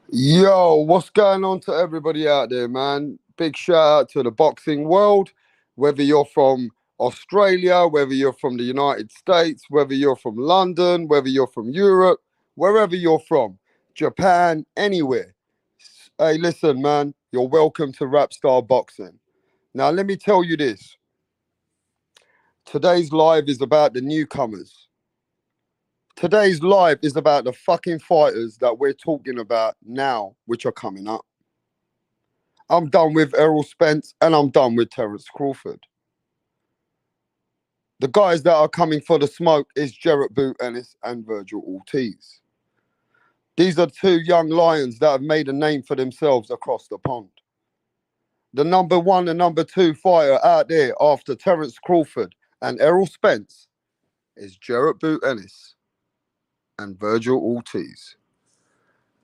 Yo, what's going on to everybody out there, man? Big shout out to the boxing world. Whether you're from Australia, whether you're from the United States, whether you're from London, whether you're from Europe, wherever you're from, Japan, anywhere. Hey, listen, man, you're welcome to Rap Star Boxing. Now, let me tell you this. Today's live is about the newcomers. Today's live is about the fucking fighters that we're talking about now, which are coming up. I'm done with Errol Spence and I'm done with Terence Crawford. The guys that are coming for the smoke is Jarrett Boot Ennis and Virgil Ortiz. These are two young lions that have made a name for themselves across the pond. The number one and number two fighter out there after Terence Crawford and Errol Spence is Jarrett Boot Ennis and Virgil Ortiz.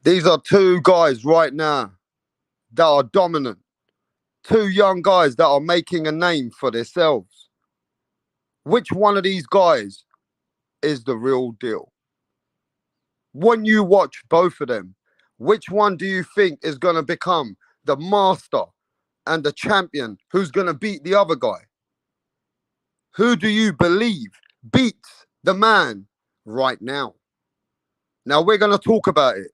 These are two guys right now that are dominant. Two young guys that are making a name for themselves. Which one of these guys is the real deal? When you watch both of them, which one do you think is going to become the master and the champion who's going to beat the other guy? Who do you believe beats the man right now? Now we're going to talk about it.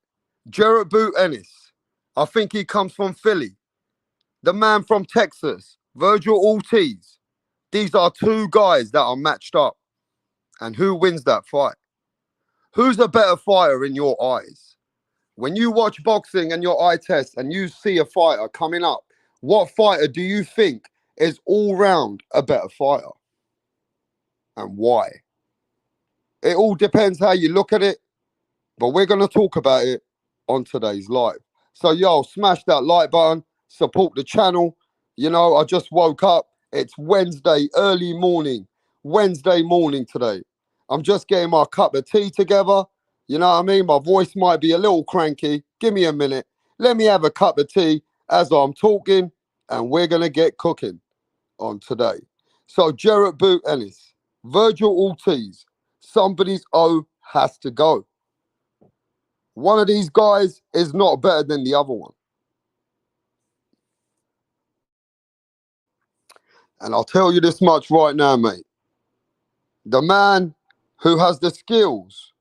Jarrett Boot Ennis, I think he comes from Philly. The man from Texas, Virgil Ortiz. These are two guys that are matched up. And who wins that fight? Who's a better fighter in your eyes? When you watch boxing and your eye test and you see a fighter coming up, what fighter do you think is all round a better fighter? And why? It all depends how you look at it. But we're going to talk about it on today's live. So, yo, smash that like button. Support the channel. You know, I just woke up. It's Wednesday, early morning. Wednesday morning today. I'm just getting my cup of tea together. You know what I mean? My voice might be a little cranky. Give me a minute. Let me have a cup of tea as I'm talking. And we're going to get cooking on today. So, Jarrett Boot Ennis, Virgil Ortiz. Somebody's O has to go. One of these guys is not better than the other one. And I'll tell you this much right now, mate. The man who has the skills,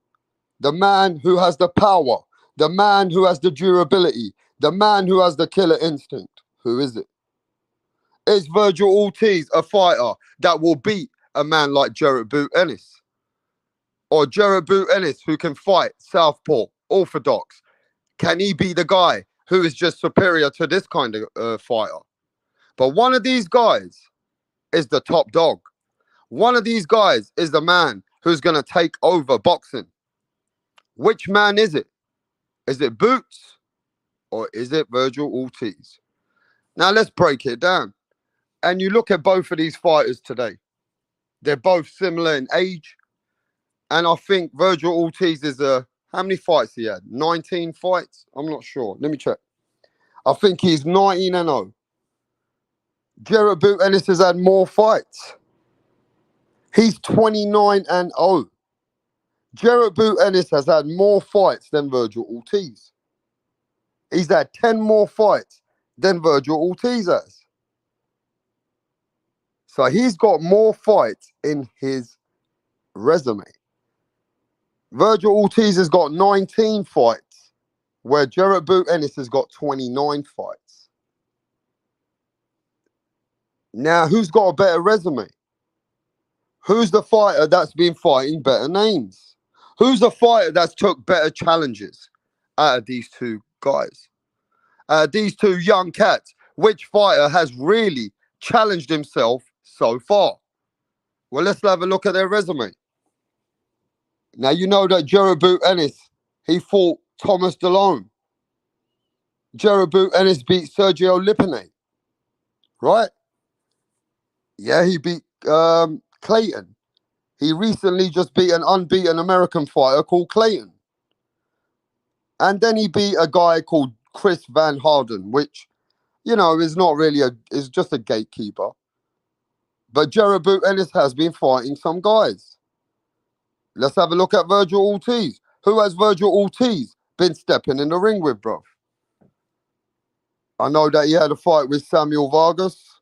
the man who has the power, the man who has the durability, the man who has the killer instinct, who is it? Is Virgil Ortiz a fighter that will beat a man like Jarrett Boot Ennis? Or Jarrett Boot Ennis who can fight southpaw, orthodox? Can he be the guy who is just superior to this kind of fighter? But one of these guys is the top dog. One of these guys is the man who's going to take over boxing. Which man is it? Is it Boots or is it Virgil Ortiz? Now let's break it down. And you look at both of these fighters today. They're both similar in age. And I think Virgil Ortiz is how many fights he had? 19 fights? I'm not sure. Let me check. I think he's 19-0. Jarrett Boot Ennis has had more fights. He's 29-0. Jarrett Boot Ennis has had more fights than Virgil Ortiz. He's had 10 more fights than Virgil Ortiz has. So he's got more fights in his resume. Virgil Ortiz has got 19 fights, where Jarrett Boot Ennis has got 29 fights. Now, who's got a better resume? Who's the fighter that's been fighting better names? Who's the fighter that's took better challenges out of these two guys? These two young cats, which fighter has really challenged himself so far? Well, let's have a look at their resume. Now, you know that Jarrett Boot Ennis, he fought Thomas Delone. Jarrett Boot Ennis beat Sergio Lipinay, right? Yeah, he beat Clayton. He recently just beat an unbeaten American fighter called Clayton. And then he beat a guy called Chris Van Harden, which, you know, is not really is just a gatekeeper. But Jarrett Boot Ennis has been fighting some guys. Let's have a look at Virgil Ortiz. Who has Virgil Ortiz been stepping in the ring with, bro? I know that he had a fight with Samuel Vargas,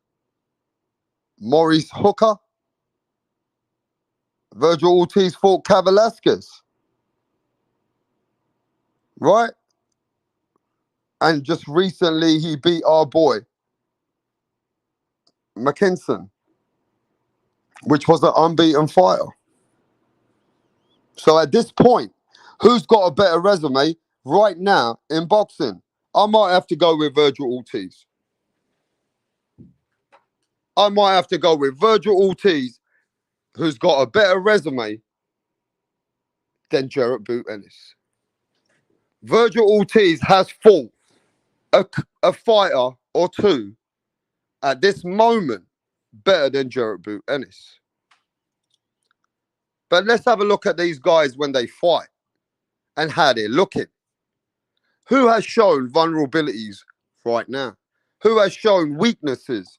Maurice Hooker. Virgil Ortiz fought Velasquez, right? And just recently he beat our boy, McKinson, which was an unbeaten fighter. So at this point, who's got a better resume right now in boxing? I might have to go with Virgil Ortiz. I might have to go with Virgil Ortiz, who's got a better resume than Jarrett Boot Ennis. Virgil Ortiz has fought a fighter or two at this moment better than Jarrett Boot Ennis. But let's have a look at these guys when they fight and how they're looking. Who has shown vulnerabilities right now? Who has shown weaknesses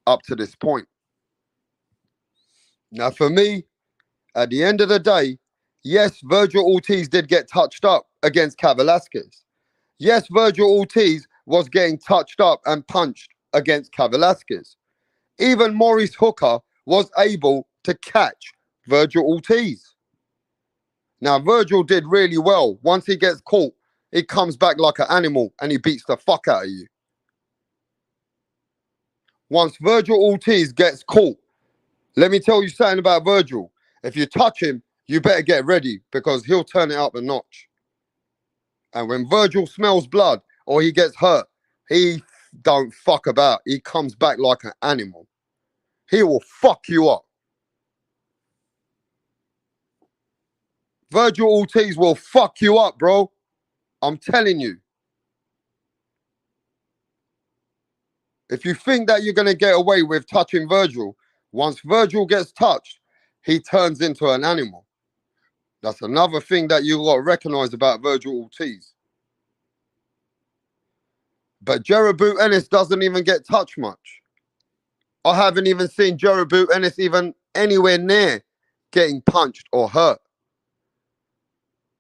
up to this point? Now, for me, at the end of the day, yes, Virgil Ortiz did get touched up against Velasquez. Yes, Virgil Ortiz was getting touched up and punched against Velasquez. Even Maurice Hooker was able to catch Virgil Ortiz. Now, Virgil did really well. Once he gets caught, he comes back like an animal and he beats the fuck out of you. Once Virgil Ortiz gets caught, let me tell you something about Virgil. If you touch him, you better get ready because he'll turn it up a notch. And when Virgil smells blood or he gets hurt, he don't fuck about. He comes back like an animal. He will fuck you up. Virgil Ortiz will fuck you up, bro. I'm telling you. If you think that you're going to get away with touching Virgil, once Virgil gets touched, he turns into an animal. That's another thing that you got to recognize about Virgil Ortiz. But Jarrett Boot Ennis doesn't even get touched much. I haven't even seen Jarrett Boot Ennis even anywhere near getting punched or hurt.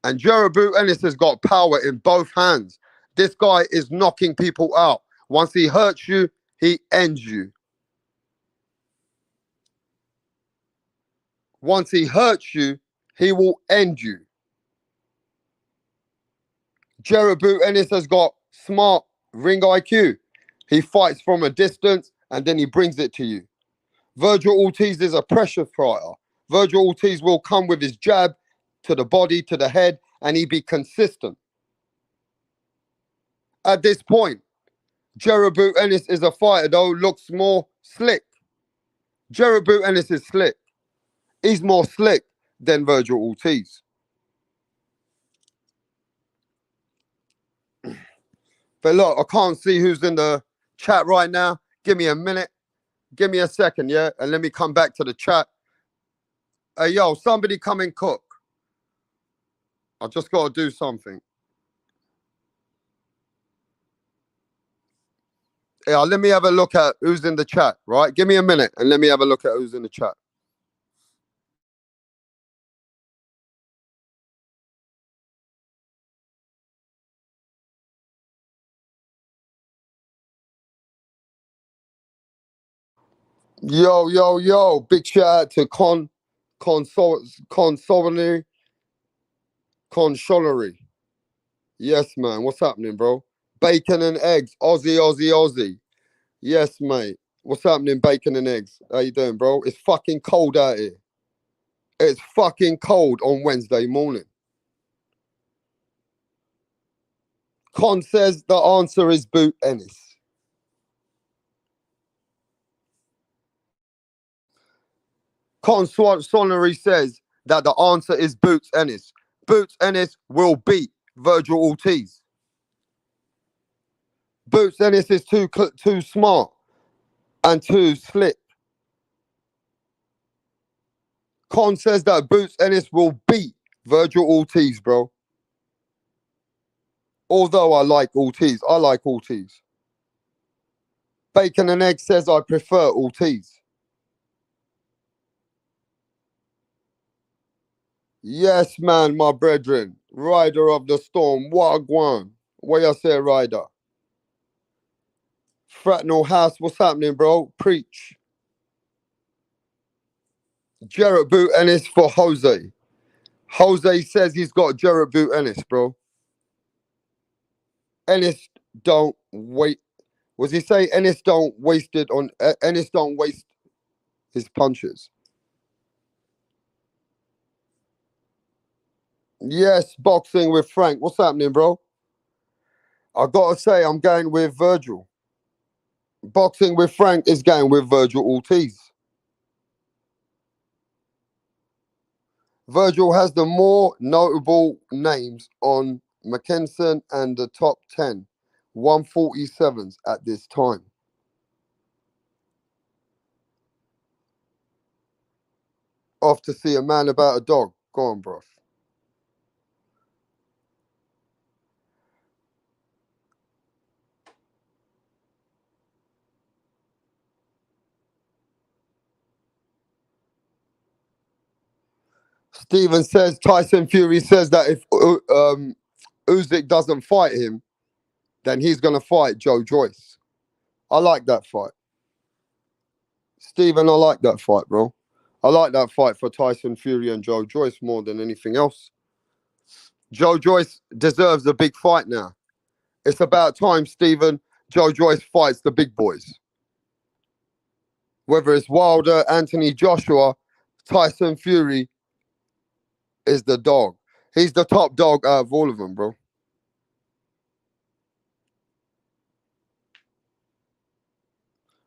And Jarrett Boot Ennis has got power in both hands. This guy is knocking people out. Once he hurts you, he ends you. Once he hurts you, he will end you. Jarrett Boot Ennis has got smart ring IQ. He fights from a distance and then he brings it to you. Virgil Ortiz is a pressure fighter. Virgil Ortiz will come with his jab to the body, to the head, and he be consistent. At this point, Jarrett Boot Ennis is a fighter, though, looks more slick. Jarrett Boot Ennis is slick. He's more slick than Virgil Ortiz. But look, I can't see who's in the chat right now. Give me a minute. Give me a second, yeah? And let me come back to the chat. Hey, yo, somebody come and cook. I just got to do something. Yeah, let me have a look at who's in the chat, right? Give me a minute and let me have a look at who's in the chat. Yo, yo, yo. Big shout out to Consolary. Yes, man. What's happening, bro? Bacon and eggs. Aussie, Aussie, Aussie. Yes, mate. What's happening, bacon and eggs? How you doing, bro? It's fucking cold out here. It's fucking cold on Wednesday morning. Con says the answer is Boot Ennis. Consolary says that the answer is Boots Ennis. Boots Ennis will beat Virgil Ortiz. Boots Ennis is too smart and too slick. Con says that Boots Ennis will beat Virgil Ortiz, bro. Although I like Ortiz. Bacon and Egg says I prefer Ortiz. Yes, man, my brethren. Rider of the storm. Wagwan. What you say, Rider? Fratnell House, what's happening, bro? Preach. Jarrett Boot Ennis for Jose. Jose says he's got Jarrett Boot Ennis, bro. Ennis don't wait. Was he say Ennis don't waste it on Ennis don't waste his punches? Yes, boxing with Frank. What's happening, bro? I gotta say, I'm going with Virgil. Boxing with Frank is going with Virgil Ortiz. Virgil has the more notable names on McKinson and the top 10 147s at this time. Off to see a man about a dog. Go on, bro. Steven says Tyson Fury says that if Usyk doesn't fight him, then he's going to fight Joe Joyce. I like that fight. Steven, I like that fight, bro. I like that fight for Tyson Fury and Joe Joyce more than anything else. Joe Joyce deserves a big fight now. It's about time, Steven, Joe Joyce fights the big boys. Whether it's Wilder, Anthony Joshua, Tyson Fury is the dog. He's the top dog out of all of them, bro.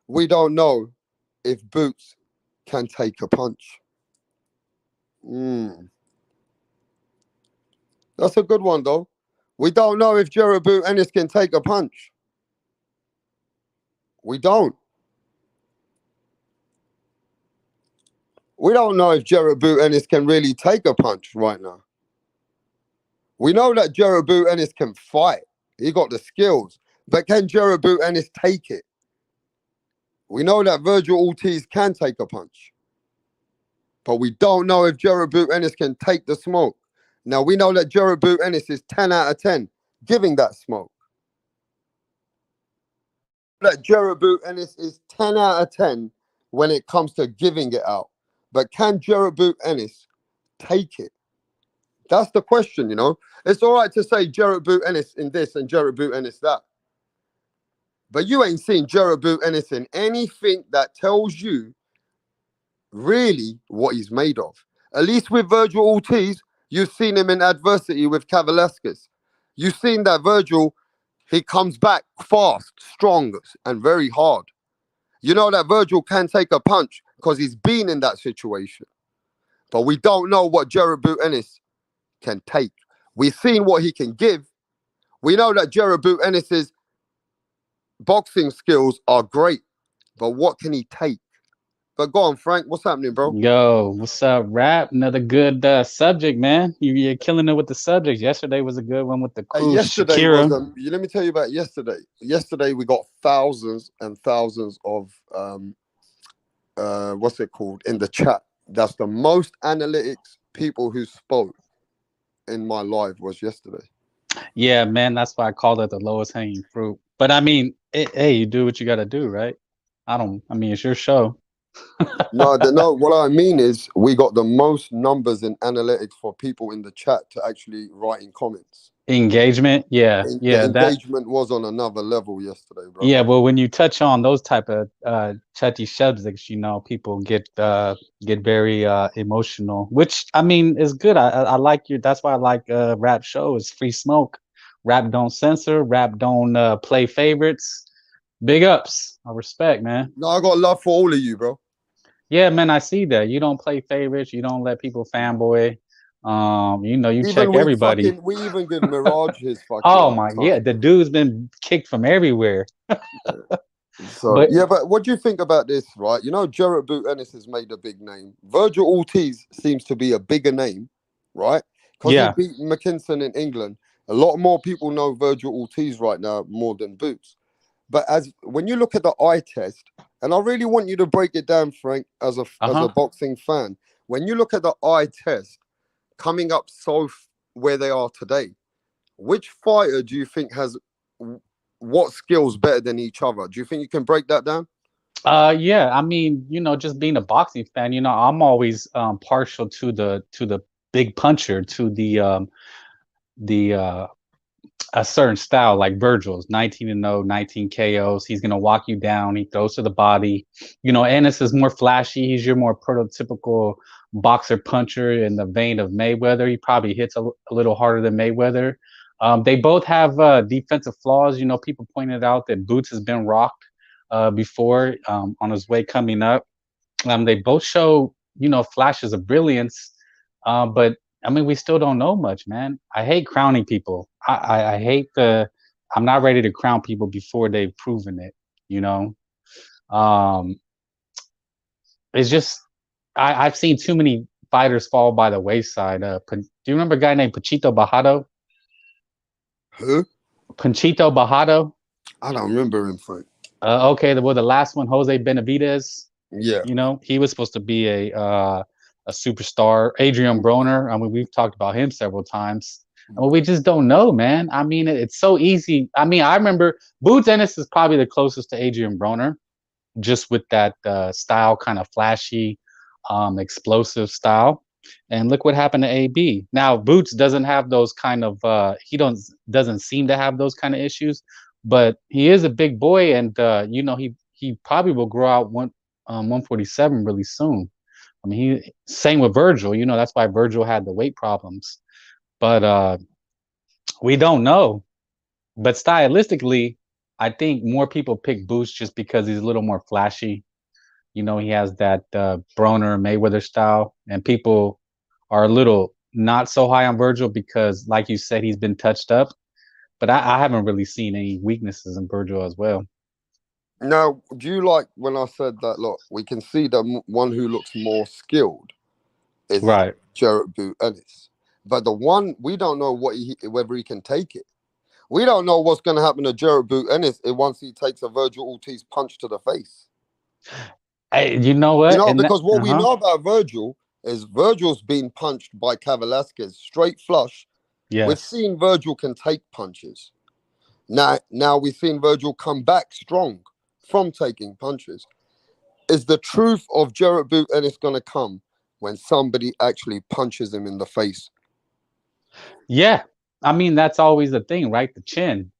We don't know if Boots can take a punch. That's a good one, though. We don't know if Jarrett Boot Ennis can take a punch. We don't. We don't know if Jarrett Boot Ennis can really take a punch right now. We know that Jarrett Boot Ennis can fight. He got the skills. But can Jarrett Boot Ennis take it? We know that Virgil Ortiz can take a punch. But we don't know if Jarrett Boot Ennis can take the smoke. Now, we know that Jarrett Boot Ennis is 10 out of 10 giving that smoke. That Jarrett Boot Ennis is 10 out of 10 when it comes to giving it out. But can Jarrett Boot Ennis take it? That's the question, you know. It's all right to say Jarrett Boot Ennis in this and Jarrett Boot Ennis that. But you ain't seen Jarrett Boot Ennis in anything that tells you really what he's made of. At least with Virgil Ortiz, you've seen him in adversity with Kavaliauskas. You've seen that Virgil, he comes back fast, strong, and very hard. You know that Virgil can take a punch because he's been in that situation. But we don't know what Jarrett Boot Ennis can take. We've seen what he can give. We know that Jarrett Boot Ennis's boxing skills are great, but what can he take? But go on, Frank. What's happening, bro? Yo, what's up, Rap? Another good subject, man. You're killing it with the subjects. Yesterday was a good one with the crew, Yesterday was Shakira. let me tell you about yesterday. Yesterday we got thousands and thousands of what's it called in the chat. That's the most analytics people who spoke in my live was yesterday. Yeah, man, that's why I called it the lowest hanging fruit. But I mean, hey, you do what you got to do, right? I mean, it's your show. No, what I mean is we got the most numbers in analytics for people in the chat to actually write in comments. Engagement, yeah, The yeah, that, engagement was on another level yesterday, bro. yeah. Well, when you touch on those type of touchy subjects, you know, people get very emotional, which I mean is good. I like you. That's why I like Rap show. It's free smoke. Rap don't censor. Rap don't play favorites. Big ups. I respect, man. No, I got love for all of you, bro. Yeah, man, I see that. You don't play favorites. You don't let people fanboy. You know, you check Even everybody. we even give Mirage his Oh fucking my, yeah, time. the dude's been kicked from everywhere. So But yeah, but what do you think about this, right? You know, Jarrett Boot Ennis has made a big name. Virgil Ortiz seems to be a bigger name, right? Because he yeah, beat McKinson in England. A lot more people know Virgil Ortiz right now more than Boots. But as when you look at the eye test, and I really want you to break it down, Frank, as a uh-huh. boxing fan. When you look at the eye test coming up where they are today, which fighter do you think has what skills better than each other? Do you think you can break that down? Yeah, I mean, just being a boxing fan, I'm always partial to the big puncher, to the a certain style like Virgil's 19-0, 19 KOs. He's gonna walk you down. He throws to the body. Ennis is more flashy. He's your more prototypical boxer puncher in the vein of Mayweather. He probably hits a little harder than Mayweather. They both have defensive flaws. People pointed out that Boots has been rocked before on his way coming up. They both show flashes of brilliance, but I mean, we still don't know much, man. I hate crowning people. I hate I'm not ready to crown people before they've proven it. You know, um, it's just I've seen too many fighters fall by the wayside. Do you remember a guy named Panchito Bajado? Who? Panchito Bajado. I don't remember him, Frank. Okay, the last one, Jose Benavidez. Yeah. He was supposed to be a superstar. Adrian Broner. I mean, we've talked about him several times. I mean, we just don't know, man. I mean, it's so easy. I mean, I remember Boots Ennis is probably the closest to Adrian Broner, just with that style, kind of flashy, explosive style. And look what happened to AB. Now, Boots doesn't have those kind of doesn't seem to have those kind of issues, but he is a big boy, and he probably will grow out 147 really soon. I mean, same with Virgil. That's why Virgil had the weight problems. But we don't know. But stylistically, I think more people pick Boots just because he's a little more flashy. He has that Broner Mayweather style, and people are a little not so high on Virgil because, like you said, he's been touched up. But I haven't really seen any weaknesses in Virgil as well. Now, do you like when I said that? Look, we can see that one who looks more skilled is right. Jarrett Boot Ennis, but the one we don't know whether he can take it. We don't know what's going to happen to Jarrett Boot Ennis once he takes a Virgil Ortiz punch to the face. Hey, you know what? Because what we know about Virgil is Virgil's been punched by Velasquez straight flush. Yes. We've seen Virgil can take punches. Now we've seen Virgil come back strong from taking punches. Is the truth of Jarrett Boot Ennis going to come when somebody actually punches him in the face? Yeah. I mean, that's always the thing, right? The chin.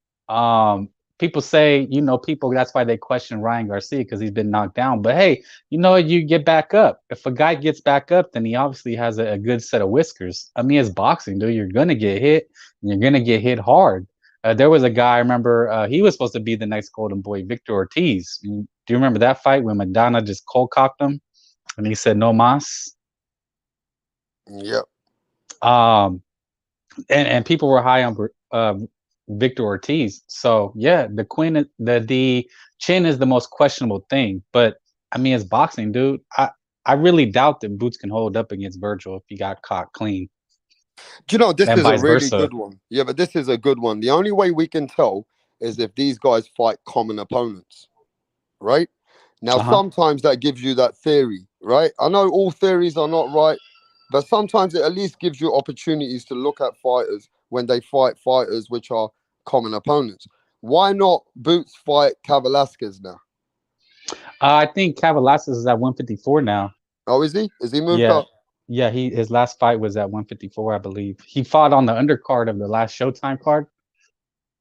People say, that's why they question Ryan Garcia because he's been knocked down. But hey, you get back up. If a guy gets back up, then he obviously has a good set of whiskers. I mean, it's boxing, dude. You're going to get hit, and you're going to get hit hard. There was a guy, I remember, he was supposed to be the next Golden Boy, Victor Ortiz. Do you remember that fight when Madonna just cold cocked him? And he said, no mas? Yep. And people were high on Victor Ortiz. So yeah, the chin is the most questionable thing. But I mean, it's boxing, dude. I really doubt that Boots can hold up against Virgil if he got caught clean. Do you know this is a really good one? Yeah, but this is a good one. The only way we can tell is if these guys fight common opponents, right? Now, sometimes that gives you that theory, right? I know all theories are not right, but sometimes it at least gives you opportunities to look at fighters when they fight fighters which are common opponents. Why not Boots fight Velasquez now? I think Velasquez is at 154 now. Oh, is he? Is he moved up? Yeah, his last fight was at 154, I believe. He fought on the undercard of the last Showtime card.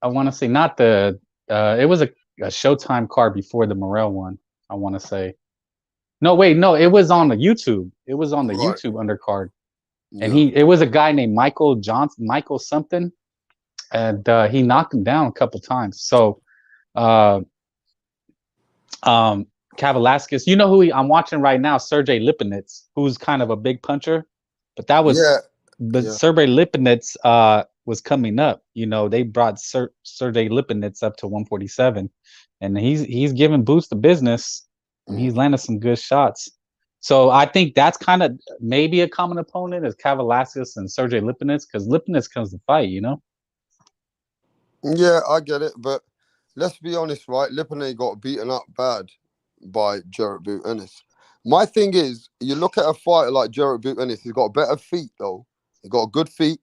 I want to say not the it was a Showtime card before the Morrell one, I want to say. No, wait, no, it was on the YouTube. It was on the YouTube undercard. Yeah. And it was a guy named Michael something, and he knocked him down a couple times. So Velasquez, who I'm watching right now, Sergey Lipinets, who's kind of a big puncher, but that was Sergey Lipinets was coming up. They brought Sergey Lipinets up to 147, and he's giving Boots the business, and he's landing some good shots. So I think that's kind of maybe a common opponent is Velasquez and Sergey Lipinets, because Lipinets comes to fight, Yeah, I get it, but let's be honest, right? Lipinets got beaten up bad by Jarrett Boot Ennis. My thing is, you look at a fighter like Jarrett Boot Ennis, he's got better feet though. He's got good feet.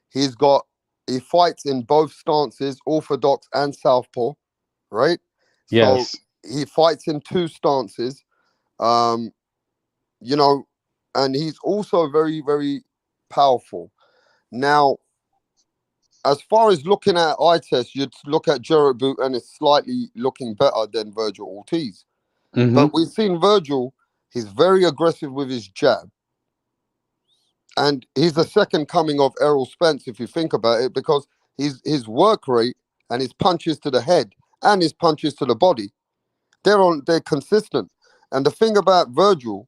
He's got he fights in both stances, orthodox and southpaw, right? So Yes. he fights in two stances, you know, and he's also very, very powerful. Now, as far as looking at eye test, you'd look at Jarrett Boot and it's slightly looking better than Virgil Ortiz. Mm-hmm. But we've seen Virgil, he's very aggressive with his jab. And he's the second coming of Errol Spence, if you think about it, because his work rate and his punches to the head and his punches to the body, they're consistent. And the thing about Virgil,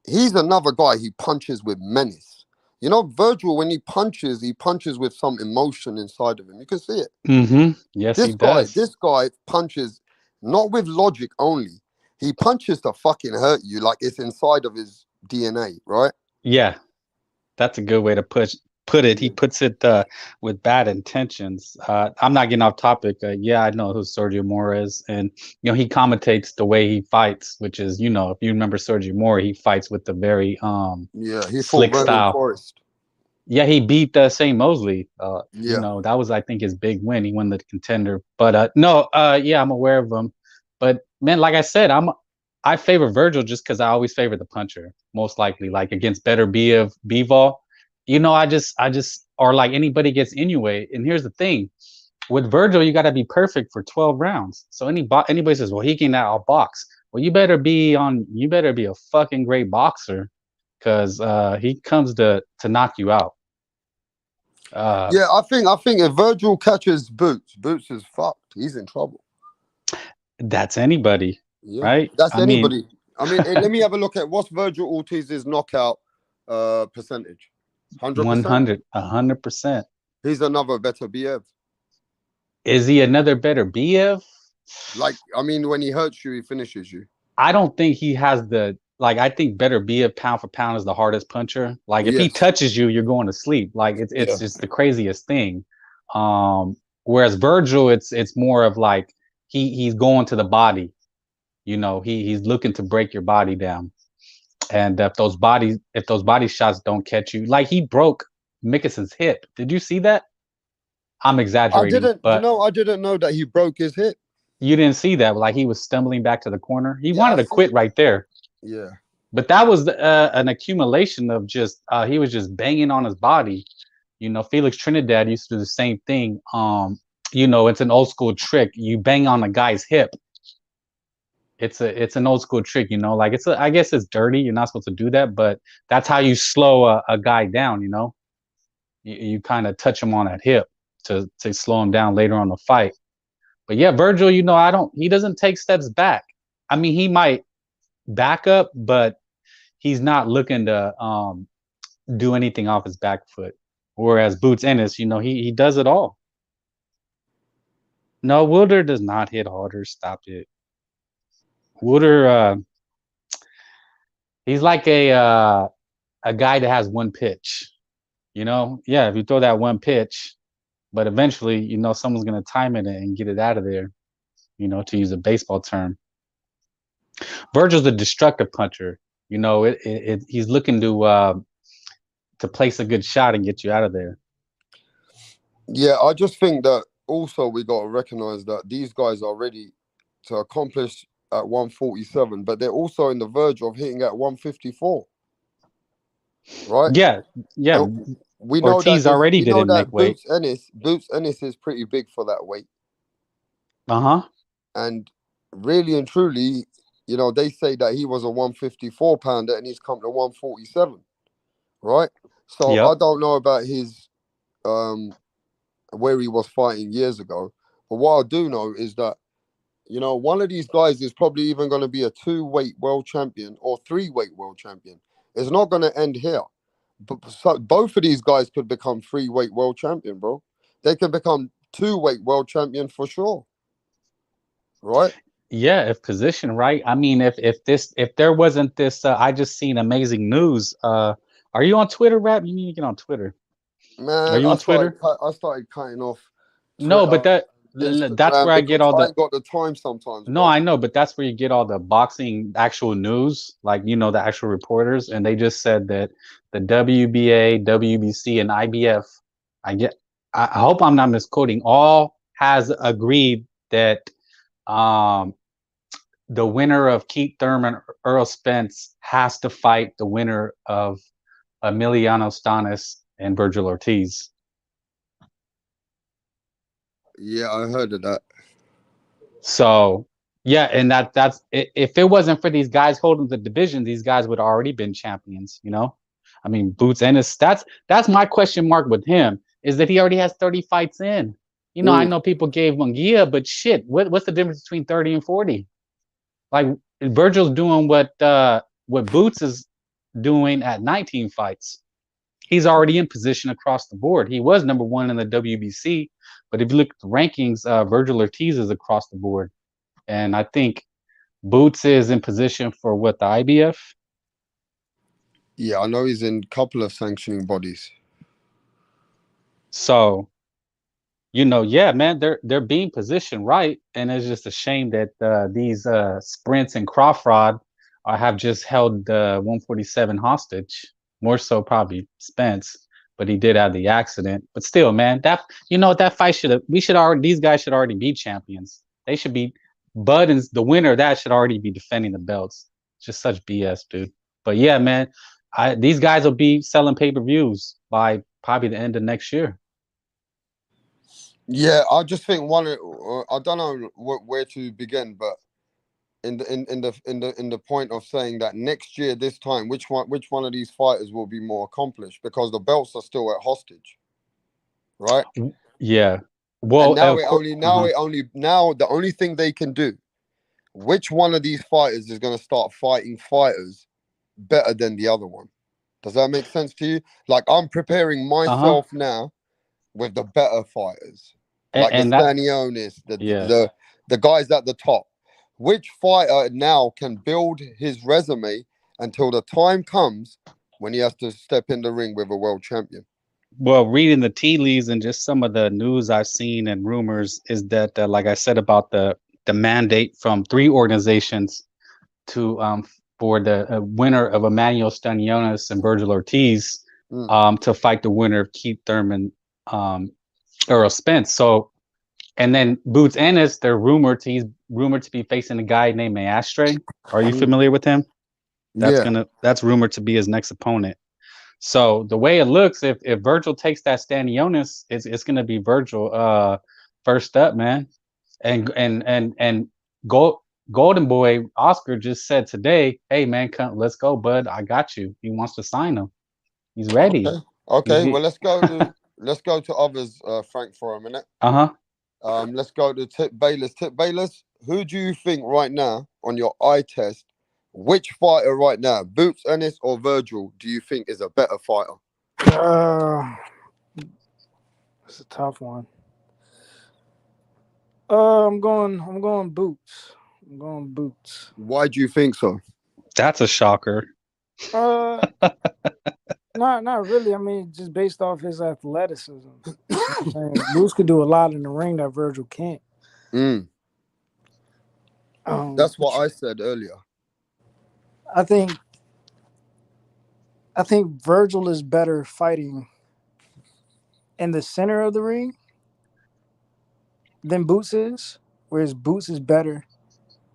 he's another guy, he punches with menace. You know, Virgil, when he punches with some emotion inside of him. You can see it. Mm-hmm. Yes, he does. This guy punches not with logic only. He punches to fucking hurt you, like it's inside of his DNA, right? Yeah, that's a good way to put it. He puts it with bad intentions. I'm not getting off topic. Yeah, I know who Sergio Mora is, and he commentates the way he fights, which is, if you remember Sergio Mora, he fights with the very he slick style. Forrest. Yeah, he beat Shane Mosley. Yeah. That was, I think, his big win. He won the contender. But yeah, I'm aware of him. But man, like I said, I favor Virgil just because I always favor the puncher, most likely, like against better Bivol. I just or like anybody gets Inoue. And here's the thing. With Virgil, you got to be perfect for 12 rounds. So anybody says, well, he can outbox. Well, you better be a fucking great boxer, because he comes to knock you out. Yeah, I think if Virgil catches Boots is fucked. He's in trouble. That's anybody, right? That's anybody. Let me have a look at what's Virgil Ortiz's knockout percentage. 100%. 100%. He's another better BF. Is he another better BF? Like, when he hurts you, he finishes you. I don't think he has I think better BF pound for pound is the hardest puncher. Like, if he touches you, you're going to sleep. Like, it's just the craziest thing. Whereas Virgil, it's more of like he's going to the body. He's looking to break your body down. And if those body shots don't catch you, like he broke Mickelson's hip. Did you see that? I'm exaggerating. I didn't know that he broke his hip. You didn't see that? Like, he was stumbling back to the corner. He wanted to quit right there. Yeah. But that was an accumulation of just he was just banging on his body. Felix Trinidad used to do the same thing. It's an old school trick. You bang on a guy's hip. It's an old school trick, like I guess it's dirty. You're not supposed to do that, but that's how you slow a guy down. You kind of touch him on that hip to slow him down later on the fight. But yeah, Virgil, he doesn't take steps back. He might back up, but he's not looking to do anything off his back foot. Whereas Boots Ennis, he does it all. No, Wilder does not hit harder. Stop it. Wilder, he's like a guy that has one pitch. Yeah, if you throw that one pitch, but eventually, someone's gonna time it and get it out of there. To use a baseball term. Virgil's a destructive puncher. He's looking to place a good shot and get you out of there. Yeah, I just think that also we got to recognize that these guys are ready to accomplish at 147, but they're also in the verge of hitting at 154. Right? Yeah. And we know Ortiz already didn't make weight. Boots Ennis is pretty big for that weight. Uh-huh. And really and truly, they say that he was a 154 pounder and he's come to 147. Right? So I don't know about his where he was fighting years ago. But what I do know is that, one of these guys is probably even going to be a 2-weight world champion or 3-weight world champion. It's not going to end here. But both of these guys could become 3-weight world champion, bro. They can become 2-weight world champion for sure. Right? Yeah, if positioned right. If there wasn't this, I just seen amazing news. Are you on Twitter, Rap? You need to get on Twitter. Man, are you on Twitter? I started cutting off Twitter, no, but that's where I get all the. I ain't got the time sometimes. No, bro. I know, but that's where you get all the boxing actual news, like the actual reporters, and they just said that the WBA, WBC, and IBF, I hope I'm not misquoting. All has agreed that the winner of Keith Thurman, Earl Spence, has to fight the winner of Emiliano Stannis and Virgil Ortiz. Yeah, I heard of that. So yeah, and that's if it wasn't for these guys holding the division, these guys would have already been champions. You know, I mean, Boots Ennis. That's my question mark with him, is that he already has 30 fights in. You know, I know people gave Munguia, but shit, what's the difference between 30 and 40? Like Virgil's doing what Boots is doing at 19 fights. He's already in position across the board. He was number one in the WBC, but if you look at the rankings, Virgil Ortiz is across the board, and I think Boots is in position for what, the IBF. Yeah, I know he's in a couple of sanctioning bodies. So, you know, yeah, man, they're being positioned right, and it's just a shame that these Sprints and Crawford have just held 147 hostage. More so probably Spence, but he did have the accident. But still, man, that fight these guys should already be champions. They should be. Bud and the winner of that should already be defending the belts. It's just such BS, dude. But yeah, man, these guys will be selling pay-per-views by probably the end of next year. Yeah, I just think I don't know where to begin, but in the point of saying that next year, this time, which one of these fighters will be more accomplished, because the belts are still at hostage, right? Yeah. Well, and now the only thing they can do, which one of these fighters is going to start fighting fighters better than the other one? Does that make sense to you? Like, I'm preparing myself now with the better fighters, like the Stanionis, the guys at the top. Which fighter now can build his resume until the time comes when he has to step in the ring with a world champion? Well, reading the tea leaves and just some of the news I've seen and rumors is that, like I said, about the mandate from 3 organizations to for the winner of Emmanuel Stanionis and Virgil Ortiz to fight the winner of Keith Thurman, Earl Spence. So, and then Boots Ennis, they're rumored to be facing a guy named Maestre. Are you familiar with him? That's rumored to be his next opponent. So the way it looks, if Virgil takes that Stanionis, it's gonna be Virgil first up, man. And Golden Boy Oscar just said today, "Hey man, let's go, bud. I got you." He wants to sign him. He's ready. Okay. Well, let's go to others, Frank, for a minute. Let's go to Tip Bayless. Tip Bayless, who do you think right now on your eye test? Which fighter right now, Boots Ennis or Virgil, do you think is a better fighter? It's a tough one. I'm going Boots. I'm going Boots. Why do you think so? That's a shocker. Not really. I mean, just based off his athleticism. Boots could do a lot in the ring that Virgil can't. That's what I said earlier. I think Virgil is better fighting in the center of the ring than Boots is, whereas Boots is better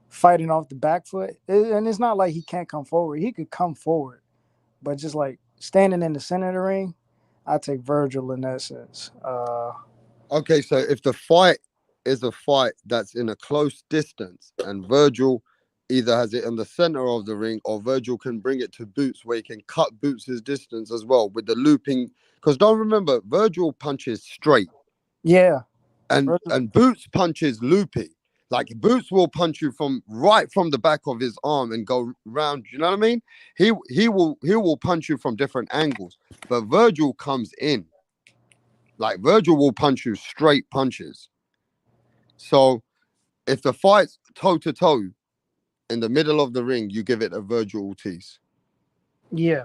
fighting off the back foot. And it's not like he can't come forward. He could come forward, but just like standing in the center of the ring, I take Virgil in that sense. Okay, so if the fight is a fight that's in a close distance and Virgil either has it in the center of the ring or Virgil can bring it to Boots where he can cut Boots' distance as well with the looping. Because don't remember, Virgil punches straight. Yeah. And Boots punches loopy. Like, Boots will punch you from the back of his arm and go round. You know what I mean? He will punch you from different angles. But Virgil comes in. Like, Virgil will punch you straight punches. So if the fight's toe-to-toe in the middle of the ring, you give it a Virgil Ortiz. Yeah.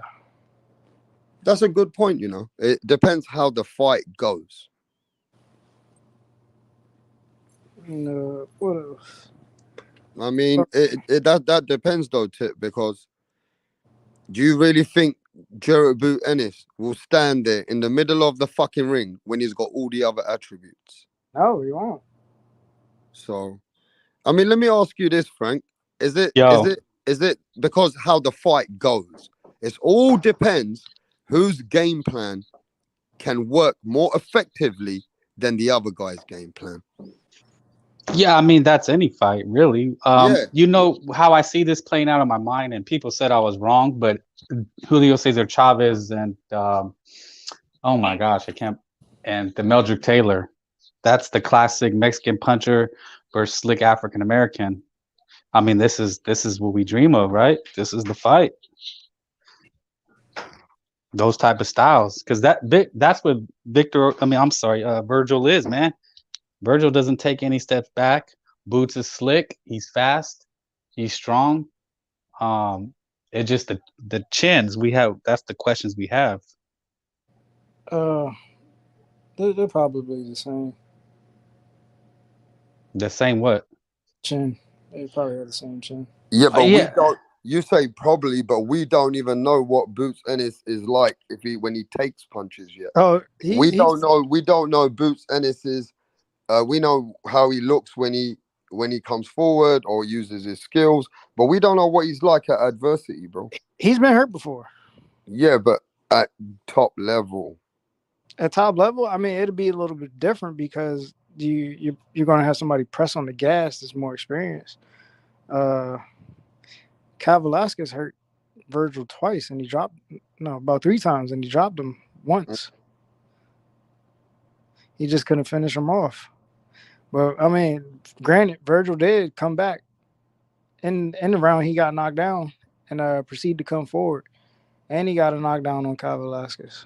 That's a good point, you know. It depends how the fight goes. What else? I mean, that depends though, Tip, because do you really think Jarrett Boot Ennis will stand there in the middle of the fucking ring when he's got all the other attributes. No, he won't. So, I mean, let me ask you this, Frank. Is it because how the fight goes? It all depends whose game plan can work more effectively than the other guy's game plan. Yeah, I mean that's any fight, really. Yeah. You know how I see this playing out in my mind, and people said I was wrong, but Julio Cesar Chavez and oh my gosh, I can't. And the Meldrick Taylor, that's the classic Mexican puncher versus slick African American. I mean, this is what we dream of, right? This is the fight. Those type of styles, because that's what Virgil is, man. Virgil doesn't take any steps back. Boots is slick. He's fast. He's strong. It's just the chins we have. That's the questions we have. They're probably the same. The same what? Chin. They probably have the same chin. Yeah, but we don't. You say probably, but we don't even know what Boots Ennis is like when he takes punches yet. Oh, we don't know. We don't know Boots Ennis's. We know how he looks when he comes forward or uses his skills, but we don't know what he's like at adversity, bro. He's been hurt before. Yeah, but at top level. At top level, I mean, it'll be a little bit different because you're going to have somebody press on the gas that's more experienced. Cal Velasquez hurt Virgil twice, and about 3 times, and he dropped him once. He just couldn't finish him off. But I mean, granted, Virgil did come back in the round. He got knocked down and proceeded to come forward, and he got a knockdown on Cal Velasquez.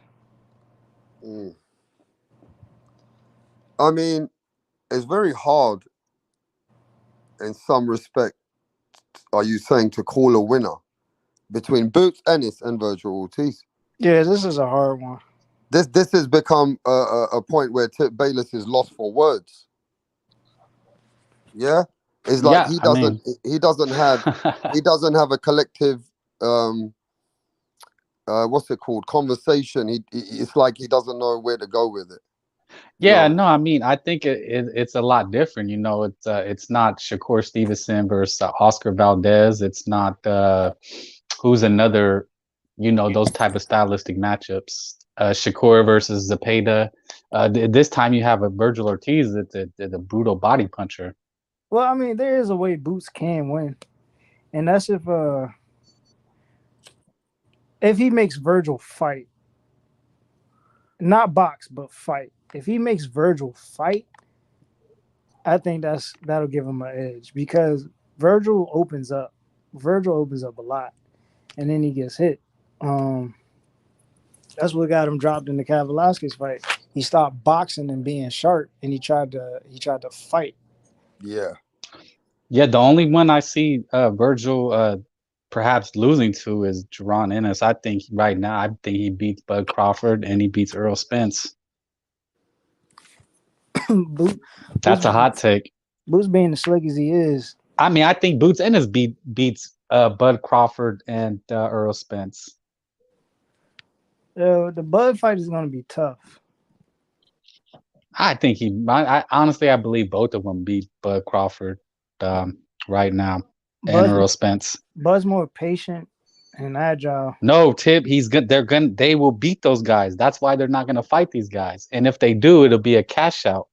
I mean, it's very hard in some respect. Are you saying to call a winner between Boots Ennis and Virgil Ortiz? Yeah, this is a hard one. This has become a point where Tip Bayless is lost for words. Yeah, it's like he doesn't have a collective what's it called, conversation. It's like he doesn't know where to go with it. No, I mean, I think it's a lot different. You know, it's not Shakur Stevenson versus Oscar Valdez. It's not who's another, those type of stylistic matchups. Shakur versus Zepeda. This time you have a Virgil Ortiz that's a brutal body puncher. Well, I mean, there is a way Boots can win, and that's if he makes Virgil fight, not box but fight. If he makes Virgil fight, I think that'll give him an edge because Virgil opens up. Virgil opens up a lot, and then he gets hit. That's what got him dropped in the Cal Velasquez fight. He stopped boxing and being sharp, and he tried to fight. Yeah. The only one I see Virgil perhaps losing to is JARON Ennis. I think right now, he beats Bud Crawford and he beats Errol Spence. That's a hot take. Boots being as slick as he is. I mean, I think Boots Ennis beats Bud Crawford and Errol Spence. The Bud fight is going to be tough. I think I honestly believe both of them beat Bud Crawford right now and Errol Spence. Bud's more patient and agile. No, Tip, he's good. They will beat those guys. That's why they're not going to fight these guys. And if they do, it'll be a cash out.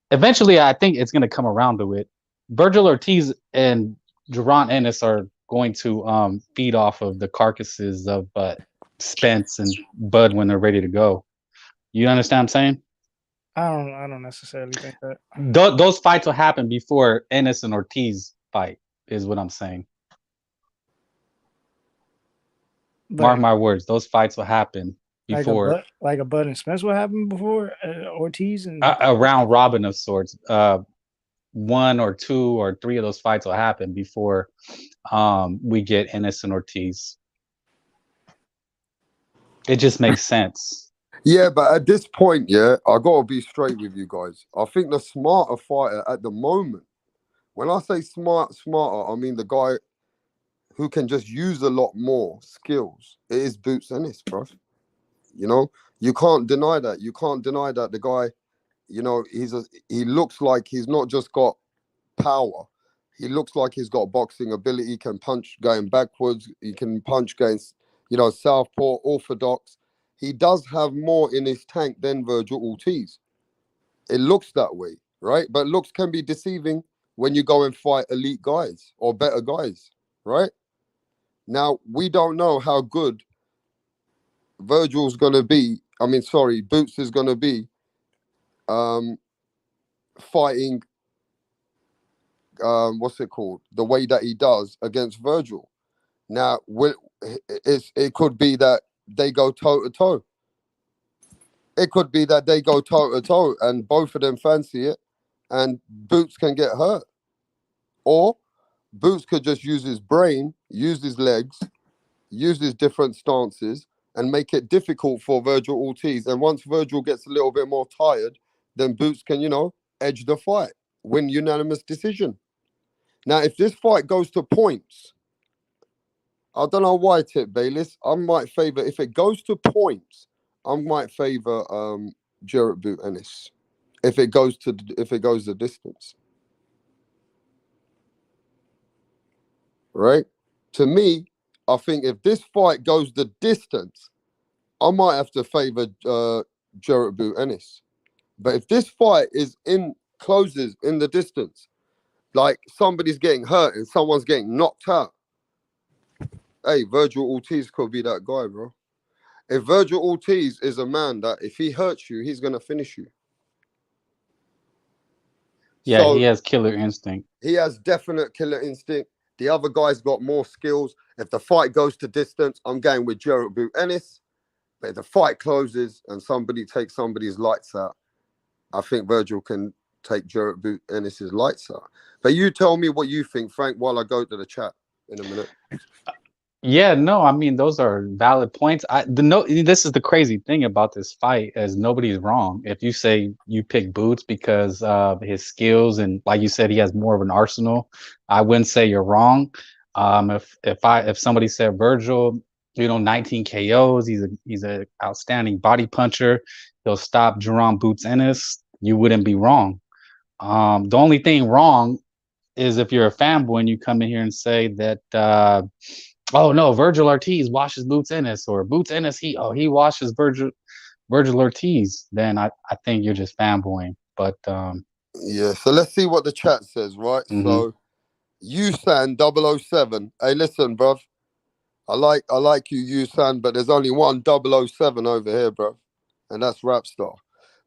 Eventually, I think it's going to come around to it. Virgil Ortiz and JARON Ennis are going to feed off of the carcasses of Spence and Bud when they're ready to go. You understand what I'm saying? I don't necessarily think that. Those fights will happen before Ennis and Ortiz fight, is what I'm saying. But, mark my words, those fights will happen before. Like a Bud and Spence will happen before Ortiz and a round robin of sorts. 1 or 2 or 3 of those fights will happen before we get Ennis and Ortiz. It just makes sense. Yeah, but at this point, I gotta be straight with you guys. I think the smarter fighter at the moment, when I say smarter, I mean the guy who can just use a lot more skills, it is Boots Ennis, bro. You know, you can't deny that. You can't deny that the guy, you know, he looks like he's not just got power. He looks like he's got boxing ability. He can punch going backwards. He can punch going, you know, southpaw, orthodox. He does have more in his tank than Virgil Ortiz. It looks that way, right? But looks can be deceiving when you go and fight elite guys or better guys, right? Now, we don't know how good Virgil's going to be. I mean, sorry, Boots is going to be fighting, what's it called? The way that he does against Virgil. Now, it could be that they go toe-to-toe. It could be that they go toe-to-toe and both of them fancy it and Boots can get hurt. Or Boots could just use his brain, use his legs, use his different stances and make it difficult for Virgil Ortiz. And once Virgil gets a little bit more tired, then Boots can, you know, edge the fight, win unanimous decision. Now, if this fight goes to points, I don't know why, Tip Bayless. I might favor, if it goes to points, I might favor Jarrett Boot Ennis. If it goes the distance. Right? To me, I think if this fight goes the distance, I might have to favor Jarrett Boot Ennis. But if this fight closes in the distance, like somebody's getting hurt and someone's getting knocked out, hey, Virgil Ortiz could be that guy, bro. If Virgil Ortiz is a man that if he hurts you, he's going to finish you. Yeah, so, he has killer instinct. He has definite killer instinct. The other guy's got more skills. If the fight goes to distance, I'm going with Jarrett Boot Ennis. But if the fight closes and somebody takes somebody's lights out, I think Virgil can take Jarrett Boot Ennis's lights out. But you tell me what you think, Frank, while I go to the chat in a minute. Yeah, no, I mean, those are valid points. This is the crazy thing about this fight is nobody's wrong. If you say you pick Boots because of his skills and like you said, he has more of an arsenal, I wouldn't say you're wrong. If somebody said Virgil, you know, 19 KOs, he's a outstanding body puncher, he'll stop Jaron Boots Ennis, you wouldn't be wrong. The only thing wrong is if you're a fanboy and you come in here and say that oh no, Virgil Ortiz washes Boots Ennis, or Boots Ennis he washes Virgil Ortiz, then I think you're just fanboying. But yeah, so let's see what the chat says, right? Mm-hmm. So Usan 007. Hey, listen, bruv. I like you, Usan, but there's only one 007 over here, bruv. And that's Rapstar.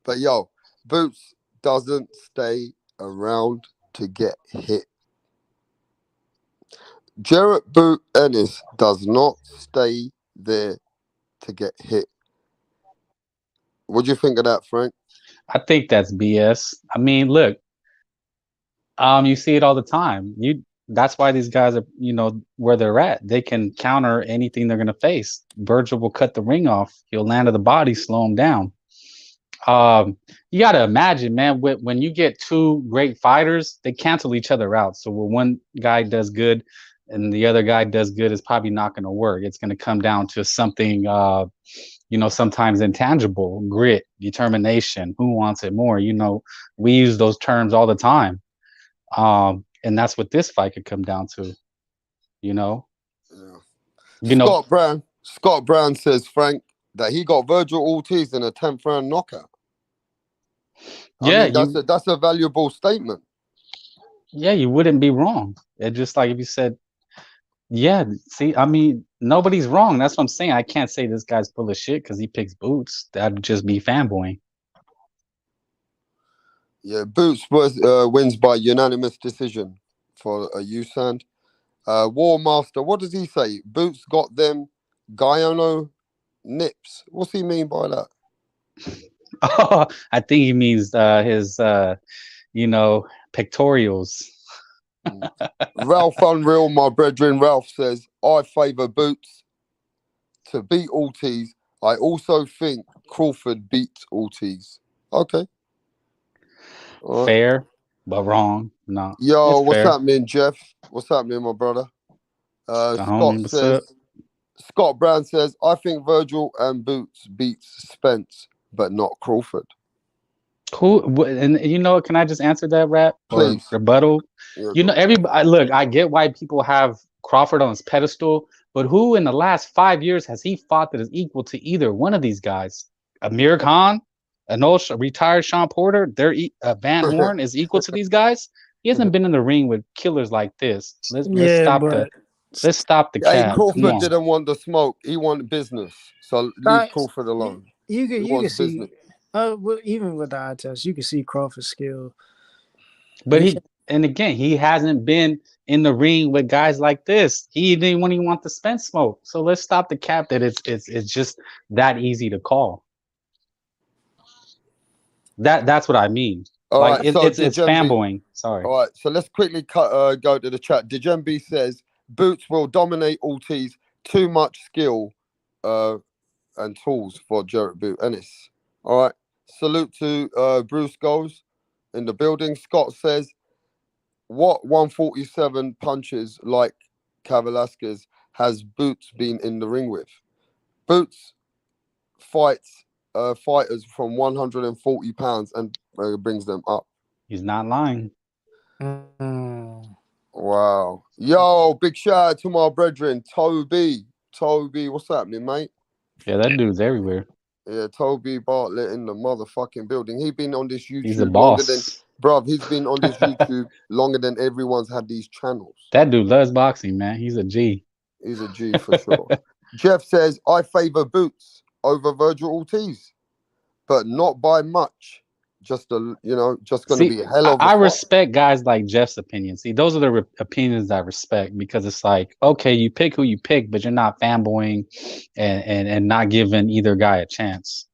But yo, Boots doesn't stay around to get hit. Jarrett Boot Ennis does not stay there to get hit. What do you think of that, Frank? I think that's BS. I mean, look, you see it all the time. That's why these guys are, you know, where they're at. They can counter anything they're going to face. Virgil will cut the ring off. He'll land to the body, slow him down. You got to imagine, man, when you get two great fighters, they cancel each other out. So when one guy does good and the other guy does good, is probably not going to work. It's going to come down to something, you know, sometimes intangible, grit, determination, who wants it more. You know, we use those terms all the time. And that's what this fight could come down to, you know. Yeah. Scott Brown says, Frank, that he got Virgil Ortiz in a 10th round knockout. Yeah, I mean, that's a valuable statement. Yeah, you wouldn't be wrong. It's just like if you said, yeah, see, I mean, nobody's wrong. That's what I'm saying. I can't say this guy's full of shit because he picks Boots. That'd just be fanboying. Yeah, Boots wins by unanimous decision for a Usan. War Master, what does he say? Boots got them Guyano nips. What's he mean by that? Oh, I think he means his, you know, pectorials. Ralph Unreal, my brethren, Ralph says, I favour Boots to beat Ortiz. I also think Crawford beats Ortiz. Okay. Right. Fair, but wrong. No. Yo, what's happening, Jeff? What's happening, my brother? The homie, what's up? Scott Brown says, I think Virgil and Boots beats Spence, but not Crawford. Who and you know, can I just answer that rap or Please. rebuttal? Yeah, You know, everybody look, I get why people have Crawford on his pedestal, but who in the last 5 years has he fought that is equal to either one of these guys? Amir Khan, an old retired Sean Porter, Van Horn is equal to these guys. He hasn't been in the ring with killers like this. Let's stop the Hey, cap. Crawford didn't want the smoke. He wanted business. So leave Crawford alone. You can see, even with the eye test, you can see Crawford's skill. But he hasn't been in the ring with guys like this. He didn't even want the Spence smoke. So let's stop the cap that it's just that easy to call. That's what I mean. All right, so it's fanboying. Sorry. All right, so let's quickly go to the chat. Djembe says Boots will dominate Ortiz. Too much skill and tools for Jarrett Boot Ennis. All right. Salute to Bruce Goes in the building. Scott says, what 147 punches like Velasquez has Boots been in the ring with? Boots fights fighters from 140 pounds and brings them up. He's not lying. Wow. Yo, big shout out to my brethren, Toby. Toby, what's happening, mate? Yeah, that dude's everywhere. Yeah, Toby Bartlett in the motherfucking building. He's been on this YouTube he's a boss. He's been on this YouTube longer than everyone's had these channels. That dude loves boxing, man. He's a G. He's a G for sure. Jeff says, I favor Boots over Virgil Ortiz, but not by much. Just going to be a hell of a I fight. respect guys like Jeff's opinions. See, those are the opinions I respect, because it's like, okay, you pick who you pick, but you're not fanboying and not giving either guy a chance.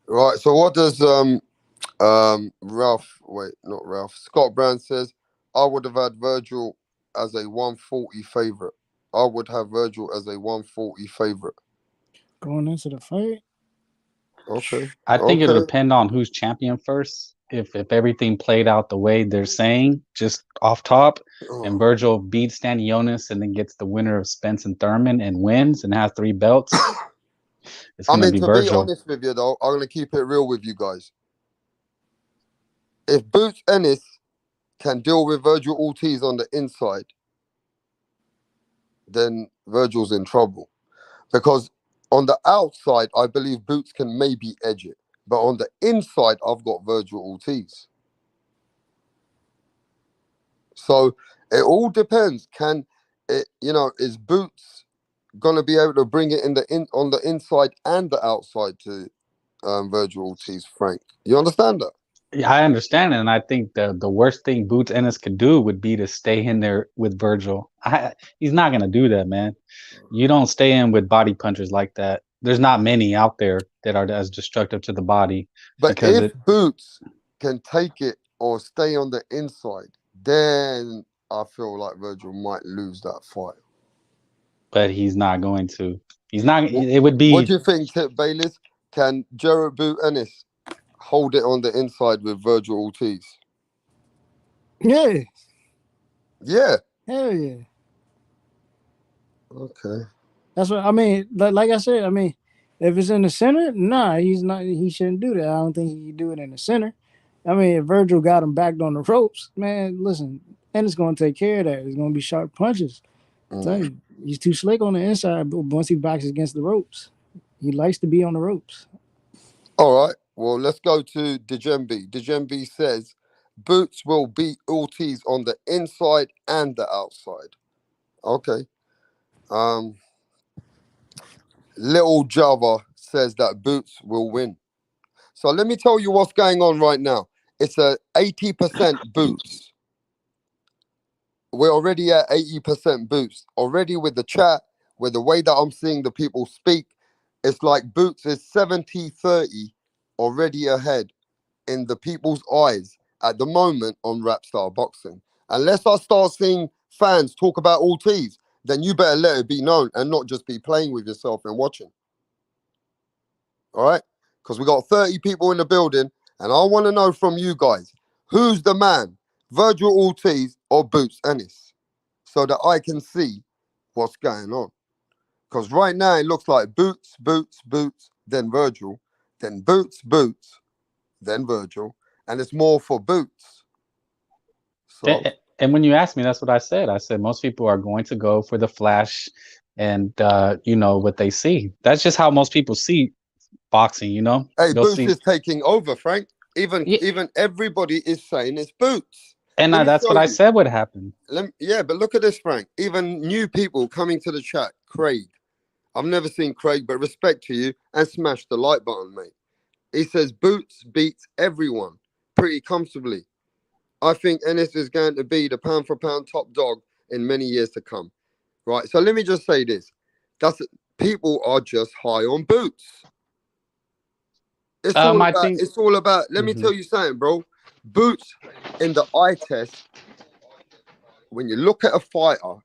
Right. So what does Scott Brown says, I would have had Virgil as a 140 favorite. I would have Virgil as a 140 favorite. Going into the fight? Okay. I think it'll depend on who's champion first. If everything played out the way they're saying, just off top, and Virgil beats Stanionis and then gets the winner of Spence and Thurman and wins and has 3 belts, it's going to be Virgil. To be honest with you, though, I'm going to keep it real with you guys. If Boots Ennis can deal with Virgil Ortiz on the inside, then Virgil's in trouble. Because on the outside, I believe Boots can maybe edge it. But on the inside, I've got Virgil Ortiz. So it all depends. Is Boots going to be able to bring it on the inside and the outside to Virgil Ortiz, Frank? You understand that? Yeah, I understand it, and I think the worst thing Boots Ennis could do would be to stay in there with Virgil. He's not going to do that, man. You don't stay in with body punchers like that. There's not many out there that are as destructive to the body. But if Boots can take it or stay on the inside, then I feel like Virgil might lose that fight. But he's not going to. He's not. It would be. What do you think, Tip Bayless? Can Jarrett Boot Ennis hold it on the inside with Virgil Ortiz? Yeah. Yeah. Hell yeah. Okay. That's what I mean. Like I said, I mean, if it's in the center, nah, he's not. He shouldn't do that. I don't think he can do it in the center. I mean, if Virgil got him backed on the ropes, man, listen, and it's going to take care of that. It's going to be sharp punches. I tell you, he's too slick on the inside. But once he backs against the ropes, he likes to be on the ropes. All right. Well, let's go to Djembe. Djembe says Boots will beat Ortiz on the inside and the outside. Okay. Little Java says that Boots will win. So let me tell you what's going on right now. It's a 80% Boots. We're already at 80% Boots. Already with the chat, with the way that I'm seeing the people speak, it's like Boots is 70-30 already ahead in the people's eyes at the moment on Rap Star Boxing. Unless I start seeing fans talk about Ortiz, then you better let it be known and not just be playing with yourself and watching. All right? Because we got 30 people in the building, and I want to know from you guys, who's the man? Virgil Ortiz or Boots Ennis, so that I can see what's going on. Because right now it looks like Boots, then Virgil, then Boots, then Virgil, and it's more for Boots. So, and when you asked me, that's what I said. I said most people are going to go for the flash and what they see. That's just how most people see boxing, hey, They'll Boots see. is taking over, Frank. Even Yeah. everybody is saying it's Boots. And Let me that's show what I you. said would happen. Yeah, but look at this, Frank. Even new people coming to the chat. Craig. I've never seen Craig, but respect to you, and smash the like button, mate. He says Boots beats everyone pretty comfortably. I think Ennis is going to be the pound for pound top dog in many years to come. Right. So let me just say this. People are just high on Boots. It's all about. Let me tell you something, bro. Boots in the eye test. When you look at a fighter,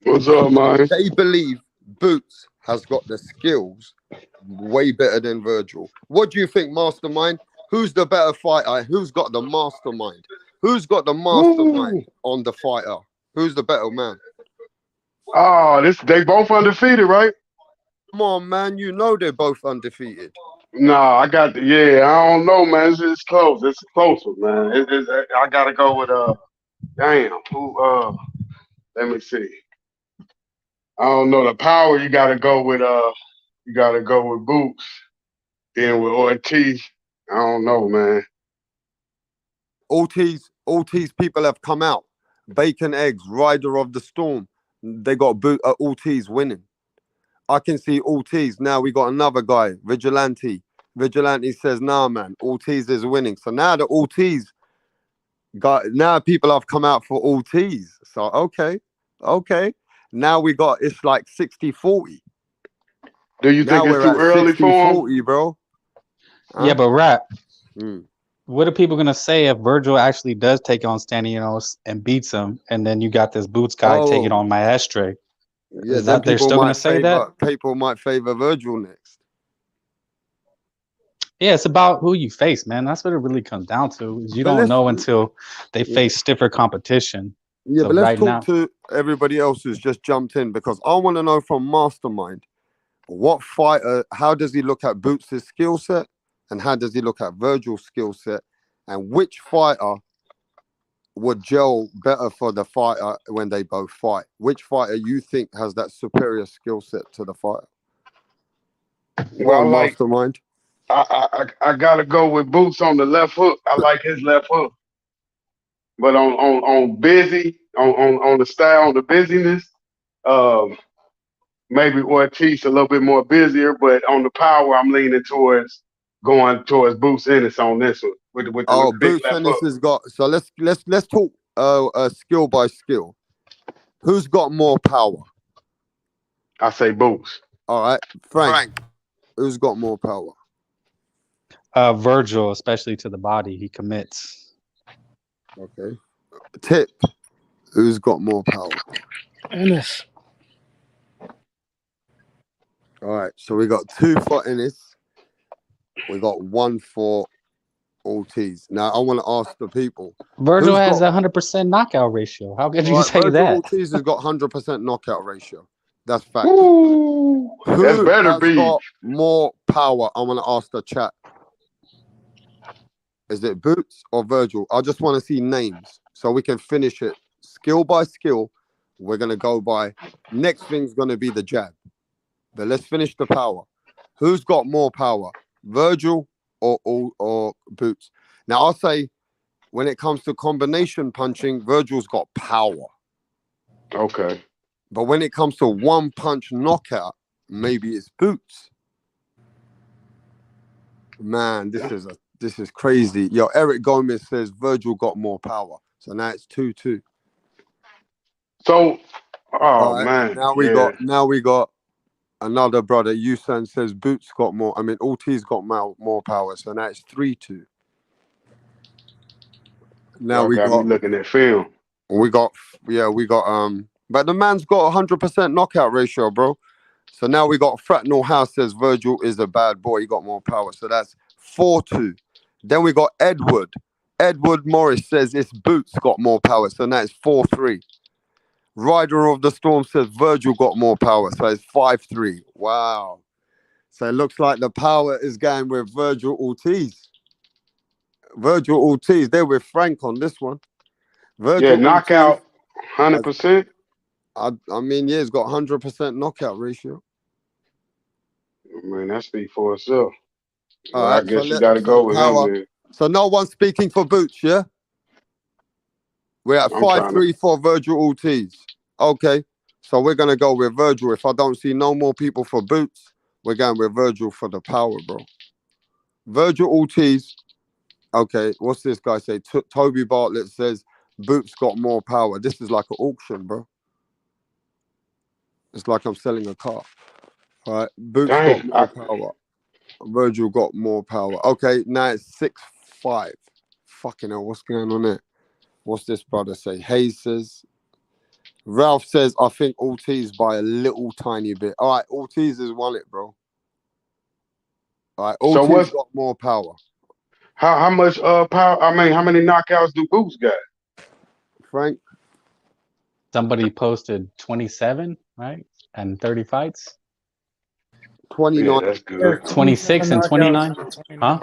What's up, man? they believe Boots has got the skills way better than Virgil. What do you think, Mastermind? Who's the better fighter? Who's got the mastermind? Who's got the mastermind on the fighter? Who's the better man? Oh, they both undefeated, right? Come on, man. You know they're both undefeated. Nah, I don't know, man. It's close. It's a close one, man. I gotta go with let me see. I don't know the power. You gotta go with Boots. Then with Ortiz, I don't know, man. Ortiz people have come out. Bacon Eggs, Rider of the Storm. They got Ortiz winning. I can see Ortiz. Now we got another guy, Vigilante. Vigilante says, nah, man, Ortiz is winning. So now the Ortiz now people have come out for Ortiz. So, okay. Now it's like 60-40. Do you think it's too early for him? 60-40, bro. Yeah, but Rap, what are people going to say if Virgil actually does take on Stanios and beats him, and then you got this Boots guy taking on Maestre? Yeah, then they're still going to say that? People might favor Virgil next. Yeah, it's about who you face, man. That's what it really comes down to. Is you don't know until they face stiffer competition. Yeah, so but let's talk to everybody else who's just jumped in, because I want to know from Mastermind, what fighter, how does he look at Boots' skill set, and how does he look at Virgil's skill set, and which fighter would gel better for the fighter when they both fight? Which fighter you think has that superior skill set to the fighter? Well, Mastermind. I gotta go with Boots on the left hook. I like his left hook. But on busy, on the style, on the busyness, maybe Ortiz a little bit more busier, but on the power, I'm leaning towards Boots Ennis on this one. With the big Boots Ennis has got. So let's talk skill by skill. Who's got more power? I say Boots. All right, Frank. Who's got more power? Virgil, especially to the body, he commits. Okay. Tip. Who's got more power? Ennis. All right. So we got 2 for Ennis. We got 1 for Ortiz. Now I want to ask the people. Virgil has 100% knockout ratio. How could you say Virgil that? Ortiz has got 100% knockout ratio. That's fact. Ooh, that better be. Got more power? I want to ask the chat. Is it Boots or Virgil? I just want to see names so we can finish it skill by skill. We're going to go by. Next thing's going to be the jab. But let's finish the power. Who's got more power? Virgil or Boots? Now, I'll say when it comes to combination punching, Virgil's got power. Okay. But when it comes to one punch knockout, maybe it's Boots. Man, this is crazy. Yo, Eric Gomez says Virgil got more power. So now it's 2-2. So, right, man. Now we got another brother. Yusan says Boots got more. Ortiz got more power. So now it's 3-2. Now we got me looking at film. We got but the man's got 100% knockout ratio, bro. So now we got Fratnal House says Virgil is a bad boy. He got more power. So that's 4-2. Then we got Edward. Edward Morris says it's Boots got more power, so now it's 4-3. Rider of the Storm says Virgil got more power, so it's 5-3. Wow. So it looks like the power is going with Virgil Ortiz. Virgil Ortiz, they're with Frank on this one. Virgil Yeah, knockout, Ortiz, 100%. I mean, yeah, he's got 100% knockout ratio. Man, that speaks for itself. All Well, I right, guess you got to so go with power. him then. So no one's speaking for Boots, yeah? We're at 5-3 for Virgil Ortiz. Okay, so we're going to go with Virgil. If I don't see no more people for Boots, we're going with Virgil for the power, bro. Virgil Ortiz. Okay, what's this guy say? Toby Bartlett says Boots got more power. This is like an auction, bro. It's like I'm selling a car. All right, Boots got more power. Virgil got more power. Okay, now it's 6-5. Fucking hell, what's going on there? What's this brother say? Hayes says. Ralph says, I think Ortiz by a little tiny bit. All right, Ortiz has won it, bro. All right, Ortiz got more power. How much power? I mean, how many knockouts do Boots got? Frank? Somebody posted 27, right? And 30 fights? 29. Yeah, that's good. 26 and 29? Huh?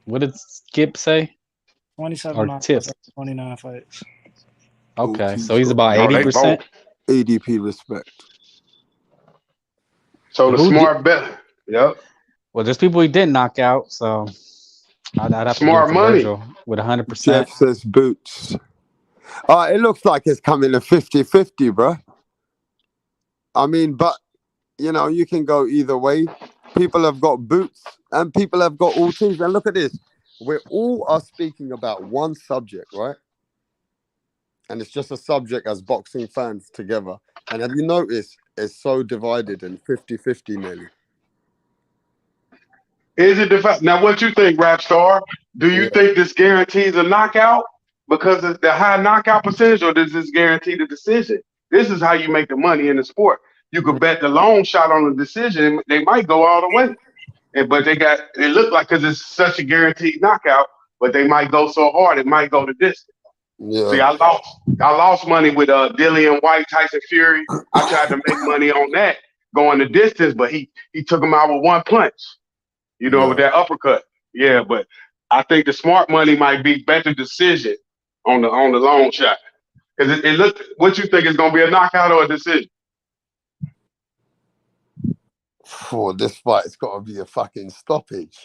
What did Skip say? 27 Or knockouts, Tiff? 29 fights. Okay, Ortiz so he's got about 80%. ADP respect. So the smart bet. Yep. Well, there's people he didn't knock out, so I'd have to give it to Virgil with 100%. Jeff says Boots. It looks like it's coming to 50-50, bro. I mean, but, you know, you can go either way. People have got Boots and people have got Ortiz. And look at this. We all are speaking about one subject, right? And it's just a subject as boxing fans together. And have you noticed it's so divided in 50-50 nearly? Is it now? What you think, Rap Star? Do you think this guarantees a knockout because of the high knockout percentage, or does this guarantee the decision? This is how you make the money in the sport. You could bet the long shot on the decision; they might go all the way, but it looked like because it's such a guaranteed knockout, but they might go so hard it might go the distance. Yeah. See, I lost money with Dillian White, Tyson Fury. I tried to make money on that going the distance, but he took him out with one punch. You know, with that uppercut. Yeah, but I think the smart money might be better decision on the long shot. Because it looked, what you think is going to be a knockout or a decision? For this fight, it's got to be a fucking stoppage.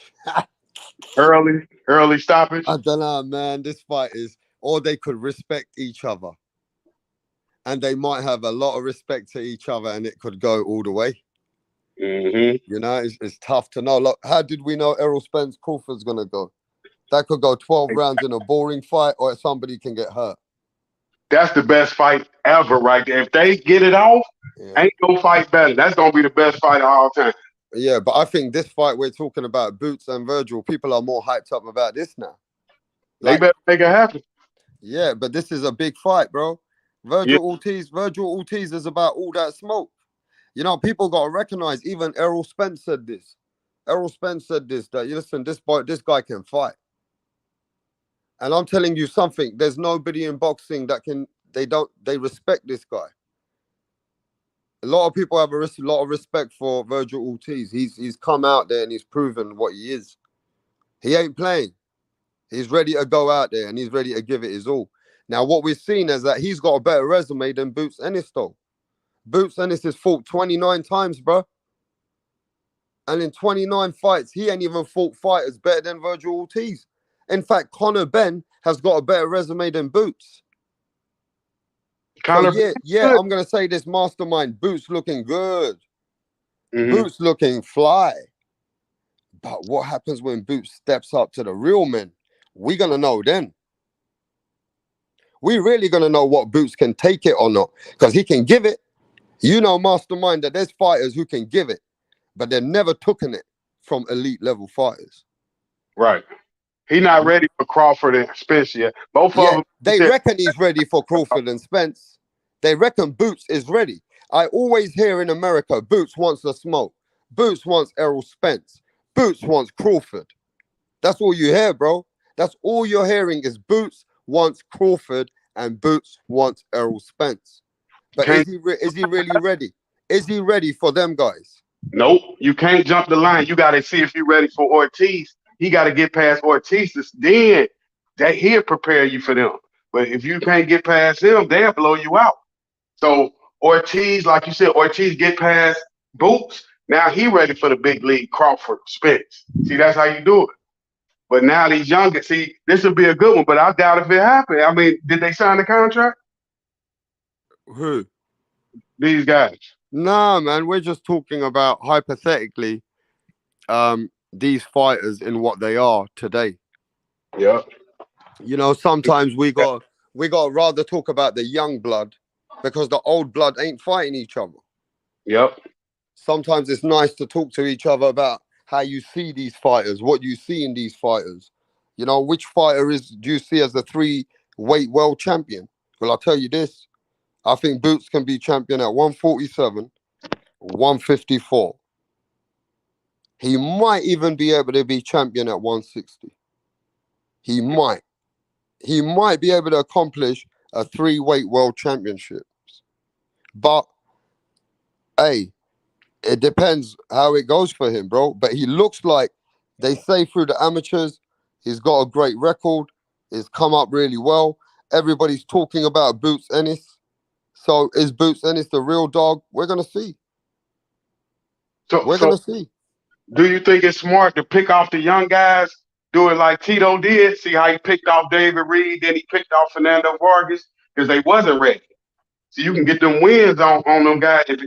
early stoppage? I don't know, man. This fight is, or they could respect each other. And they might have a lot of respect to each other and it could go all the way. Mm-hmm. You know, it's tough to know. Look, how did we know Errol Spence Crawford's going to go? That could go 12 rounds in a boring fight or somebody can get hurt. That's the best fight ever right there. If they get it off, ain't no fight better. That's going to be the best fight of all time. Yeah, but I think this fight we're talking about, Boots and Virgil, people are more hyped up about this now. They better make it happen. Yeah, but this is a big fight, bro. Virgil Ortiz is about all that smoke. You know, people got to recognize, even Errol Spence said this. Errol Spence said this, that, listen, this guy can fight. And I'm telling you something, there's nobody in boxing that can, they respect this guy. A lot of people have a lot of respect for Virgil Ortiz. He's come out there and he's proven what he is. He ain't playing. He's ready to go out there and he's ready to give it his all. Now, what we've seen is that he's got a better resume than Boots Ennis, though. Boots Ennis has fought 29 times, bro. And in 29 fights, he ain't even fought fighters better than Virgil Ortiz. In fact, Conor Ben has got a better resume than Boots. So yeah, I'm going to say this, mastermind. Boots looking good. Mm-hmm. Boots looking fly. But what happens when Boots steps up to the real men? We're going to know then. We're really going to know what Boots can take it or not. Because he can give it. You know, mastermind, that there's fighters who can give it. But they've never taken it from elite level fighters. Right. He's not ready for Crawford and Spence yet. Both of them. They reckon he's ready for Crawford and Spence. They reckon Boots is ready. I always hear in America, Boots wants the smoke. Boots wants Errol Spence. Boots wants Crawford. That's all you hear, bro. That's all you're hearing is Boots wants Crawford and Boots wants Errol Spence. But Can't, is he really ready? Is he ready for them guys? nope, you can't jump the line. You got to see if you're ready for Ortiz. He got to get past Ortiz. Then that he'll prepare you for them. But if you can't get past him, they'll blow you out. So Ortiz, like you said, Ortiz get past Boots. Now he ready for the big league, Crawford, Spence. See, that's how you do it. But now these youngins, see, this would be a good one, but I doubt if it happened. I mean, did they sign the contract? Who? These guys. Nah, man, we're just talking about hypothetically these fighters in what they are today. Yeah. You know, sometimes we got rather talk about the young blood because the old blood ain't fighting each other. Yep. Sometimes it's nice to talk to each other about how you see these fighters, what you see in these fighters. You know, which fighter do you see as a 3-weight world champion? Well, I'll tell you this. I think Boots can be champion at 147, 154. He might even be able to be champion at 160. He might. He might be able to accomplish a 3-weight world championships. But, hey, it depends how it goes for him, bro. But he looks like, they say through the amateurs, he's got a great record. He's come up really well. Everybody's talking about Boots Ennis. So is Boots Ennis the real dog? We're going to see. We're going to see. Do you think it's smart to pick off the young guys, do it like Tito did? See how he picked off David Reed, then he picked off Fernando Vargas because they wasn't ready. So you can get them wins on them guys. If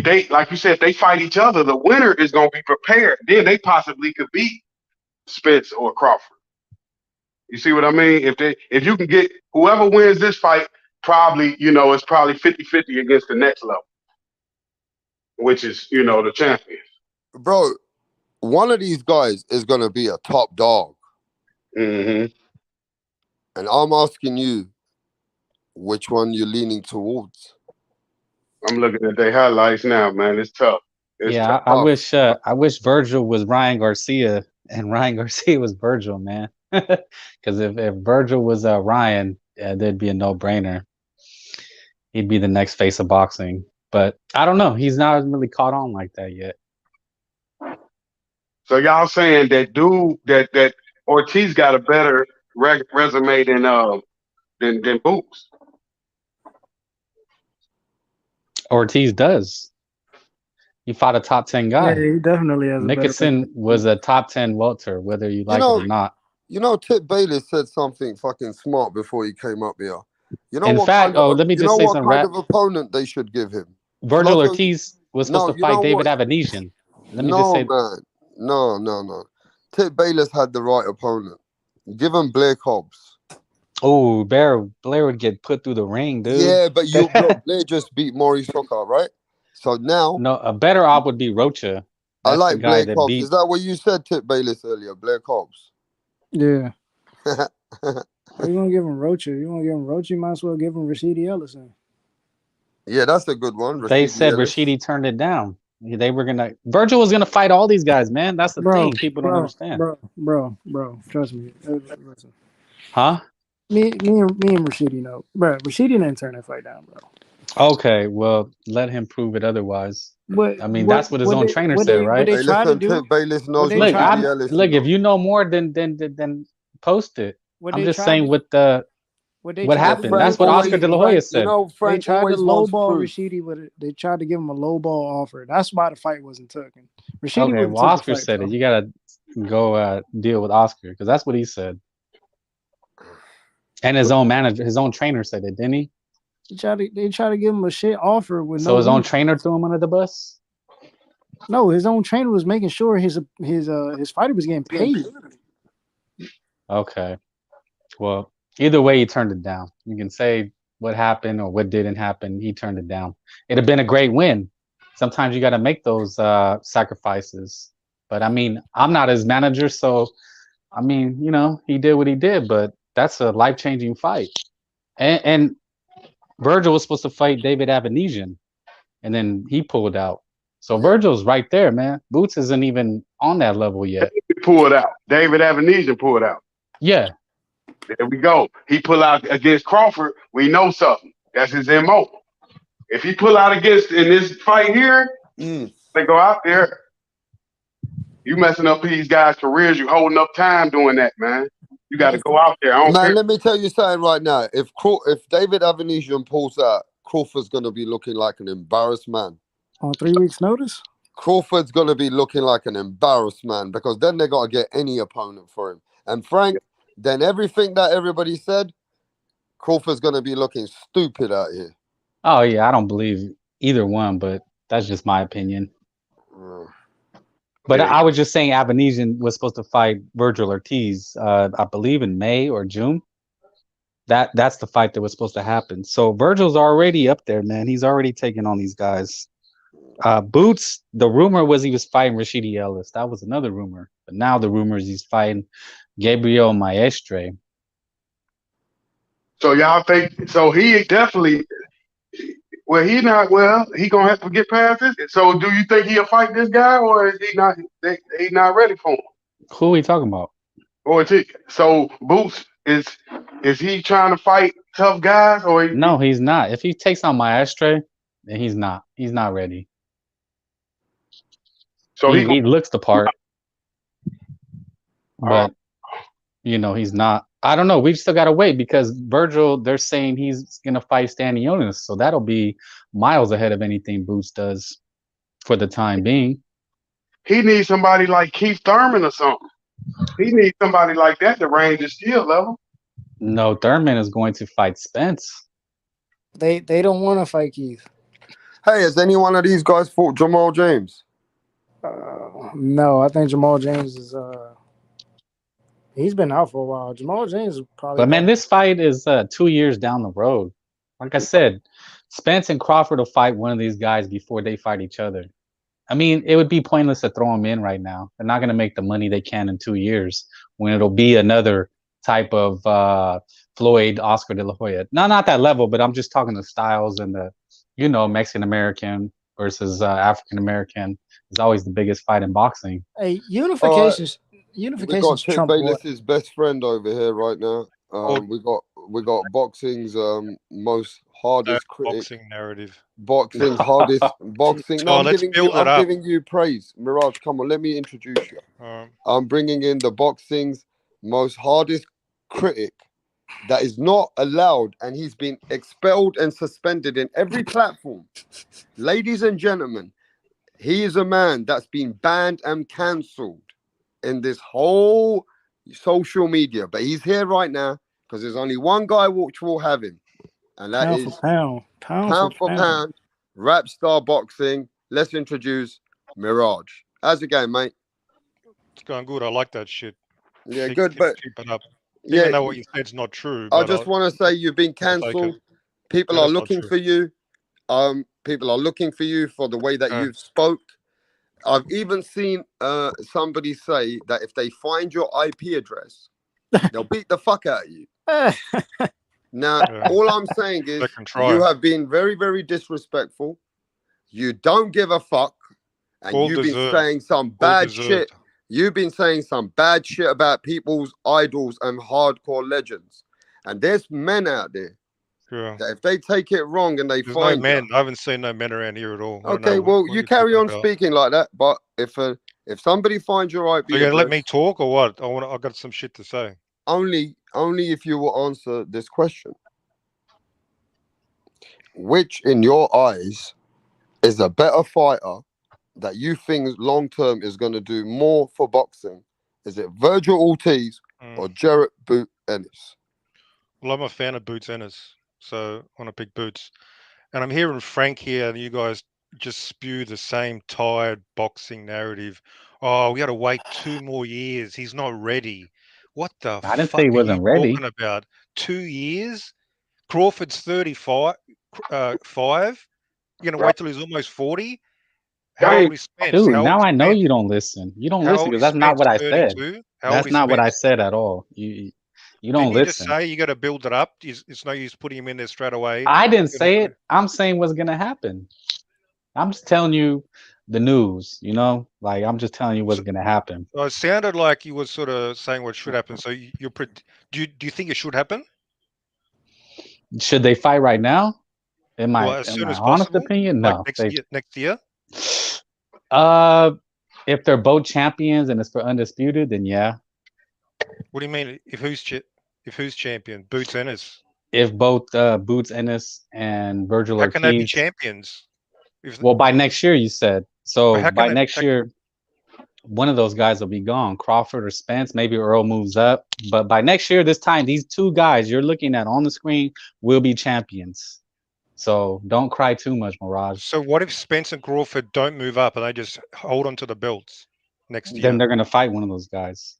they, like you said, if they fight each other, the winner is going to be prepared. Then they possibly could beat Spence or Crawford. You see what I mean? If you can get whoever wins this fight, probably, it's probably 50-50 against the next level, which is, the champion. Bro, one of these guys is going to be a top dog. Mm-hmm. And I'm asking you, which one you're leaning towards? I'm looking at their highlights now, man. It's tough. Tough. I wish Virgil was Ryan Garcia and Ryan Garcia was Virgil, man. Because if Virgil was Ryan, there'd be a no-brainer. He'd be the next face of boxing. But I don't know. He's not really caught on like that yet. So y'all saying that Ortiz got a better resume than Boots? Ortiz does. He fought a top 10 guy. Yeah, he definitely has. Nicholson was a top 10 welter, whether you like it or not. Tip Bailey said something fucking smart before he came up here. In fact, let me just say something. What kind of opponent they should give him? Virgil Ortiz was supposed to fight David Avenesian. Let me just say, man. No. Tip Bayless had the right opponent. Give him Blair Cobbs. Oh, Blair would get put through the ring, dude. Yeah, but Blair just beat Maurice Hooker, right? So now, no, a better op would be Rocha. I like Blair Cobbs. Is that what you said, Tip Bayless, earlier? Blair Cobbs. Yeah. You gonna give him Rocha? You want to give him Rocha? You might as well give him Rashidi Ellison. Yeah, that's a good one. They said Rashidi turned it down. They were gonna. Virgil was gonna fight all these guys, man. That's the thing. People don't understand. Bro. Trust me. Listen. Huh? Me and Rashidi know, bro. Rashidi didn't turn that fight down, bro. Okay, well, let him prove it otherwise. That's what his own trainer said, right? They try to do. Look, if you know more, then post it. I'm just saying what happened. That's what Oscar De La Hoya said. They tried to lowball Rashidi with it. They tried to give him a lowball offer. That's why the fight wasn't taken. Okay, well, Oscar said it. You gotta go deal with Oscar because that's what he said. And his own manager, his own trainer said it, didn't he? They try to give him a shit offer with his own trainer threw him under the bus. No, his own trainer was making sure his fighter was getting paid. Okay, well, either way, he turned it down. You can say what happened or what didn't happen. He turned it down. It'd have been a great win. Sometimes you got to make those sacrifices. But I mean, I'm not his manager, so I mean, he did what he did. But that's a life-changing fight. And Virgil was supposed to fight David Avenesian, and then he pulled out. So Virgil's right there, man. Boots isn't even on that level yet. pulled out. David Morrell pulled out. Yeah. There we go. He pull out against Crawford. We know something. That's his MO. If he pull out against in this fight here, they go out there. You messing up these guys' careers. You holding up time doing that, man. You got to go out there. I don't care. Let me tell you something right now. If David Morrell pulls out, Crawford's going to be looking like an embarrassed man. On 3 weeks' notice? Crawford's going to be looking like an embarrassed man because then they got to get any opponent for him. And Frank, then everything that everybody said, Crawford's going to be looking stupid out here. Oh, yeah. I don't believe either one, but that's just my opinion. But I was just saying Avenesian was supposed to fight Virgil Ortiz, I believe in May or June. That's the fight that was supposed to happen. So Virgil's already up there, man. He's already taking on these guys. Boots, the rumor was he was fighting Rashidi Ellis. That was another rumor. But now the rumor is he's fighting Gabriel Maestre. So y'all think, so he definitely, well, he gonna have to get past this. So do you think he'll fight this guy or is he not ready for him? Who are we talking about? So Boots, is he trying to fight tough guys or? No, he's not. If he takes on Maestre, then he's not. He's not ready. So he looks the part. But, he's not. I don't know. We've still got to wait because Virgil, they're saying he's going to fight Stanionis. So that'll be miles ahead of anything Boots does for the time being. He needs somebody like Keith Thurman or something. He needs somebody like that to range his skill level. No, Thurman is going to fight Spence. They don't want to fight Keith. Hey, has any one of these guys fought Jamal James? No, I think Jamal James is he's been out for a while. Jamal James is probably. But man, this fight is 2 years down the road. Like I said, Spence and Crawford will fight one of these guys before they fight each other. I mean, it would be pointless to throw them in right now. They're not going to make the money they can in 2 years when it'll be another type of Floyd, Oscar De La Hoya. No, not that level, but I'm just talking the styles and the, Mexican-American versus African-American is always the biggest fight in boxing. Hey, unification's we got Chip Trump. Bayless's best friend over here right now. We got boxing's most hardest critic. Boxing narrative. Boxing's hardest boxing. No, I'm giving you praise. Mirage, come on, let me introduce you. I'm bringing in the boxing's most hardest critic that is not allowed, and he's been expelled and suspended in every platform. Ladies and gentlemen, he is a man that's been banned and cancelled in this whole social media, but he's here right now because there's only one guy which will have him, and that is pound for pound, rap star boxing. Let's introduce Mirage. How's it going, mate? It's going good. I like that shit. Yeah, good, but keep it up. Even though what you said's not true. I just want to say you've been cancelled. People are looking for you. People are looking for you for the way that you've spoke. I've even seen somebody say that if they find your IP address, they'll beat the fuck out of you. Now, all I'm saying is you have been very, very disrespectful. You don't give a fuck. And you've been saying some bad shit. You've been saying some bad shit about people's idols and hardcore legends. And there's men out there that if they take it wrong and they find no men. I haven't seen no men around here at all. Okay, well, you carry on speaking like that. But if somebody finds your IP, you're gonna let me talk or what? I got some shit to say. Only if you will answer this question. Which, in your eyes, is a better fighter that you think long term is going to do more for boxing? Is it Virgil Ortiz or Jarrett Boot Ennis? Well, I'm a fan of Boots Ennis, so I want to pick Boots. And I'm hearing Frank here, and you guys just spew the same tired boxing narrative. Oh, we got to wait 2 more years. He's not ready. What the I didn't say he wasn't ready. Talking about 2 years? Crawford's 35. You're gonna wait till he's almost 40? How old is Spence? Dude, now I know you don't listen. You don't listen because that's not what I said. That's not what I said at all. You don't listen. Just say you got to build it up. It's no use putting him in there straight away. I didn't say it. I'm saying what's gonna happen. I'm just telling you the news. You know, like I'm just telling you what's gonna happen. So it sounded like you were sort of saying what should happen. So do you think it should happen? Should they fight right now? In Well, my as soon as honest possible, opinion, like no. next year. If they're both champions and it's for undisputed, then yeah. What do you mean? If who's champion? Boots Ennis. If both Boots Ennis and Virgil How can they be Ortiz, champions? well, by next year you said. So how by can next year, one of those guys will be gone. Crawford or Spence. Maybe Earl moves up. But by next year, this time, these two guys you're looking at on the screen will be champions. So don't cry too much, Mirage. So what if Spence and Crawford don't move up and they just hold on to the belts next year? Then they're gonna fight one of those guys.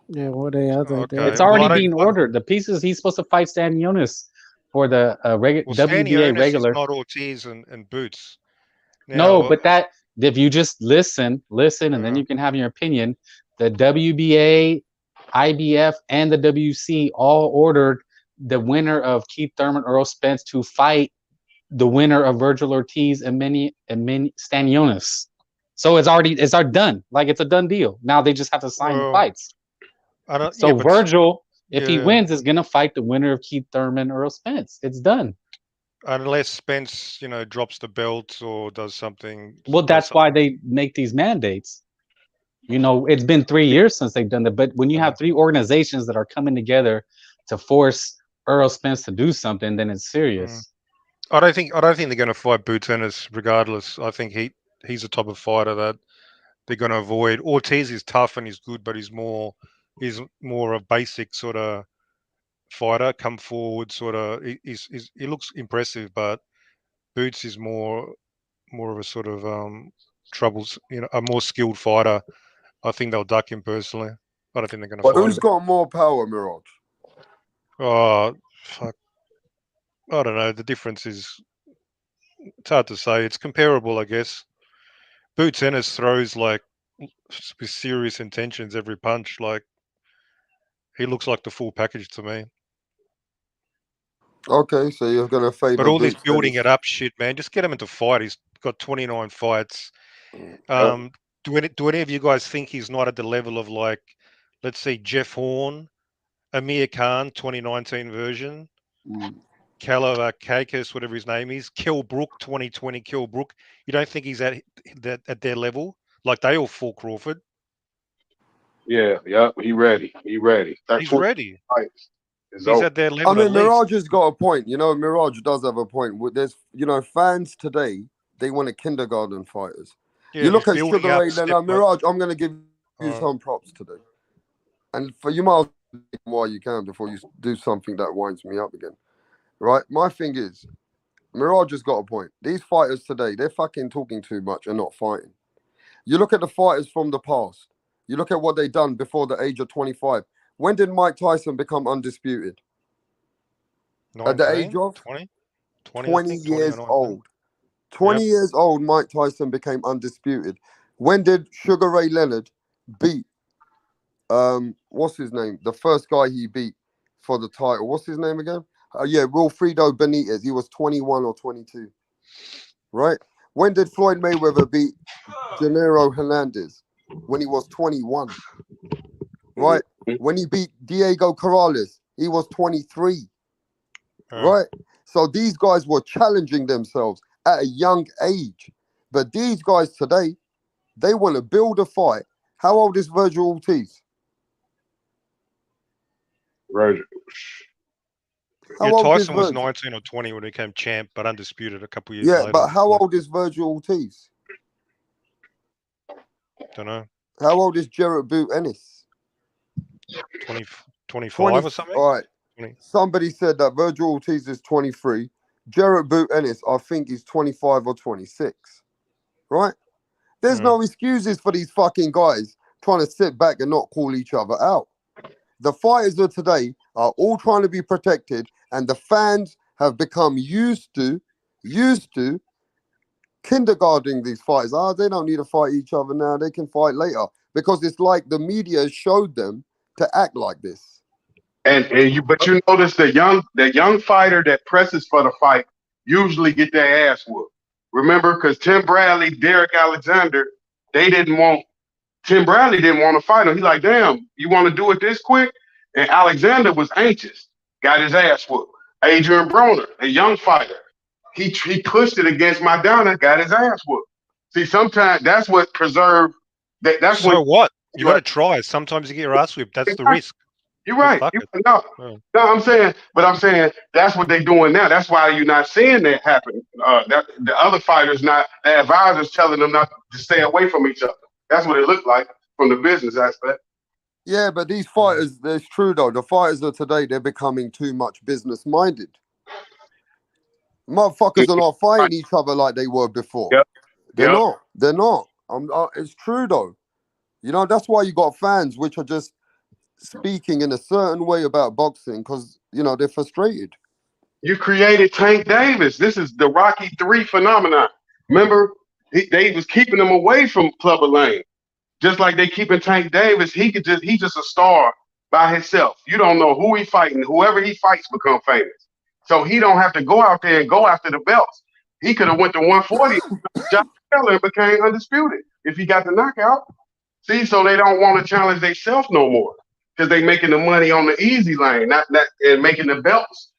Yeah, what they other Okay. It's Well, already being ordered. The pieces he's supposed to fight Stanionis for the Well, WBA Stanionis regular. is not Ortiz and Boots. No, Now, but that if you just listen, and then you can have your opinion. The WBA, IBF, and the WC all ordered the winner of Keith Thurman, Earl Spence to fight the winner of Virgil Ortiz and Mini Stanionis. So it's already done. Like it's a done deal. Now they just have to sign the fights. I don't. So Yeah, but Virgil, if he wins, is gonna fight the winner of Keith Thurman, Earl Spence. It's done. unless Spence, drops the belt or does something. Well, that's why they make these mandates. It's been 3 years since they've done that. But when you have three organizations that are coming together to force Earl Spence to do something, then it's serious. I don't think they're going to fight Boots Ennis regardless. I think he's the type of fighter that they're going to avoid. Ortiz is tough and he's good, but he's more a basic sort of fighter. Come forward, sort of. He looks impressive, but Boots is more of a sort of troubles. A more skilled fighter. I think they'll duck him personally. I don't think they're going to fight him. Who's got more power, Mirage? Oh, fuck. I don't know. The difference is, it's hard to say. It's comparable, I guess. Boots Ennis throws like with serious intentions every punch. Like he looks like the full package to me. Okay, so you're gonna favour. But all this building it up shit, man. Just get him into fight. He's got 29 fights. Do any of you guys think he's not at the level of, like, let's see, Jeff Horn, Amir Khan, 2019 version, Kalakakis, whatever his name is, Kell Brook, 2020 Kell Brook? You don't think he's at their level? Like they all fought Crawford. Yeah, he ready. He's ready. He's at their level. I mean, Mirage has got a point. Mirage does have a point. There's, fans today, they want kindergarten fighters. Yeah, you look at Sugar Ray Leonard, Mirage, I'm going to give you some props today. And for you might while you can before you do something that winds me up again. Right? My thing is, Mirage has got a point. These fighters today, they're fucking talking too much and not fighting. You look at the fighters from the past. You look at what they done before the age of 25. When did Mike Tyson become undisputed? 19, at the age of 20 years old. 20 years old, Mike Tyson became undisputed. When did Sugar Ray Leonard beat, what's his name? The first guy he beat for the title. What's his name again? Wilfredo Benitez. He was 21 or 22. Right? When did Floyd Mayweather beat Gennaro Hernandez? When he was 21. Right? When he beat Diego Corrales, he was 23. Right? So these guys were challenging themselves at a young age. But these guys today, they want to build a fight. How old is Virgil Ortiz? Tyson was 19 or 20 when he became champ, but undisputed a couple years later. Yeah, but how old is Virgil Ortiz? Don't know. How old is Jarrett Boot Ennis? 25 or something? All right. 20. Somebody said that Virgil Ortiz is 23. Jarrett Boot Ennis, I think he's 25 or 26. Right? There's no excuses for these fucking guys trying to sit back and not call each other out. The fighters of today are all trying to be protected, and the fans have become used to kindergartening these fighters. They don't need to fight each other now. They can fight later because it's like the media showed them to act like this. But you notice the young fighter that presses for the fight usually get their ass whooped. Remember, because Tim Bradley, Derek Alexander, Tim Bradley didn't want to fight him. He's like, damn, you want to do it this quick? And Alexander was anxious, got his ass whooped. Adrian Broner, a young fighter, he pushed it against Maidana, got his ass whooped. See, sometimes that's what preserved that. That's so what? You got to right. try. Sometimes you get your ass whipped. That's the risk. You're right. No, I'm saying that's what they're doing now. That's why you're not seeing that happen. That the other fighters, not the advisors, telling them not to stay away from each other. That's what it looked like from the business aspect. Yeah, but these fighters, it's true though. The fighters of today, they're becoming too much business minded. Motherfuckers are not fighting each other like they were before. Yep. They're not. They're not. It's true though. You know, that's why you got fans which are just speaking in a certain way about boxing because, you know, they're frustrated. You created Tank Davis. This is the Rocky III phenomenon. Remember, they was keeping him away from Clubber Lang. Just like they keeping Tank Davis, he's just a star by himself. You don't know who he fighting. Whoever he fights become famous. So he don't have to go out there and go after the belts. He could have went to 140 John Taylor and became undisputed if he got the knockout. See, so they don't want to challenge themselves no more because they making the money on the easy lane, not and making the belts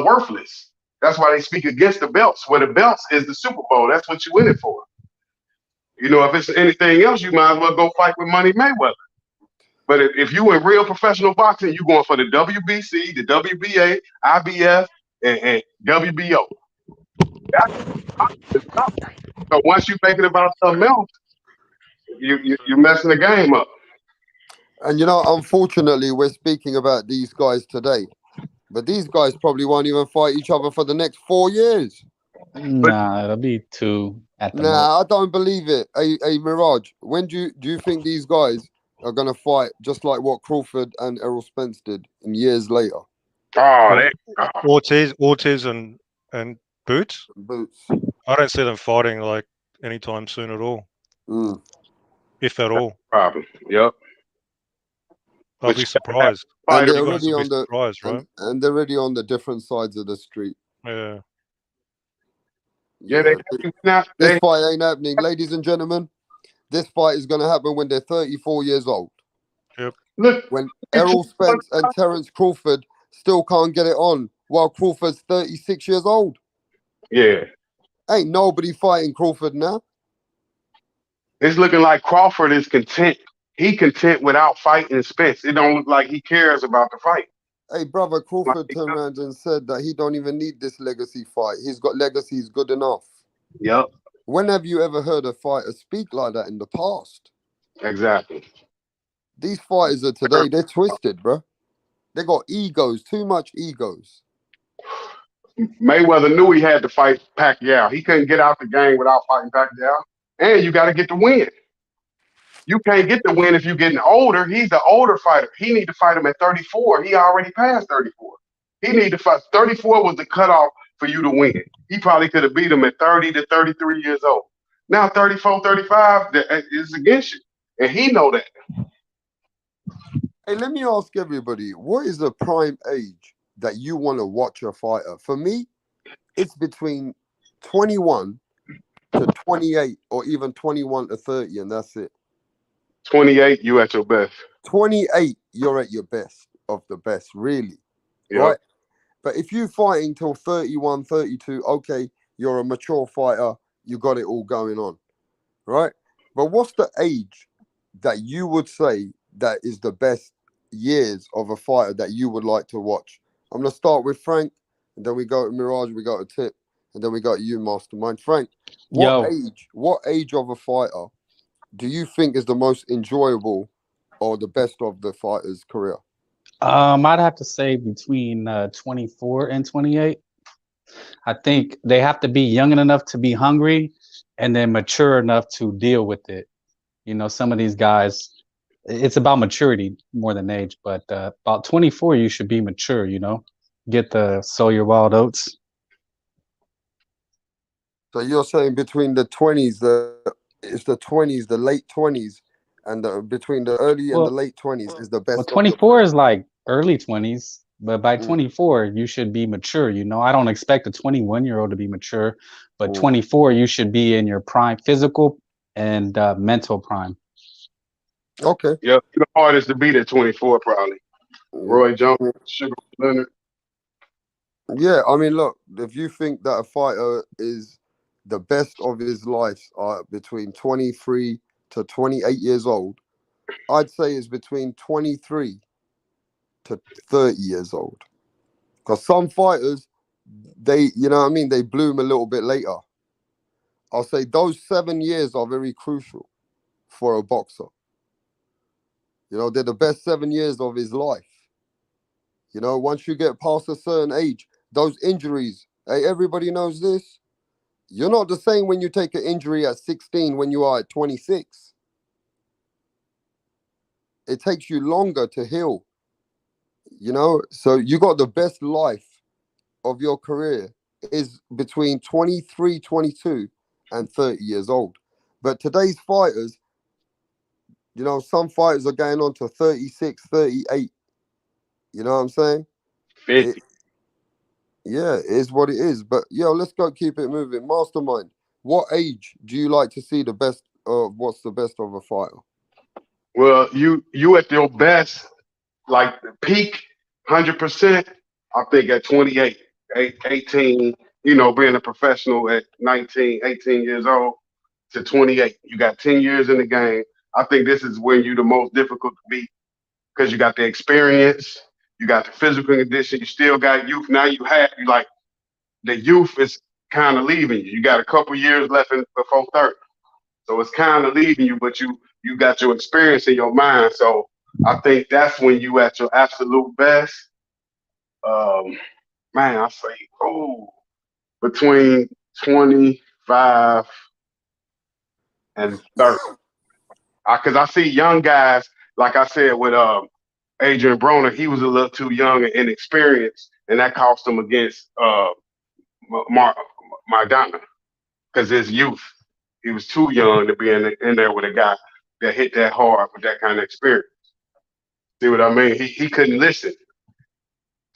worthless. That's why they speak against the belts. Where the belts is the Super Bowl. That's what you in it for. You know, if it's anything else, you might as well go fight with Money Mayweather. But if you in real professional boxing, you going for the WBC, the WBA, IBF, and WBO. So once you make it about something else, you're messing the game up. And you know, unfortunately, we're speaking about these guys today, but these guys probably won't even fight each other for the next 4 years. Nah, it'll be 2 at the most. Nah, I don't believe it. Hey, Mirage, when do you think these guys are gonna fight just like what Crawford and Errol Spence did in years later? Ortiz and Boots. I don't see them fighting like anytime soon at all. If at all. Problem. Yep. I'll be surprised. And they're already on right? and they're already on the different sides of the street. Yeah. Yeah, this fight ain't happening, ladies and gentlemen. This fight is going to happen when they're 34 years old. Yep. Look, when Errol Spence and Terence Crawford still can't get it on, while Crawford's 36 years old. Yeah. Ain't nobody fighting Crawford now. It's looking like Crawford is content. He content without fighting Spence. It don't look like he cares about the fight. Hey, brother, Crawford turned around and said that he don't even need this legacy fight. He's got legacies good enough. Yep. When have you ever heard a fighter speak like that in the past? Exactly. These fighters of today, they're twisted, bro. They got egos, too much egos. Mayweather knew he had to fight Pacquiao. He couldn't get out the game without fighting Pacquiao. And you got to get the win. You can't get the win if you're getting older. He's the older fighter. He need to fight him at 34. He already passed 34. He need to fight. 34 was the cutoff for you to win. He probably could have beat him at 30 to 33 years old. Now 34, 35 is against you. And he know that. Hey, let me ask everybody, what is the prime age that you want to watch a fighter? For me, it's between 21 to 28 or even 21 to 30, and that's it. 28, you at your best. 28, you're at your best of the best, really. Yep. Right? But if you fighting till 31, 32, okay, you're a mature fighter, you got it all going on, right? But what's the age that you would say that is the best years of a fighter that you would like to watch? I'm going to start with Frank, and then we go to Mirage, we go to Tip, and then we go to you, Mastermind. Frank, what age of a fighter do you think is the most enjoyable or the best of the fighter's career? I'd have to say between 24 and 28. I think they have to be young enough to be hungry and then mature enough to deal with it. You know, some of these guys, it's about maturity more than age, but about 24, you should be mature, you know, get the sow your wild oats. So you're saying between the 20s, it's the 20s, the late 20s, and between the early and the late 20s is the best. Well, 24 is like early 20s. But by 24, you should be mature. You know, I don't expect a 21-year-old to be mature, but 24, you should be in your prime, physical and mental prime. Okay. Yeah, the hardest to beat at 24, probably. Roy Jones, Sugar Leonard. Yeah, I mean, look, if you think that a fighter is the best of his life between 23 to 28 years old, I'd say is between 23 to 30 years old. Because some fighters, they, you know what I mean, they bloom a little bit later. I'll say those 7 years are very crucial for a boxer. You know, they're the best 7 years of his life. You know, once you get past a certain age, those injuries, hey, everybody knows this. You're not the same when you take an injury at 16 when you are at 26. It takes you longer to heal, you know? So you got the best life of your career is between 23, 22 and 30 years old. But today's fighters, you know, some fighters are going on to 36, 38. You know what I'm saying? 50. Yeah, it is what it is. But yo, let's go keep it moving. Mastermind, what age do you like to see the best of what's the best of a fighter? Well, you at your best, like the peak, 100%. I think at 28, 18. You know, being a professional at 19, 18 years old to 28, you got 10 years in the game. I think this is when you the most difficult to beat because you got the experience, you got the physical condition, you still got youth. Now you like the youth is kind of leaving you. You got a couple years left before 30. So it's kind of leaving you, but you got your experience in your mind. So I think that's when you at your absolute best. Man, I say, between 25 and 30. Because I see young guys, like I said, with Adrian Broner, he was a little too young and inexperienced, and that cost him against Maidana because his youth. He was too young to be in there with a guy that hit that hard with that kind of experience. See what I mean? He couldn't listen.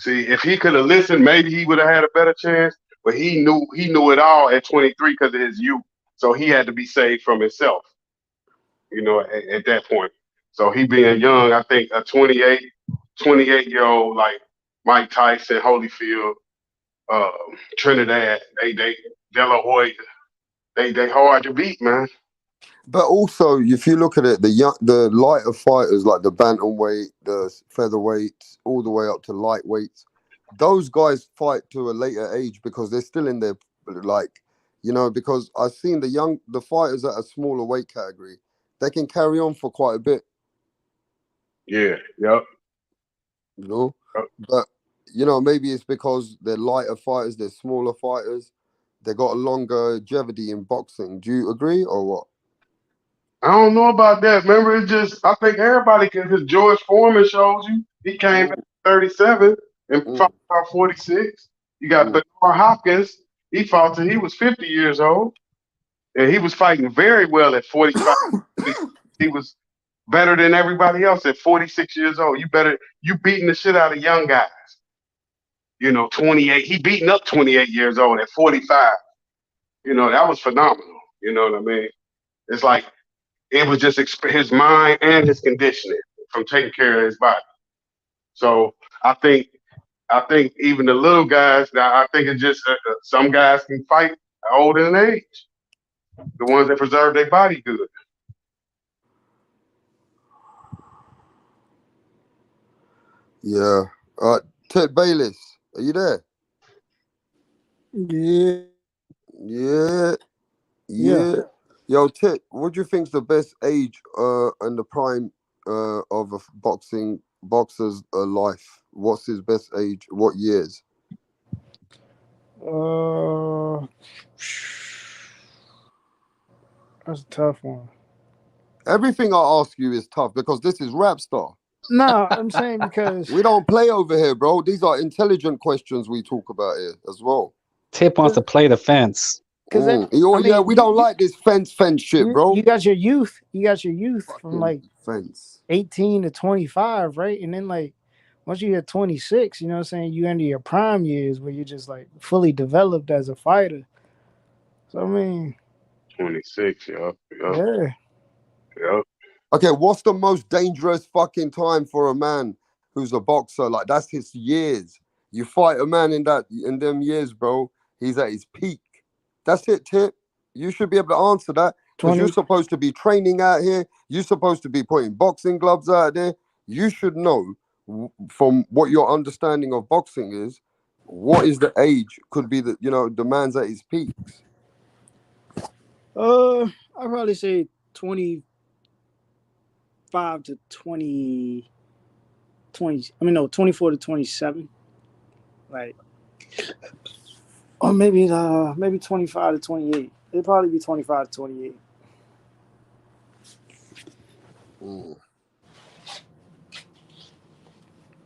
See, if he could have listened, maybe he would have had a better chance. But he knew it all at 23 because of his youth. So he had to be saved from himself, you know, at that point. So he being young, I think a 28-year-old like Mike Tyson, Holyfield, Trinidad, they De La Hoya, they hard to beat, man. But also, if you look at it, the lighter fighters like the bantamweight, the featherweights, all the way up to lightweights, those guys fight to a later age because they're still in their, like, you know, because I've seen the fighters at a smaller weight category, they can carry on for quite a bit. Yeah, yep. You know, Yep. but you know, maybe it's because they're lighter fighters, they're smaller fighters, they got a longer longevity in boxing. Do you agree or what? I don't know about that. Remember, it's just I think everybody can. Because George Foreman shows you he came at 37 and fought about 46. You got Bernard Hopkins. He fought till he was 50 years old, and he was fighting very well at 45. He was better than everybody else at 46 years old. You beating the shit out of young guys. You know, 28. He beating up 28 years old at 45. You know, that was phenomenal. You know what I mean? It's like it was just his mind and his conditioning from taking care of his body. So I think even the little guys, I think it's just some guys can fight older in age. The ones that preserve their body good. Yeah. Ted Bayless, are you there? Yeah. Yeah. Yo, Ted, what do you think's the best age and the prime of a boxer's life? What's his best age? What years? That's a tough one. Everything I ask you is tough because this is Rap Star. No, I'm saying because we don't play over here, bro. These are intelligent questions we talk about here as well. Tip wants to play the fence. we don't like this fence shit, bro. You got your youth. You got your youth from like fence 18 to 25, right? And then like once you hit 26, you know what I'm saying, you enter your prime years where you're just like fully developed as a fighter. So I mean, 26, yup. yeah. Okay, what's the most dangerous fucking time for a man who's a boxer? Like, that's his years. You fight a man in them years, bro. He's at his peak. That's it, Tip. You should be able to answer that because 20. you're supposed to be training out here. You're supposed to be putting boxing gloves out there. You should know from what your understanding of boxing is, what is the age could be that, you know, the man's at his peaks. I'd probably say 25 to 20. 24 to 27. Like, or maybe 25 to 28. It'd probably be 25 to 28.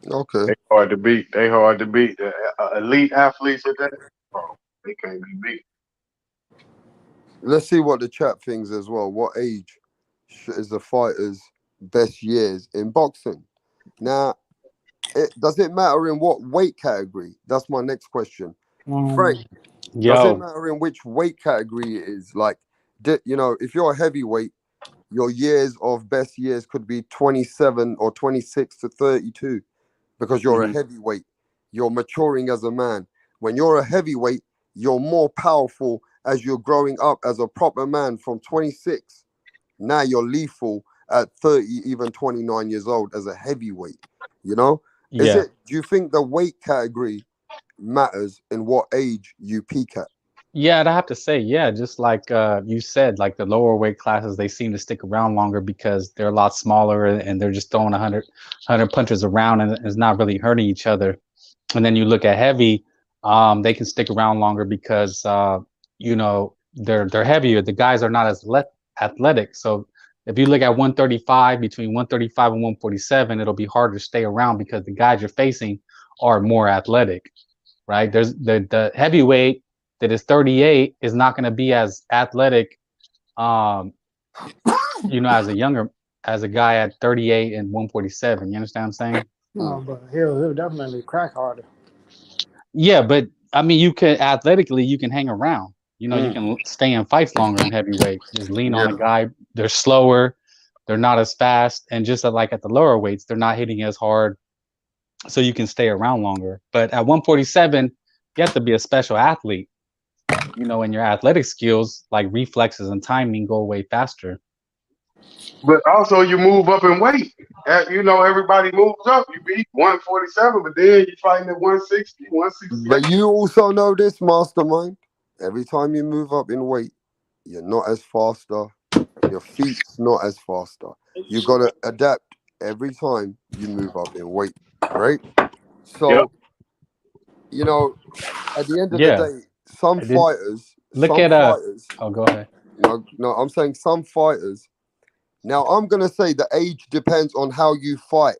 Okay. They hard to beat. The elite athletes at that, bro, they can't be beat. Let's see what the chat thinks as well. What age is the fighter's best years in boxing? Now, does it matter in what weight category? That's my next question. Frank, does it matter in which weight category it is? Like, you know, if you're a heavyweight, your years of best years could be 27 or 26 to 32 because you're a heavyweight. You're maturing as a man. When you're a heavyweight, you're more powerful as you're growing up as a proper man from 26. Now you're lethal at 30, even 29 years old as a heavyweight, you know? Do you think the weight category matters in what age you peak at? Yeah, I'd have to say, yeah, just like you said, like the lower weight classes, they seem to stick around longer because they're a lot smaller and they're just throwing 100 punches around and it's not really hurting each other. And then you look at heavy, they can stick around longer because you know, they're heavier. The guys are not as athletic. So if you look at 135, between 135 and 147, it'll be harder to stay around because the guys you're facing are more athletic, right? There's the heavyweight that is 38 is not going to be as athletic, you know, as a guy at 38 and 147. You understand what I'm saying? No, but he'll definitely crack harder. Yeah, but I mean, you can athletically, you can hang around. You know, you can stay in fights longer in heavyweight. Just lean on a guy. They're slower. They're not as fast. And just like at the lower weights, they're not hitting as hard. So you can stay around longer. But at 147, you have to be a special athlete. You know, and your athletic skills, like reflexes and timing, go way faster. But also, you move up in weight. You know, everybody moves up. You beat 147, but then you're fighting at 160, 168. But you also know this, Mastermind. Every time you move up in weight, you're not as faster. Your feet's not as faster. You got to adapt every time you move up in weight, right? So, you know, at the end of the day, some fighters. Oh, go ahead. No, I'm saying some fighters. Now, I'm going to say the age depends on how you fight.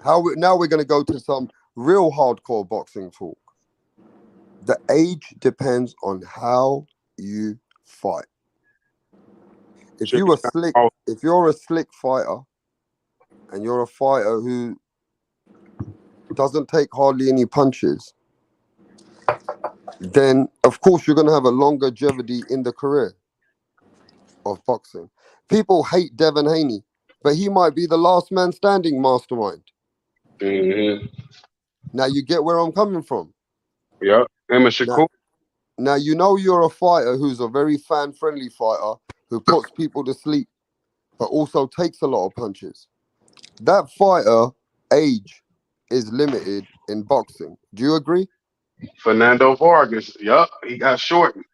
Now we're going to go to some real hardcore boxing talk. The age depends on how you fight. If you're a slick fighter, and you're a fighter who doesn't take hardly any punches, then of course you're going to have a longevity in the career of boxing. People hate Devin Haney, but he might be the last man standing, Mastermind. Now you get where I'm coming from. Yeah, Emma Shakur. Now you know you're a fighter who's a very fan-friendly fighter who puts people to sleep, but also takes a lot of punches. That fighter age is limited in boxing. Do you agree? Fernando Vargas. Yup, he got shortened.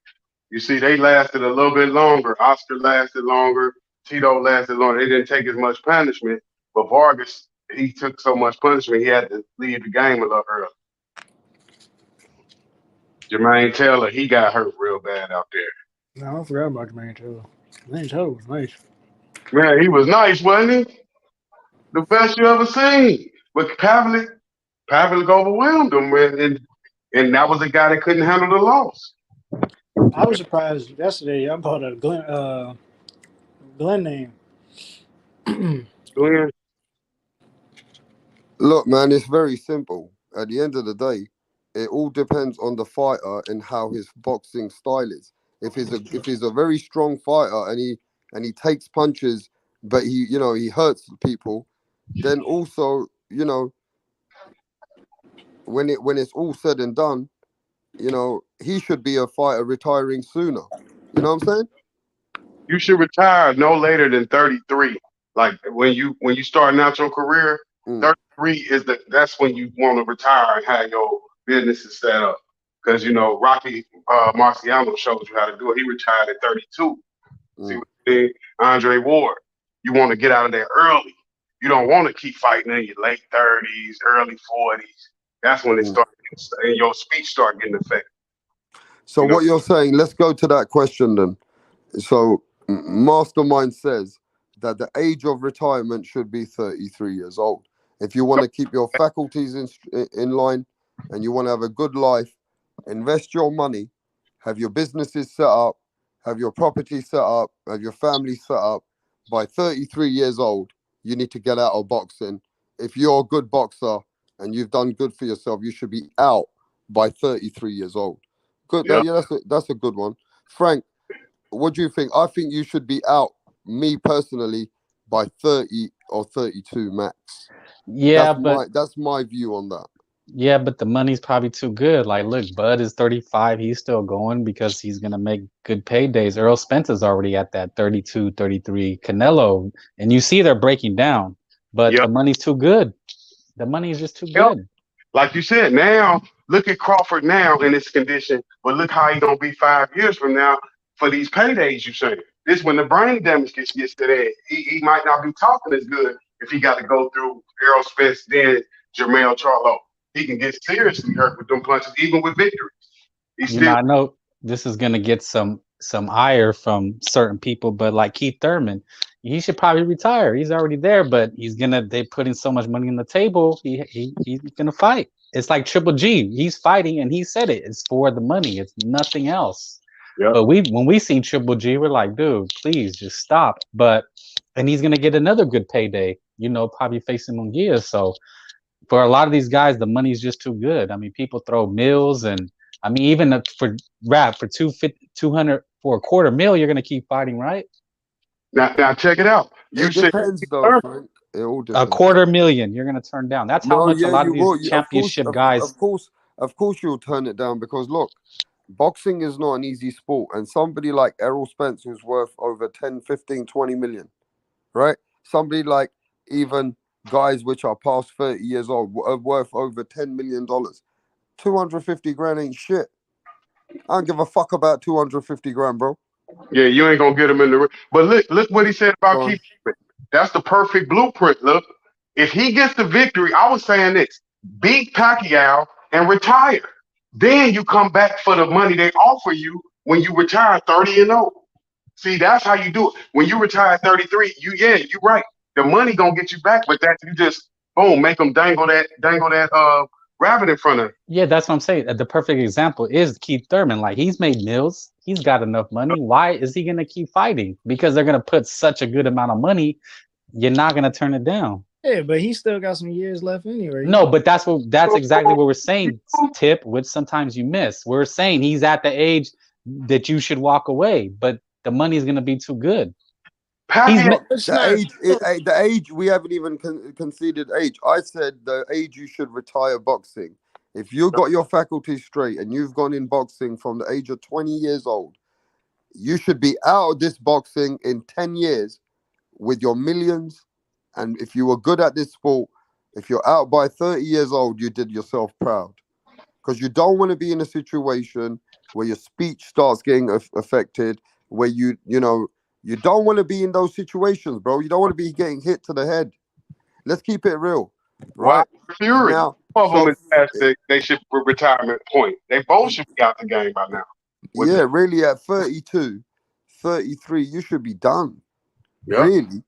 You see, they lasted a little bit longer. Oscar lasted longer. Tito lasted longer. They didn't take as much punishment. But Vargas, he took so much punishment, he had to leave the game a little early. Jermaine Taylor, he got hurt real bad out there. No, I forgot about Jermaine Taylor. Jermaine Taylor was nice. Man, he was nice, wasn't he? The best you ever seen. But Pavlik overwhelmed him, and that was a guy that couldn't handle the loss. I was surprised yesterday. I bought a Glenn name. Glenn. Look, man, it's very simple. At the end of the day, it all depends on the fighter and how his boxing style is. If he's a very strong fighter and he takes punches, but he hurts people, then also when it's all said and done, he should be a fighter retiring sooner. You know what I'm saying? You should retire no later than 33. Like when you starting out your career, Mm, 33 is that's when you want to retire and have your businesses set up. Because Rocky Marciano showed you how to do it. He retired at 32. See mm, what I mean? Andre Ward, you want to get out of there early. You don't want to keep fighting in your late 30s, early 40s. That's when it mm. starts, and your speech start getting affected. So You know, what you're saying? Let's go to that question then. So Mastermind says that the age of retirement should be 33 years old. If you want to keep your faculties in line and you want to have a good life, invest your money, have your businesses set up, have your property set up, have your family set up. By 33 years old, you need to get out of boxing. If you're a good boxer and you've done good for yourself, you should be out by 33 years old. Good. yeah. Yeah, that's a good one. Frank, what do you think? I think you should be out, me personally, by 30 or 32 max. Yeah, but That's my view on that. yeah, but the money's probably too good. Like, look, Bud is 35. He's still going because he's gonna make good paydays. Earl Spencer's already at that 32, 33. Canelo, and you see they're breaking down, but Yep. the money's too good. The money is just too Yep. good. Like you said, now look at Crawford now in this condition, but look how he gonna be 5 years from now for these paydays. You saying this when the brain damage gets to that, he might not be talking as good if he got to go through Errol Spence, then Jermell Charlo. He can get seriously hurt with them punches, even with victory. He You know, still I know this is gonna get some ire from certain people, but like Keith Thurman, he should probably retire. He's already there, but they putting so much money on the table. He's gonna fight. It's like Triple G. He's fighting, and he said it. It's for the money. It's nothing else. yeah. But when we see Triple G, we're like, dude, please just stop. And he's gonna get another good payday. Probably facing Munguia. So for a lot of these guys, the money's just too good. I mean, people throw mills, and I mean, even for rap for 200 for a quarter mil, you're gonna keep fighting, right? Now check it out. You It said depends, though, Frank. It all A depends. quarter million, you're gonna turn down. That's how No, much a yeah, lot of you these will. Of course, championship guys. of course, you'll turn it down because look, boxing is not an easy sport, and somebody like Errol Spence, who's worth over 10, 15, 20 million, right? Somebody like even guys which are past 30 years old are worth over $10 million. 250 grand ain't shit. I don't give a fuck about 250 grand, bro. Yeah, you ain't gonna get him in the ring. But look what he said about Go on. Keith. That's the perfect blueprint. Look, if he gets the victory, I was saying this: beat Pacquiao and retire. Then you come back for the money they offer you when you retire 30-0. See, that's how you do it. When you retire 33, you're right. The money gonna get you back, but that you just boom, make them dangle that rabbit in front of you. Yeah, that's what I'm saying. The perfect example is Keith Thurman. Like, he's made mills, he's got enough money. Why is he gonna keep fighting? Because they're gonna put such a good amount of money. You're not gonna turn it down. Yeah, but he still got some years left anyway. No, but that's exactly what we're saying, Tip, which sometimes you miss. We're saying he's at the age that you should walk away, but the money's gonna be too good. Pacquiao, The age we haven't even conceded age. I said the age you should retire boxing. If you got your faculties straight and you've gone in boxing from the age of 20 years old, you should be out of this boxing in 10 years with your millions. And if you were good at this sport, if you're out by 30 years old, you did yourself proud. Because you don't want to be in a situation where your speech starts getting affected, where you don't want to be in those situations, bro. You don't want to be getting hit to the head. Let's keep it real, right? Fury. Now, Both of them is past they should retirement point. They both should be out the game by now. yeah, really at 32, 33, you should be done. Yep. Really,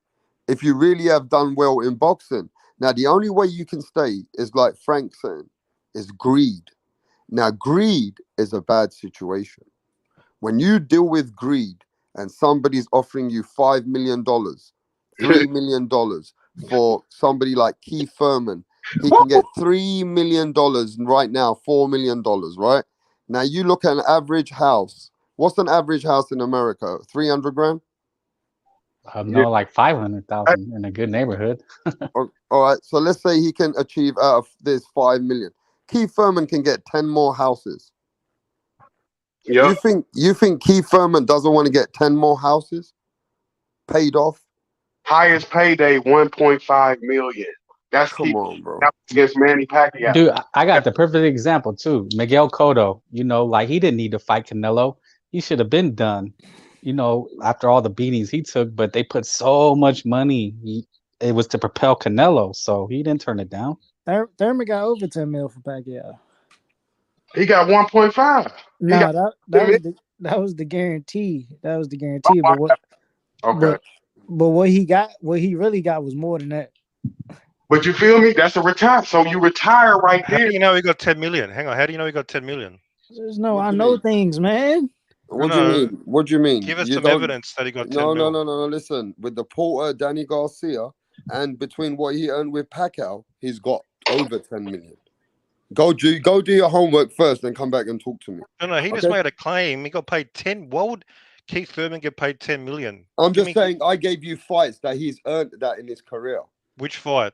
if you really have done well in boxing. Now, the only way you can stay is like Frank saying, is greed. Now, greed is a bad situation. When you deal with greed and somebody's offering you $5 million, $3 million for somebody like Keith Thurman he can get $3 million right now, $4 million, right? Now you look at an average house. What's an average house in America? 300 grand? No, like 500,000 in a good neighborhood. All right, so let's say he can achieve out of this 5 million. Keith Thurman can get 10 more houses. Yep. You think Keith Thurman doesn't want to get 10 more houses paid off? Highest payday, 1.5 million. That's Come on, bro. against Manny Pacquiao. Dude, I got the perfect example too. Miguel Cotto, like he didn't need to fight Canelo. He should have been done, after all the beatings he took, but they put so much money. It was to propel Canelo, so he didn't turn it down. Thurman got over 10 mil for Pacquiao. He got 1.5. No, that was the guarantee. That was the guarantee. But what? Okay. But what he really got was more than that. But you feel me? That's a retire. So you retire right How there. do you know he got 10 million? Hang on. How do you know he got 10 million? I know things, man. What do you mean? What do you mean? Give us You some don't- evidence that he got 10 million. No. Listen, with the Porter, Danny Garcia, and between what he earned with Pacquiao, he's got over 10 million. Go do your homework first, then come back and talk to me. No, he just made a claim. He got paid 10. Why would Keith Thurman get paid 10 million? I'm just saying, I gave you fights that he's earned that in his career. Which fight?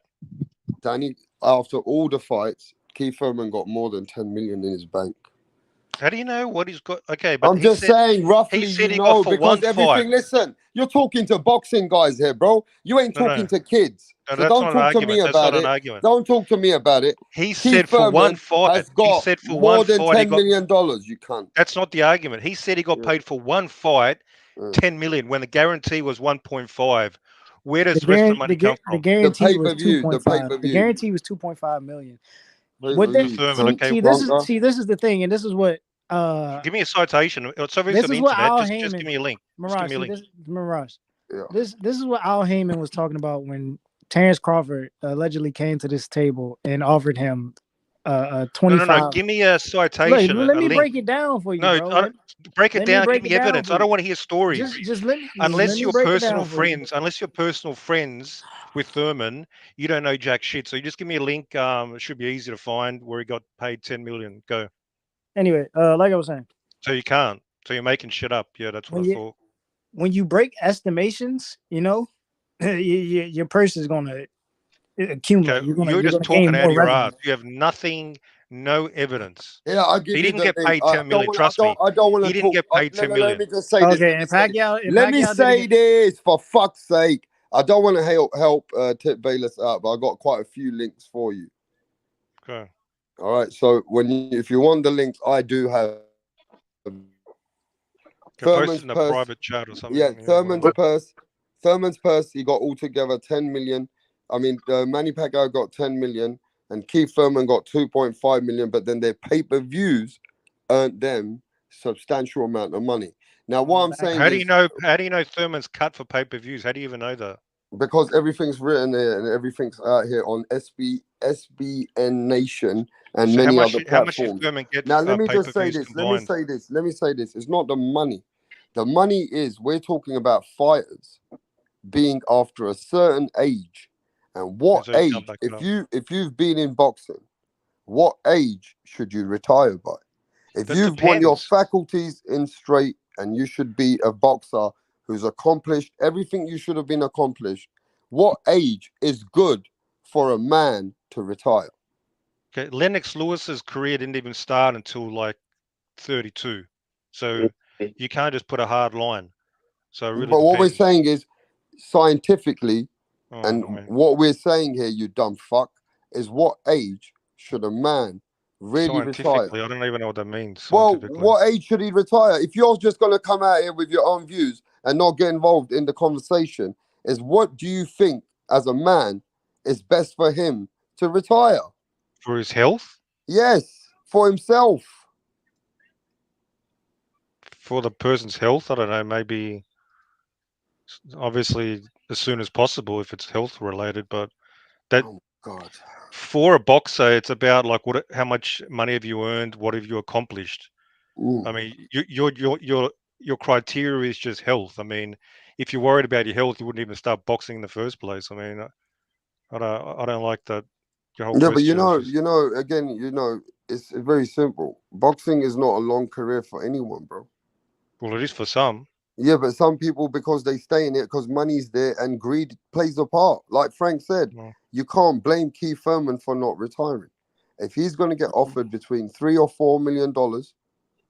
Danny, after all the fights, Keith Thurman got more than 10 million in his bank. How do you know what he's got? Okay, but I'm just saying, roughly, he said he you got know, for because one everything. fight. Listen, you're talking to boxing guys here, bro. You ain't talking to kids. No, So that's don't not an talk to argument. me That's about not an it. argument. Don't talk to me about it. He Keith said for Thurman one fight. has got He said for more one than fight. $10 million. You can't. That's not the argument. He said he got paid for one fight, 10 million, when the guarantee was 1.5. Where does the rest of the money come The from? guarantee was pay-per-view, 2.5. The guarantee was 2.5 million. Thurman, This is the thing, and this is what give me a citation. It's obviously this on the is what internet. Al Just Heyman, give me a link. Just give me a link. Mirage. Yeah. This is what Al Heyman was talking about when Terrence Crawford allegedly came to this table and offered him 25. No. Give me a citation. Look, let me link. break it down for you, No, bro. break it down. Give me down evidence. for I don't you. want to hear stories. Just let me. Unless you're break it personal down for you. friends, unless you're personal friends with Thurman, you don't know jack shit. So you just give me a link. It should be easy to find where he got paid 10 million. Go. Anyway, like I was saying. So you can't. So you're making shit up. Yeah, that's what I thought. When you break estimations, your purse is gonna accumulate. Okay, you're just talking out of your ass. You have nothing, no evidence. Yeah, I give He you didn't get paid 10 million. Trust me. I don't want to. He didn't get paid 10 million. Let me just say this. Okay, and Pacquiao. Let me say this for fuck's sake. I don't want to help Tip Bayless out, but I got quite a few links for you. Okay. All right. So if you want the links, I do have. Thurman's in a private chat or something. Yeah, Thurman's purse. He got altogether 10 million. I mean, Manny Pacquiao got 10 million, and Keith Thurman got 2.5 million. But then their pay-per-views earned them substantial amount of money. Now, what I'm saying How do you know Thurman's cut for pay-per-views? How do you even know that? Because everything's written there and everything's out here on SBN Nation and many other platforms. How much does Thurman get? Now, let me just say this. Combined? Let me say this. It's not the money. The money is we're talking about fighters being after a certain age, and what age? If you've been in boxing, what age should you retire by? If you've won your faculties in straight, and you should be a boxer who's accomplished everything you should have been accomplished, what age is good for a man to retire? Okay, Lennox Lewis's career didn't even start until like 32, so you can't just put a hard line. So it really but what we're depends. saying is scientifically, what we're saying here, you dumb fuck, is what age should a man really retire? I don't even know what that means. Well, what age should he retire? If you're just going to come out here with your own views and not get involved in the conversation, is what do you think as a man is best for him to retire? For his health? Yes, for himself. For the person's health? I don't know, maybe obviously as soon as possible if it's health related, but that God. For a boxer, it's about like how much money have you earned, what have you accomplished? Ooh. I mean, your criteria is just health. I mean, if you're worried about your health, you wouldn't even start boxing in the first place. I mean, I don't like that Your whole Yeah, but question is just, again, it's very simple. Boxing is not a long career for anyone, bro. well, it is for some. Yeah, but some people, because they stay in it because money's there and greed plays a part. Like Frank said, Well, you can't blame Keith Thurman for not retiring. If he's going to get offered between $3 or $4 million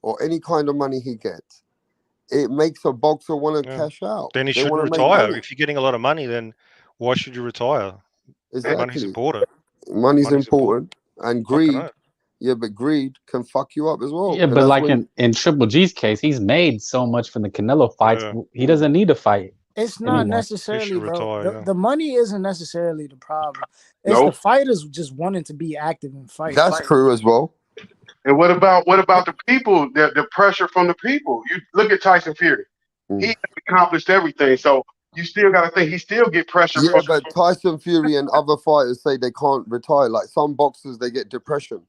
or any kind of money he gets, it makes a boxer want to yeah. cash out. Then he They should want to make retire. money. If you're getting a lot of money, then why should you retire? Money's Exactly. important. Money's Money's important. And Fucking greed, oath. yeah, but greed can fuck you up as well. Yeah, And but that's like when in Triple G's case, he's made so much from the Canelo fights. Yeah. He doesn't need to fight It's not anymore. He necessarily, should bro. retire. Yeah. The money isn't necessarily the problem. It's No. the fighters just wanting to be active and fight. that's true as well. And what about the people? The pressure from the people. You look at Tyson Fury. He accomplished everything. So you still got to think he still get pressure Yeah, from. but Tyson Fury and other fighters say they can't retire. Like some boxers, they get depression.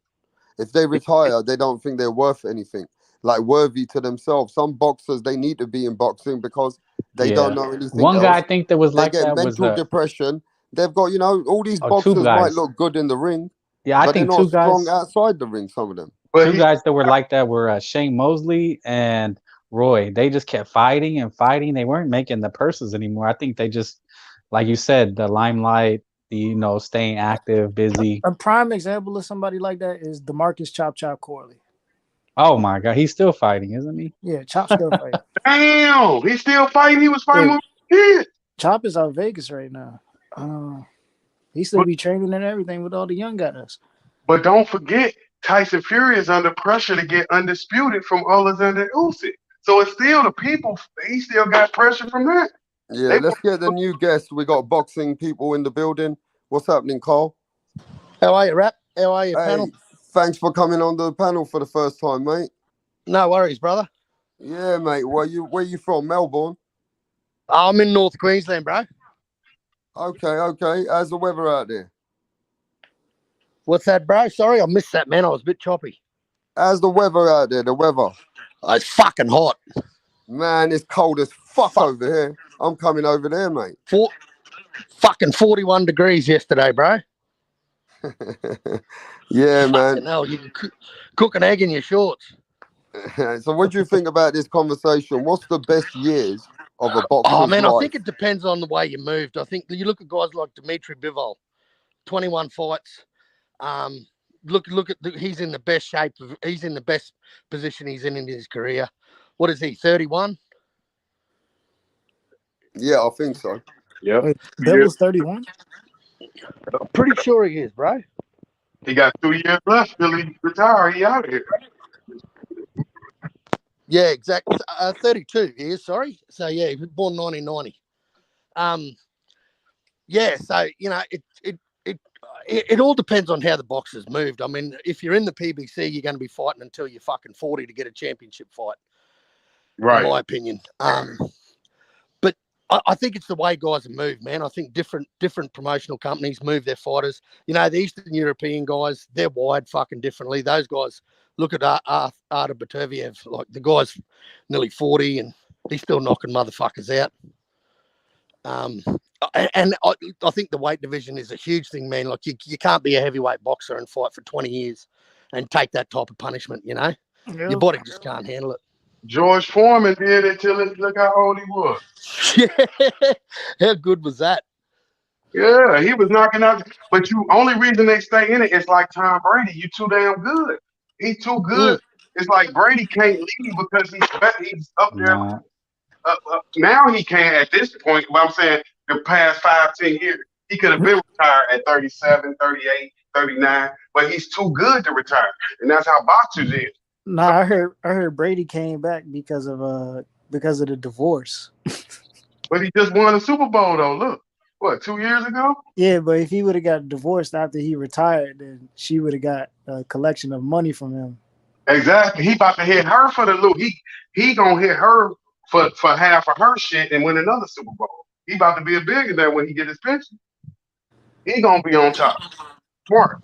If they retire, they don't think they're worth anything, like worthy to themselves. Some boxers, they need to be in boxing because they Yeah. don't know anything One else. guy I think that was They like get that was mental depression. They've got, all these two boxers might guys. look good in the ring, Yeah, I but they're think not two strong guys. outside the ring, some of them. But Two guys that were like that were Shane Mosley and Roy. They just kept fighting and fighting. They weren't making the purses anymore. I think they just, like you said, the limelight, the staying active, busy. A prime example of somebody like that is DeMarcus Chop Chop Corley. Oh my God, he's still fighting, isn't he? Yeah, Chop still fighting. damn, he's still fighting. He was fighting Yeah. with kids. Chop is out of Vegas right now. He still be training and everything with all the young guys. But don't forget, Tyson Fury is under pressure to get undisputed from Alexander Usyk. So it's still the people. He still got pressure from that. Yeah, let's get the new guest. We got boxing people in the building. What's happening, Carl? How are you, Rap? How are you, Hey, panel? thanks for coming on the panel for the first time, mate. No worries, brother. Yeah, mate. Where you from? Melbourne? I'm in North Queensland, bro. Okay. How's the weather out there? What's that, bro? Sorry, I missed that, man. I was a bit choppy. How's the weather out there? The weather? Oh, it's fucking hot. Man, it's cold as fuck over here. I'm coming over there, mate. Fucking 41 degrees yesterday, bro. Yeah, man. Fucking hell, you can cook an egg in your shorts. So what do you think about this conversation? What's the best years of a boxer's Oh, man, life? I think it depends on the way you moved. I think you look at guys like Dimitri Bivol, 21 fights. Look at he's in the best shape. He's in the best position he's in his career. What is he, 31? Yeah, I think so. Yep. Wait, Bill 31? I'm pretty sure he is, bro. He got 2 years left till he retire. He out of here. Yeah, exactly. 32 years, sorry. So, yeah, he was born 1990. Yeah, so, it all depends on how the boxers moved. I mean, if you're in the PBC, you're going to be fighting until you're fucking 40 to get a championship fight, in my opinion. But I think it's the way guys have moved, man. I think different promotional companies move their fighters. The Eastern European guys, they're wired fucking differently. Those guys, look at Artur Beterbiev, like the guy's nearly 40 and he's still knocking motherfuckers out. And I think the weight division is a huge thing, man. Like you can't be a heavyweight boxer and fight for 20 years and take that type of punishment, Yeah. Your body just can't handle it. George Foreman did it till look how old he was. Yeah. How good was that? Yeah, he was knocking out. But only reason they stay in it is like Tom Brady. You too damn good. He's too good. It's like Brady can't leave because he's up there. Nah. Now he can't at this point. But I'm saying the past 5-10 years, he could have been retired at 37, 38, 39, but he's too good to retire. And that's how boxers is. Nah, I heard Brady came back because of the divorce. But he just won the Super Bowl though. Look, what, 2 years ago? Yeah, but if he would have got divorced after he retired, then she would have got a collection of money from him. Exactly. He about to hit her for the loot. He gonna hit her for half of her shit and win another Super Bowl. He about to be a billionaire when he get his pension. He gonna be on top. Smart.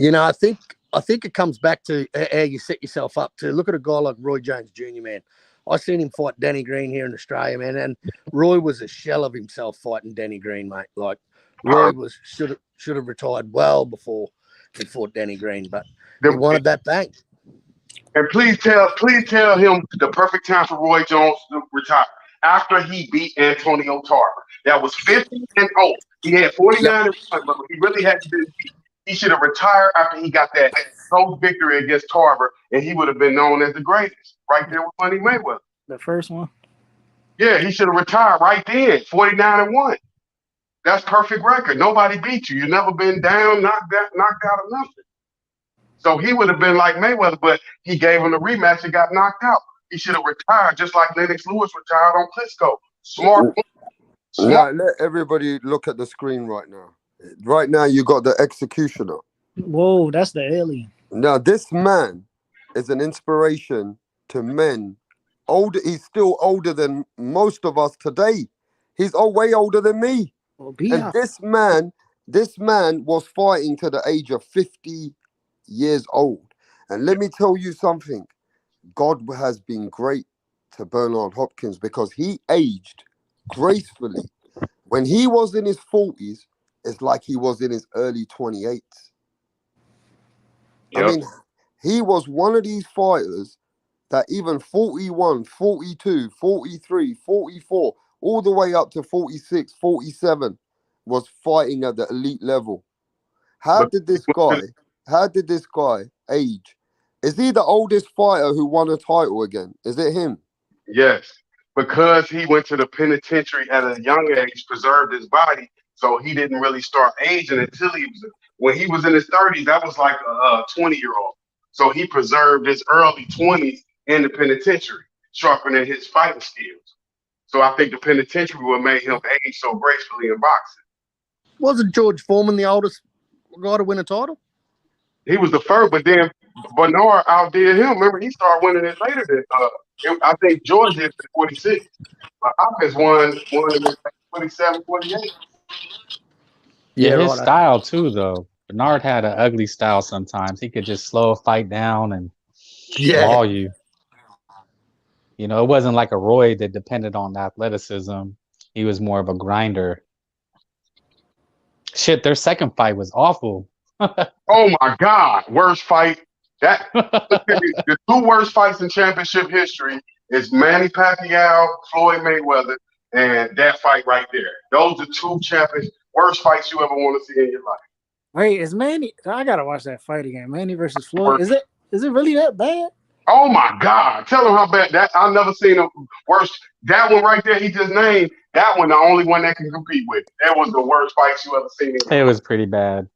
I think it comes back to how you set yourself up to look at a guy like Roy Jones Jr., man. I seen him fight Danny Green here in Australia, man, and Roy was a shell of himself fighting Danny Green, mate. Like Roy should have retired well before he fought Danny Green, but he wanted that bang. And please tell him the perfect time for Roy Jones to retire after he beat Antonio Tarver. That was 50-0. He had 49 but he really hadn't been beat. He should have retired after he got that close victory against Tarver, and he would have been known as the greatest, right there with Money Mayweather. The first one? Yeah, he should have retired right then, 49-1. That's perfect record. Nobody beat you. You've never been down, knocked out or nothing. So he would have been like Mayweather, but he gave him the rematch and got knocked out. He should have retired just like Lennox Lewis retired on Klitschko. Smart. Now, let everybody look at the screen right now. Right now, you got the executioner. Whoa, that's the alien. Now, this man is an inspiration to men older. He's still older than most of us today. He's way older than me. Well, and this man was fighting to the age of 50 years old. And let me tell you something. God has been great to Bernard Hopkins because he aged gracefully. When he was in his 40s, it's like he was in his early 28s. Yep. I mean, he was one of these fighters that even 41, 42, 43, 44, all the way up to 46, 47 was fighting at the elite level. How did this guy age? Is he the oldest fighter who won a title again? Is it him? Yes, because he went to the penitentiary at a young age, preserved his body, so he didn't really start aging until when he was in his 30s. That was like a 20-year-old. So he preserved his early 20s in the penitentiary, sharpening his fighting skills. So I think the penitentiary would make him age so gracefully in boxing. Wasn't George Foreman the oldest guy to win a title? He was the first, but then Bernard outdid him. Remember, he started winning it later than I think George did at 46. But Hopkins won in 27, 48. Yeah, his style too, though. Bernard had an ugly style sometimes. He could just slow a fight down and ball you. You know, it wasn't like a Roy that depended on athleticism. He was more of a grinder. Shit, their second fight was awful. Oh my God, worst fight. The two worst fights in championship history is Manny Pacquiao, Floyd Mayweather, and that fight right there. Those are two worst fights you ever want to see in your life. Wait, is Manny? I gotta watch that fight again. Manny versus Floyd. Is it really that bad? Oh my God! Tell him how bad that. I've never seen a worse. That one right there he just named. That one, the only one that can compete with. That was the worst fight you ever seen. It was pretty bad.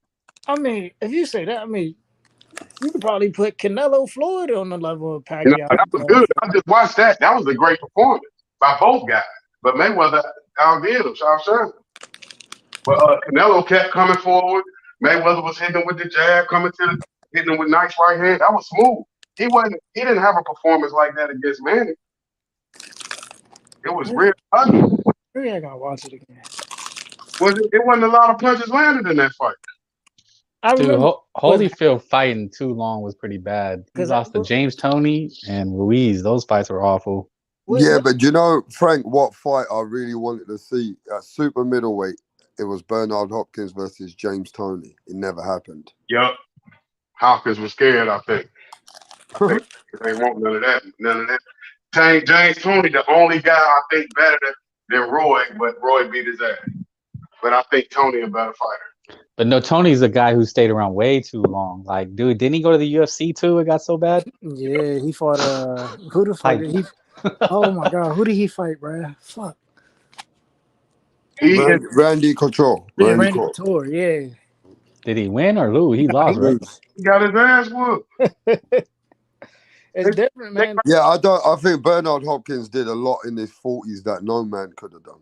I mean, if you say that, I mean, you could probably put Canelo Floyd on the level of Pacquiao. You know, that was good. I just watched that. That was a great performance by both guys. But Mayweather outdid him, sure. But Canelo kept coming forward. Mayweather was hitting him with the jab, hitting him with nice right hand. That was smooth. He didn't have a performance like that against Manny. It was real ugly. Maybe I gotta watch it again. It wasn't a lot of punches landed in that fight. Dude, Holyfield fighting too long was pretty bad. He lost to James Toney and Ruiz. Those fights were awful. Yeah, but you know, Frank, what fight I really wanted to see at super middleweight, it was Bernard Hopkins versus James Toney. It never happened. Yep. Hopkins was scared, I think. They want none of that. James Toney, the only guy I think better than Roy, but Roy beat his ass. But I think Toney a better fighter. But no, Tony's a guy who stayed around way too long. Like, dude, didn't he go to the UFC too? It got so bad. Yeah, he fought who the fuck did he? Oh my God, who did he fight, bro? Fuck. Randy Couture. Randy Couture, yeah. Did he win or lose? He lost, right? He got his ass whooped. It's different, man. Yeah, I think Bernard Hopkins did a lot in his 40s that no man could have done.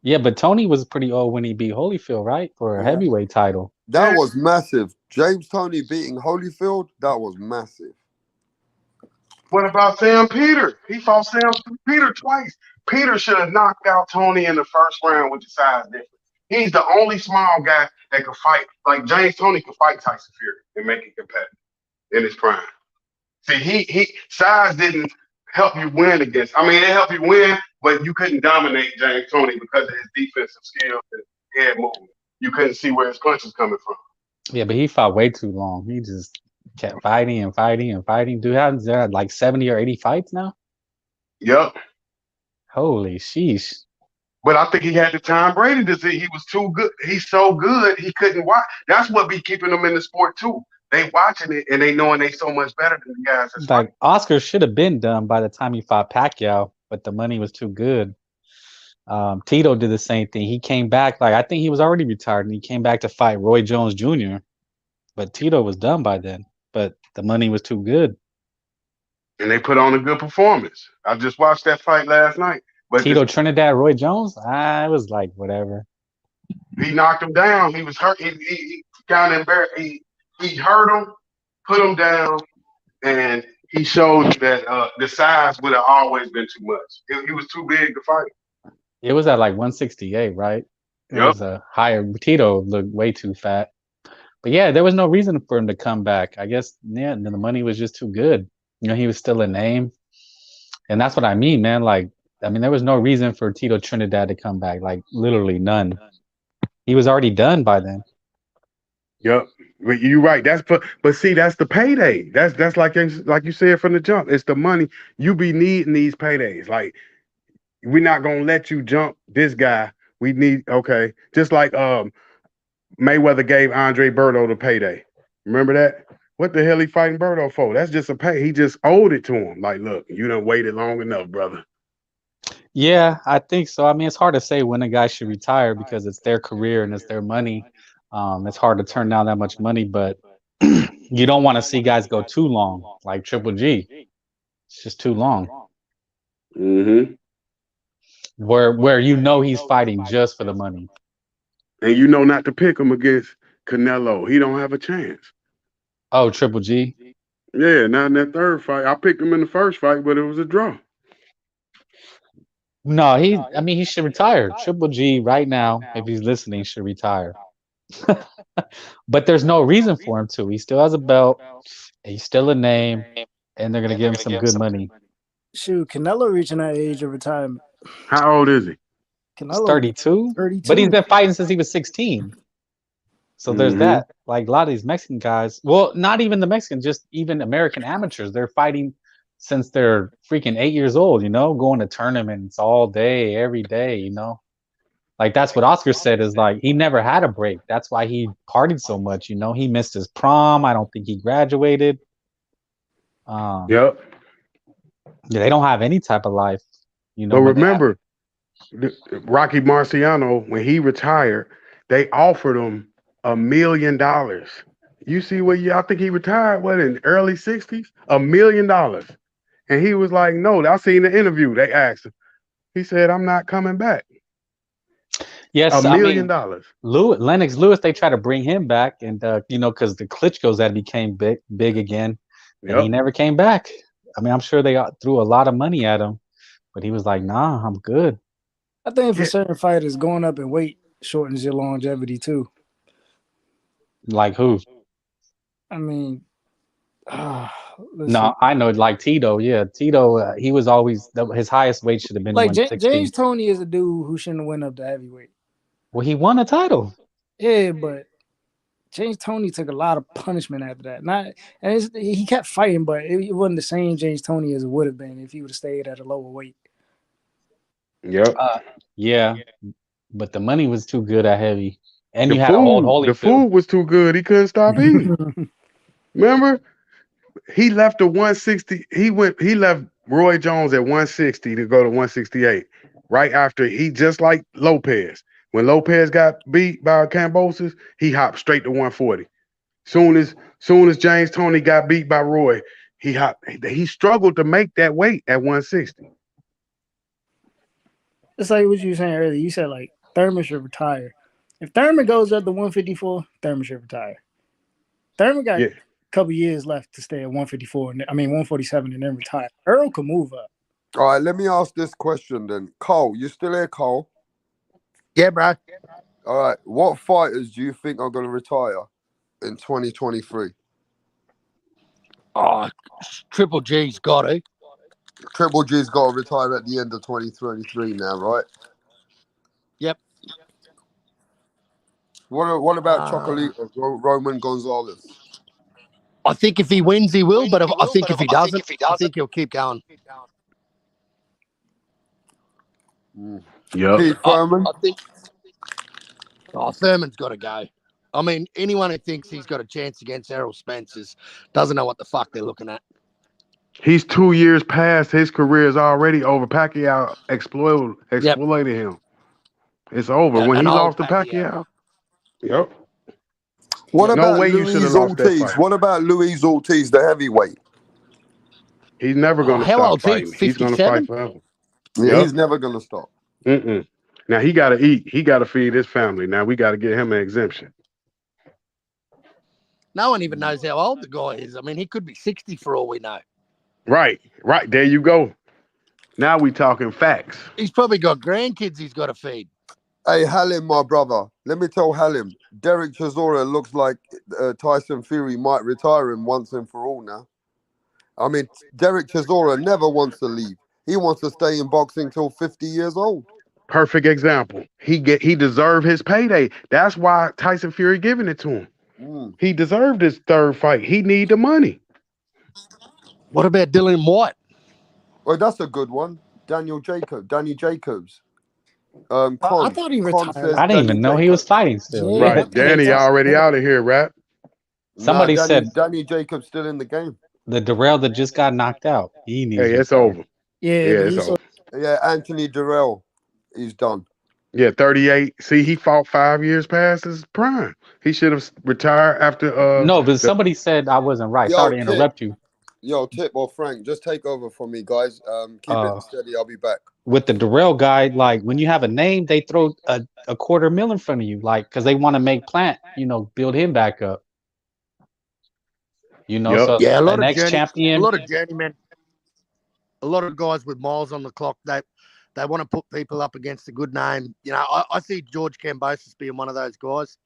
Yeah, but Toney was pretty old when he beat Holyfield, right? For a heavyweight title. That was massive. James Toney beating Holyfield, that was massive. What about Sam Peter? He fought Sam Peter twice. Peter should have knocked out Toney in the first round with the size difference. He's the only small guy that could fight. Like James Toney could fight Tyson Fury and make it competitive in his prime. See, he size didn't help you win against. I mean, it helped you win, but you couldn't dominate James Toney because of his defensive skills and head movement. You couldn't see where his punch was coming from. Yeah, but he fought way too long. He just kept fighting and fighting and fighting. Dude, has like 70 or 80 fights now? Yep. Holy sheesh. But I think he had the Tom Brady disease. He was too good. He's so good, he couldn't watch. That's what be keeping them in the sport, too. They watching it, and they knowing they so much better than the guys that's Like, Oscar should have been done by the time he fought Pacquiao, but the money was too good. Tito did the same thing. He came back, like, I think he was already retired, and he came back to fight Roy Jones Jr., but Tito was done by then, but the money was too good. And they put on a good performance. I just watched that fight last night. But Tito Trinidad, Roy Jones, I was like, whatever. He knocked him down. He was hurt. He kind of embarrassed. He hurt him, put him down, and he showed that the size would have always been too much. He was too big to fight. It was at like 168, right? It Yep. was a higher. Tito looked way too fat. But yeah, there was no reason for him to come back. I guess, yeah, the money was just too good. You know, he was still a name. And that's what I mean, man. Like, I mean, there was no reason for Tito Trinidad to come back. Like, literally none. He was already done by then. Yep. But you're right. But see, that's the payday. That's like you said from the jump. It's the money. You be needing these paydays. Like, we're not gonna let you jump this guy. We need just like Mayweather gave Andre Berto the payday. Remember that? What the hell he fighting Berto for? That's just a pay. He just owed it to him. Like, look, you done waited long enough, brother. Yeah, I think so. I mean, it's hard to say when a guy should retire because it's their career and it's their money. It's hard to turn down that much money, but you don't want to see guys go too long, like Triple G. It's just too long. Mm-hmm. Where you know he's fighting just for the money. And you know not to pick him against Canelo. He don't have a chance. Oh, Triple G? Yeah, not in that third fight. I picked him in the first fight, but it was a draw. No, he should retire. Triple G right now, if he's listening, should retire. But there's no reason for him to. He still has a belt. He's still a name, and they're gonna give him some good money. Shoot, Canelo reaching that age of retirement. How old is he? Canelo 32? 32. But he's been fighting since he was 16. So there's that. Like a lot of these Mexican guys, well, not even the Mexicans, just even American amateurs, they're fighting since they're freaking 8 years old, you know, going to tournaments all day, every day, you know. Like that's what Oscar said is like he never had a break. That's why he partied so much, you know. He missed his prom. I don't think he graduated. Yep. They don't have any type of life, you know. But remember, Rocky Marciano, when he retired, they offered him $1 million. You see I think he retired, in the early 60s? $1 million. And he was like, no, I seen the interview. They asked him. He said, I'm not coming back. Yes, $1 million. Lennox Lewis, they try to bring him back, and you know, because the Klitschko's that became big again, and he never came back. I mean, I'm sure they threw a lot of money at him, but he was like, "Nah, I'm good." I think for certain fighters, going up in weight shortens your longevity too. Like who? I mean, no, I know, like Tito. Yeah, Tito. He was always his highest weight should have been like 160. James Toney is a dude who shouldn't have went up to heavyweight. Well, he won a title. Yeah, but James Toney took a lot of punishment after that. He kept fighting, but it wasn't the same James Toney as it would have been if he would have stayed at a lower weight. Yep. Yeah, but the money was too good at heavy, and the you had a hold Holyfield. The food was too good. He couldn't stop eating. Remember, he left the 160. He left Roy Jones at 160 to go to 168. Right after just like Lopez. When Lopez got beat by Cambosis, he hopped straight to 140. Soon as James Toney got beat by Roy, he hopped. He struggled to make that weight at 160. It's like what you were saying earlier. You said like Thurman should retire. If Thurman goes up to 154, Thurman should retire. Thurman got a couple years left to stay at 147 and then retire. Earl can move up. All right, let me ask this question then. Cole, you still here, Cole? Yeah, bro. All right, what fighters do you think are going to retire in 2023? Oh, Triple G's got to. Triple G's got to retire at the end of 2023 now, right? Yep. What about Chocolito, Roman Gonzalez? I think if he wins, he will. But I think if he doesn't, I think he'll keep going. Yep. Keith Thurman. I think. Oh, Thurman's got to go. I mean, anyone who thinks he's got a chance against Errol Spence's doesn't know what the fuck they're looking at. He's 2 years past his career is already over. Pacquiao exploited him. It's over. When he lost to Pacquiao. Yep. What No about way you should have Luis lost that Ortiz? fight. What about Luis Ortiz, the heavyweight? He's never going to How stop old's he? fighting. He's going to fight forever. Yeah, Yep. he's never going to stop. Now, he got to eat. He got to feed his family. Now, we got to get him an exemption. No one even knows how old the guy is. I mean, he could be 60 for all we know. Right. There you go. Now we talking facts. He's probably got grandkids he's got to feed. Hey, Halim, my brother. Let me tell Halim, Derek Chisora looks like Tyson Fury might retire him once and for all now. I mean, Derek Chisora never wants to leave. He wants to stay in boxing till 50 years old. Perfect example. He deserved his payday. That's why Tyson Fury giving it to him. He deserved his third fight. He need the money. What about Dylan White? Well, that's a good one. Danny Jacobs. I thought he retired. I didn't even know he was fighting still. Yeah. Right. Danny already out of here, Rap. Somebody said Danny Jacobs still in the game. the Darrell that just got knocked out. He needs Hey, it's over. Yeah, it's over. Yeah, Anthony Darrell. He's done. Yeah, 38. See, he fought 5 years past his prime. He should have retired after. No, but somebody said I wasn't right. Sorry to interrupt you. Yo, Tip or Frank, just take over for me, guys. Keep it steady. I'll be back. With the Darrell guy, like when you have a name, they throw a $250,000 in front of you, like because they want to make Plant, build him back up. So yeah, a lot an of ex-champion, a lot of journeymen, a lot of guys with miles on the clock. They want to put people up against a good name. I see George Kambosos being one of those guys.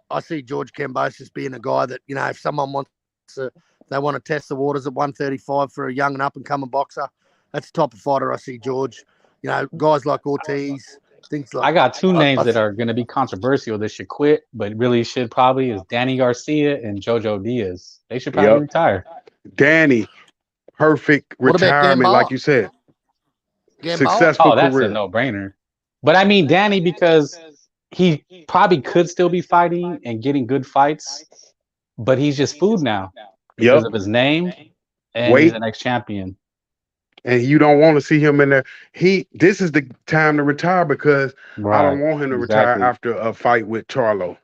I see George Kambosos being a guy that if someone wants to. They want to test the waters at 135 for a young and up-and-coming boxer. That's the type of fighter I see George. Guys like Ortiz, things like. I got two names that are going to be controversial that should quit, but really should probably is Danny Garcia and Jojo Diaz. They should probably retire. Danny, perfect retirement, like you said. Successful that's career. A no-brainer. But I mean Danny because he probably could still be fighting and getting good fights, but he's just food now. Because of his name, and he's an ex-champion. And you don't want to see him in there. This is the time to retire because I don't want him to retire after a fight with Charlo.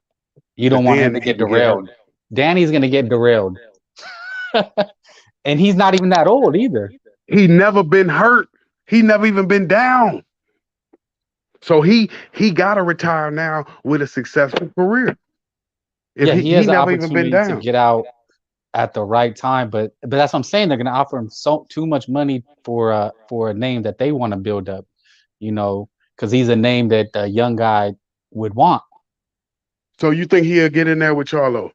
You don't want him to get derailed. Danny's going to get derailed. And he's not even that old either. He never been hurt. He never even been down. So he got to retire now with a successful career. He has the opportunity to get out at the right time, but that's what I'm saying. They're going to offer him too much money for a name that they want to build up, because he's a name that a young guy would want. So you think he'll get in there with Charlo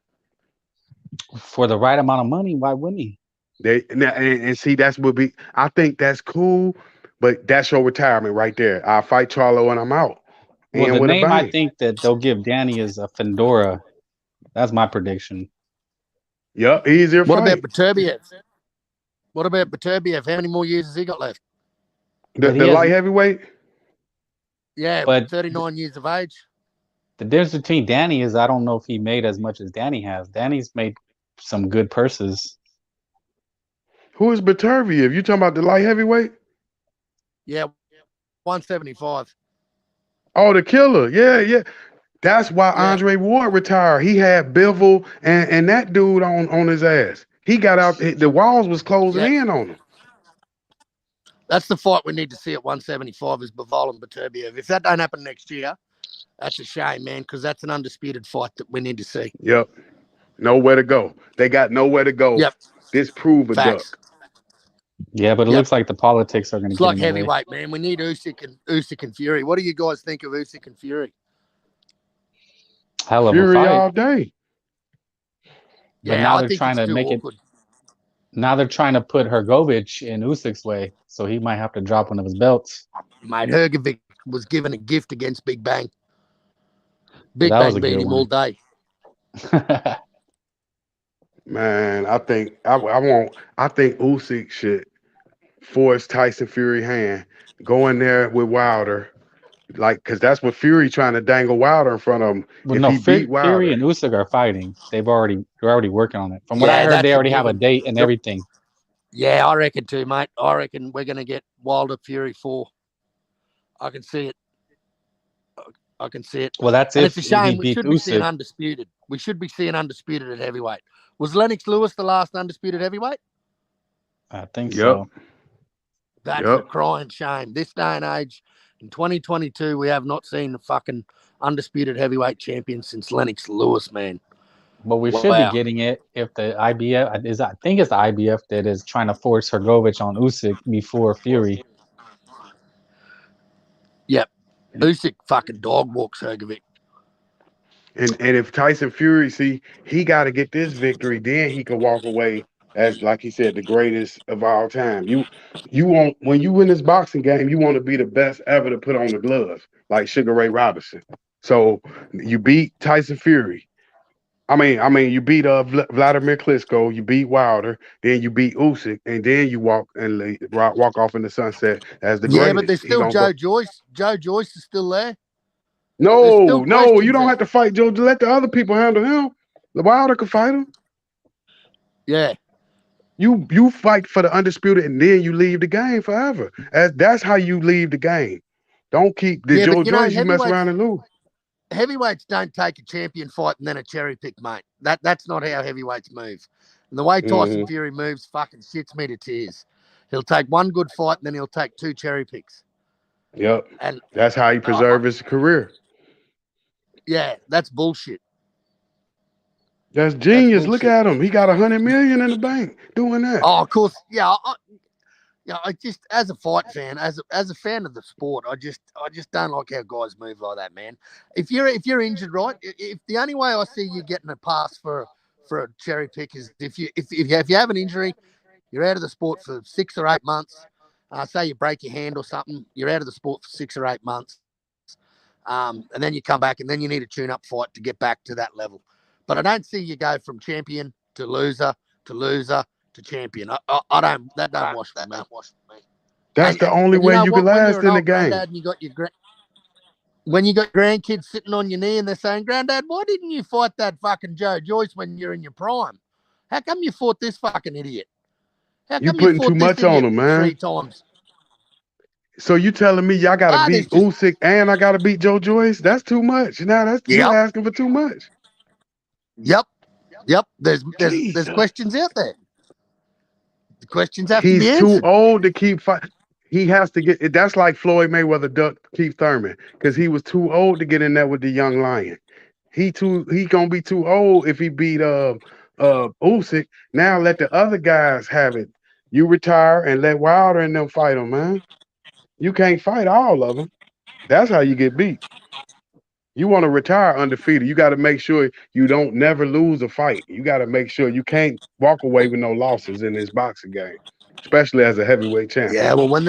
for the right amount of money? Why wouldn't he? And see, that's would be. I think that's cool, but that's your retirement right there. I'll fight Charlo and I'm out. Well, the name I think that they'll give Danny is a Fedora. That's my prediction. Yep, easier What fight. about Beterbiev? What about Beterbiev? How many more years has he got left? The light heavyweight? Yeah, but 39 years of age. The difference between Danny is I don't know if he made as much as Danny has. Danny's made some good purses. Who is Beterbiev? You talking about the light heavyweight? Yeah, 175. Oh, the killer. Yeah. That's why Andre Ward retired. He had Bivol and that dude on his ass. He got out. The walls was closing in on him. That's the fight we need to see at 175 is Bivol and Beterbiev. If that don't happen next year, that's a shame, man, because that's an undisputed fight that we need to see. Yep. Nowhere to go. They got nowhere to go. Yep. Disprove a duck. Yeah, but it looks like the politics are going to It's get like in the way. heavyweight, man. We need Usyk and Fury. What do you guys think of Usyk and Fury? Hell of a Fury fight. all day. But now they're trying to make it. Now they're trying to put Hrgovic in Usyk's way, so he might have to drop one of his belts. Mate, Hrgovic was given a gift against Big Bang. Big that was Bang a beat good him all one. day. Man, I think I think Usyk should force Tyson Fury hand, go in there with Wilder, like, because that's what Fury trying to dangle Wilder in front of him. Well, If no, he beat Fury Wilder, and Usyk are fighting. They're already working on it. From what I Yeah, heard, they that's a already have a given. date and everything. Yeah, I reckon too, mate. I reckon we're going to get Wilder Fury 4. I can see it. I can see it. Well, that's And it's if a he shame. We beats should be seeing Usyk. undisputed. We should be seeing undisputed at heavyweight. Was Lennox Lewis the last undisputed heavyweight? I think yep, so. That's a yep. crying shame. This day and age, in 2022, we have not seen the fucking undisputed heavyweight champion since Lennox Lewis, man. But we should be Wow. getting it if the IBF I think it's the IBF that is trying to force Hrgovic on Usyk before Fury. Yep. Usyk fucking dog walks Hrgovic. And if Tyson Fury, see, he got to get this victory, then he can walk away as, like he said, the greatest of all time. You want, when you win this boxing game, you want to be the best ever to put on the gloves, like Sugar Ray Robinson. So you beat Tyson Fury. I mean, you beat Vladimir Klitschko, you beat Wilder, then you beat Usyk, and then you walk off in the sunset as the Yeah, greatest. but there's still Joe Joyce. Joe Joyce is still there. No, you don't have to fight Joe. Let the other people handle him. The Wilder can fight him. Yeah. You fight for the undisputed, and then you leave the game forever. That's how you leave the game. Don't keep the Joe Joyce. You mess around and lose. Heavyweights don't take a champion fight and then a cherry pick, mate. That's not how heavyweights move. And the way Tyson Fury moves fucking shits me to tears. He'll take one good fight and then he'll take 2 cherry picks. Yep. And that's how he preserved his career. Yeah, that's bullshit. That's genius. Look at him. He got $100 million in the bank doing that. Oh, of course. Yeah. I just, as a fight fan, as a fan of the sport, I just don't like how guys move like that, man. If you're injured, right? If the only way I see you getting a pass for a cherry pick is if you have an injury, you're out of the sport for 6 or 8 months. Say you break your hand or something, you're out of the sport for 6 or 8 months, and then you come back and then you need a tune-up fight to get back to that level. But I don't see you go from champion to loser to champion. I don't. That don't wash for me. That's the only way you can last in the game. And you got when you got grandkids sitting on your knee and they're saying, "Granddad, why didn't you fight that fucking Joe Joyce when you're in your prime? How come you fought this fucking idiot? How come you putting too much on him, man? 3 times." So you telling me y'all gotta beat Usyk and I gotta beat Joe Joyce? That's too much. Now you're asking for too much. Yep. There's questions out there. The questions have to be answered. He's too old to keep fighting. He has to get. That's like Floyd Mayweather ducked Keith Thurman because he was too old to get in there with the young lion. He gonna be too old if he beat Usyk. Now let the other guys have it. You retire and let Wilder and them fight him, man. You can't fight all of them. That's how you get beat. You want to retire undefeated. You got to make sure you don't never lose a fight. You got to make sure you can't walk away with no losses in this boxing game, especially as a heavyweight champion. Yeah, well, when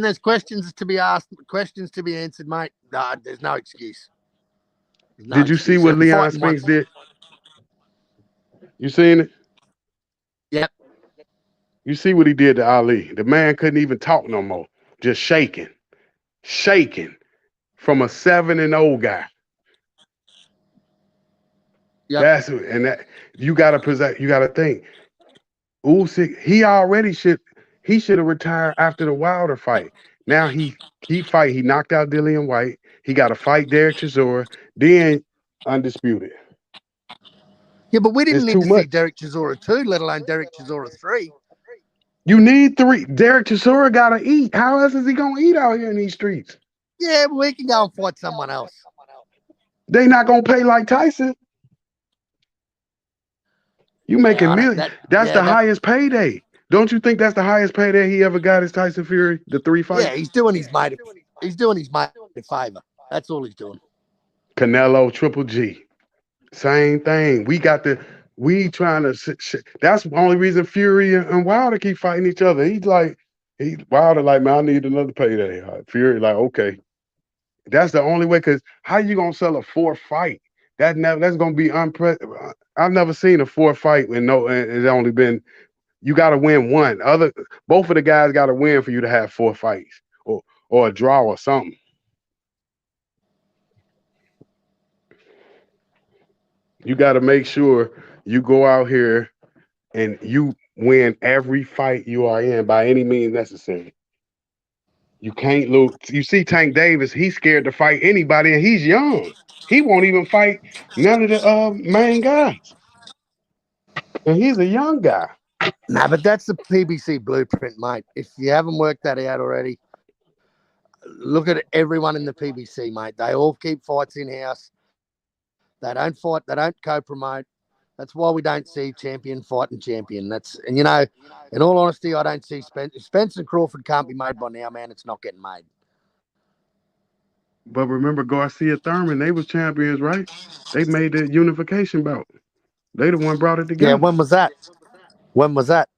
there's questions to be asked, questions to be answered, mate, there's no excuse. Did you see what Leon Spinks did? You seen it? Yep. You see what he did to Ali? The man couldn't even talk no more, just shaking from a 7-0 guy. Yeah. You gotta think. Usyk, he should have retired after the Wilder fight. Now he knocked out Dillian White. He got to fight Derek Chisora, then undisputed. Yeah, but we didn't need to see Derek Chisora 2, let alone Derek Chisora 3. You need 3. Derek Chisora gotta eat. How else is he gonna eat out here in these streets? Yeah, but we can go and fight someone else. They not gonna pay like Tyson. You making millions. That's the highest payday. Don't you think that's the highest payday he ever got is Tyson Fury, the 3 fights? Yeah, he's doing his mate a favor. That's all he's doing. Canelo, Triple G. Same thing. We trying to that's the only reason Fury and Wilder keep fighting each other. Wilder like, man, I need another payday. Fury like, okay. That's the only way. Because how you gonna sell a 4th fight? That's gonna be unprecedented. I've never seen a 4th fight and it's only been. You got to win one. Both of the guys got to win for you to have 4 fights or a draw or something. You got to make sure you go out here and you win every fight you are in by any means necessary. You can't lose. You see Tank Davis, he's scared to fight anybody, and he's young. He won't even fight none of the main guys. And he's a young guy. Nah, but that's the PBC blueprint, mate. If you haven't worked that out already, look at everyone in the PBC, mate. They all keep fights in-house. They don't fight. They don't co-promote. That's why we don't see champion fighting champion. And you know, in all honesty, I don't see Spence and Crawford can't be made by now, man. It's not getting made. But remember Garcia Thurman, they was champions, right? They made the unification bout. They the one brought it together. Yeah, when was that? When was that?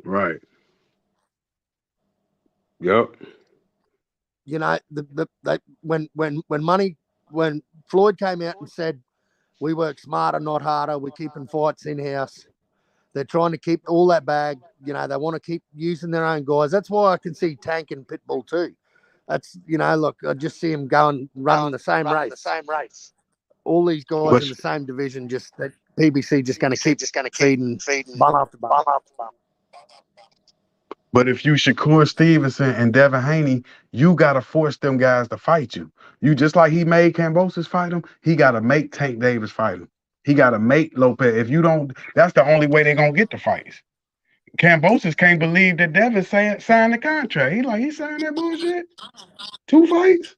Right. Yep. You know, when Floyd came out and said, we work smarter, not harder, we're keeping fights in-house. They're trying to keep all that bag. You know, they want to keep using their own guys. That's why I can see Tank and Pitbull too. That's, you know, look, I just see them running the same race. All these guys in the same division, just that PBC just going to keep feeding bum after bum. But if you Shakur Stevenson and Devin Haney, you got to force them guys to fight you. You just like he made Kambosos fight him, he got to make Tank Davis fight him. He got to make Lopez. If you don't, that's the only way they're going to get the fights. Kambosos can't believe that Devin signed the contract. He signed that bullshit? 2 fights?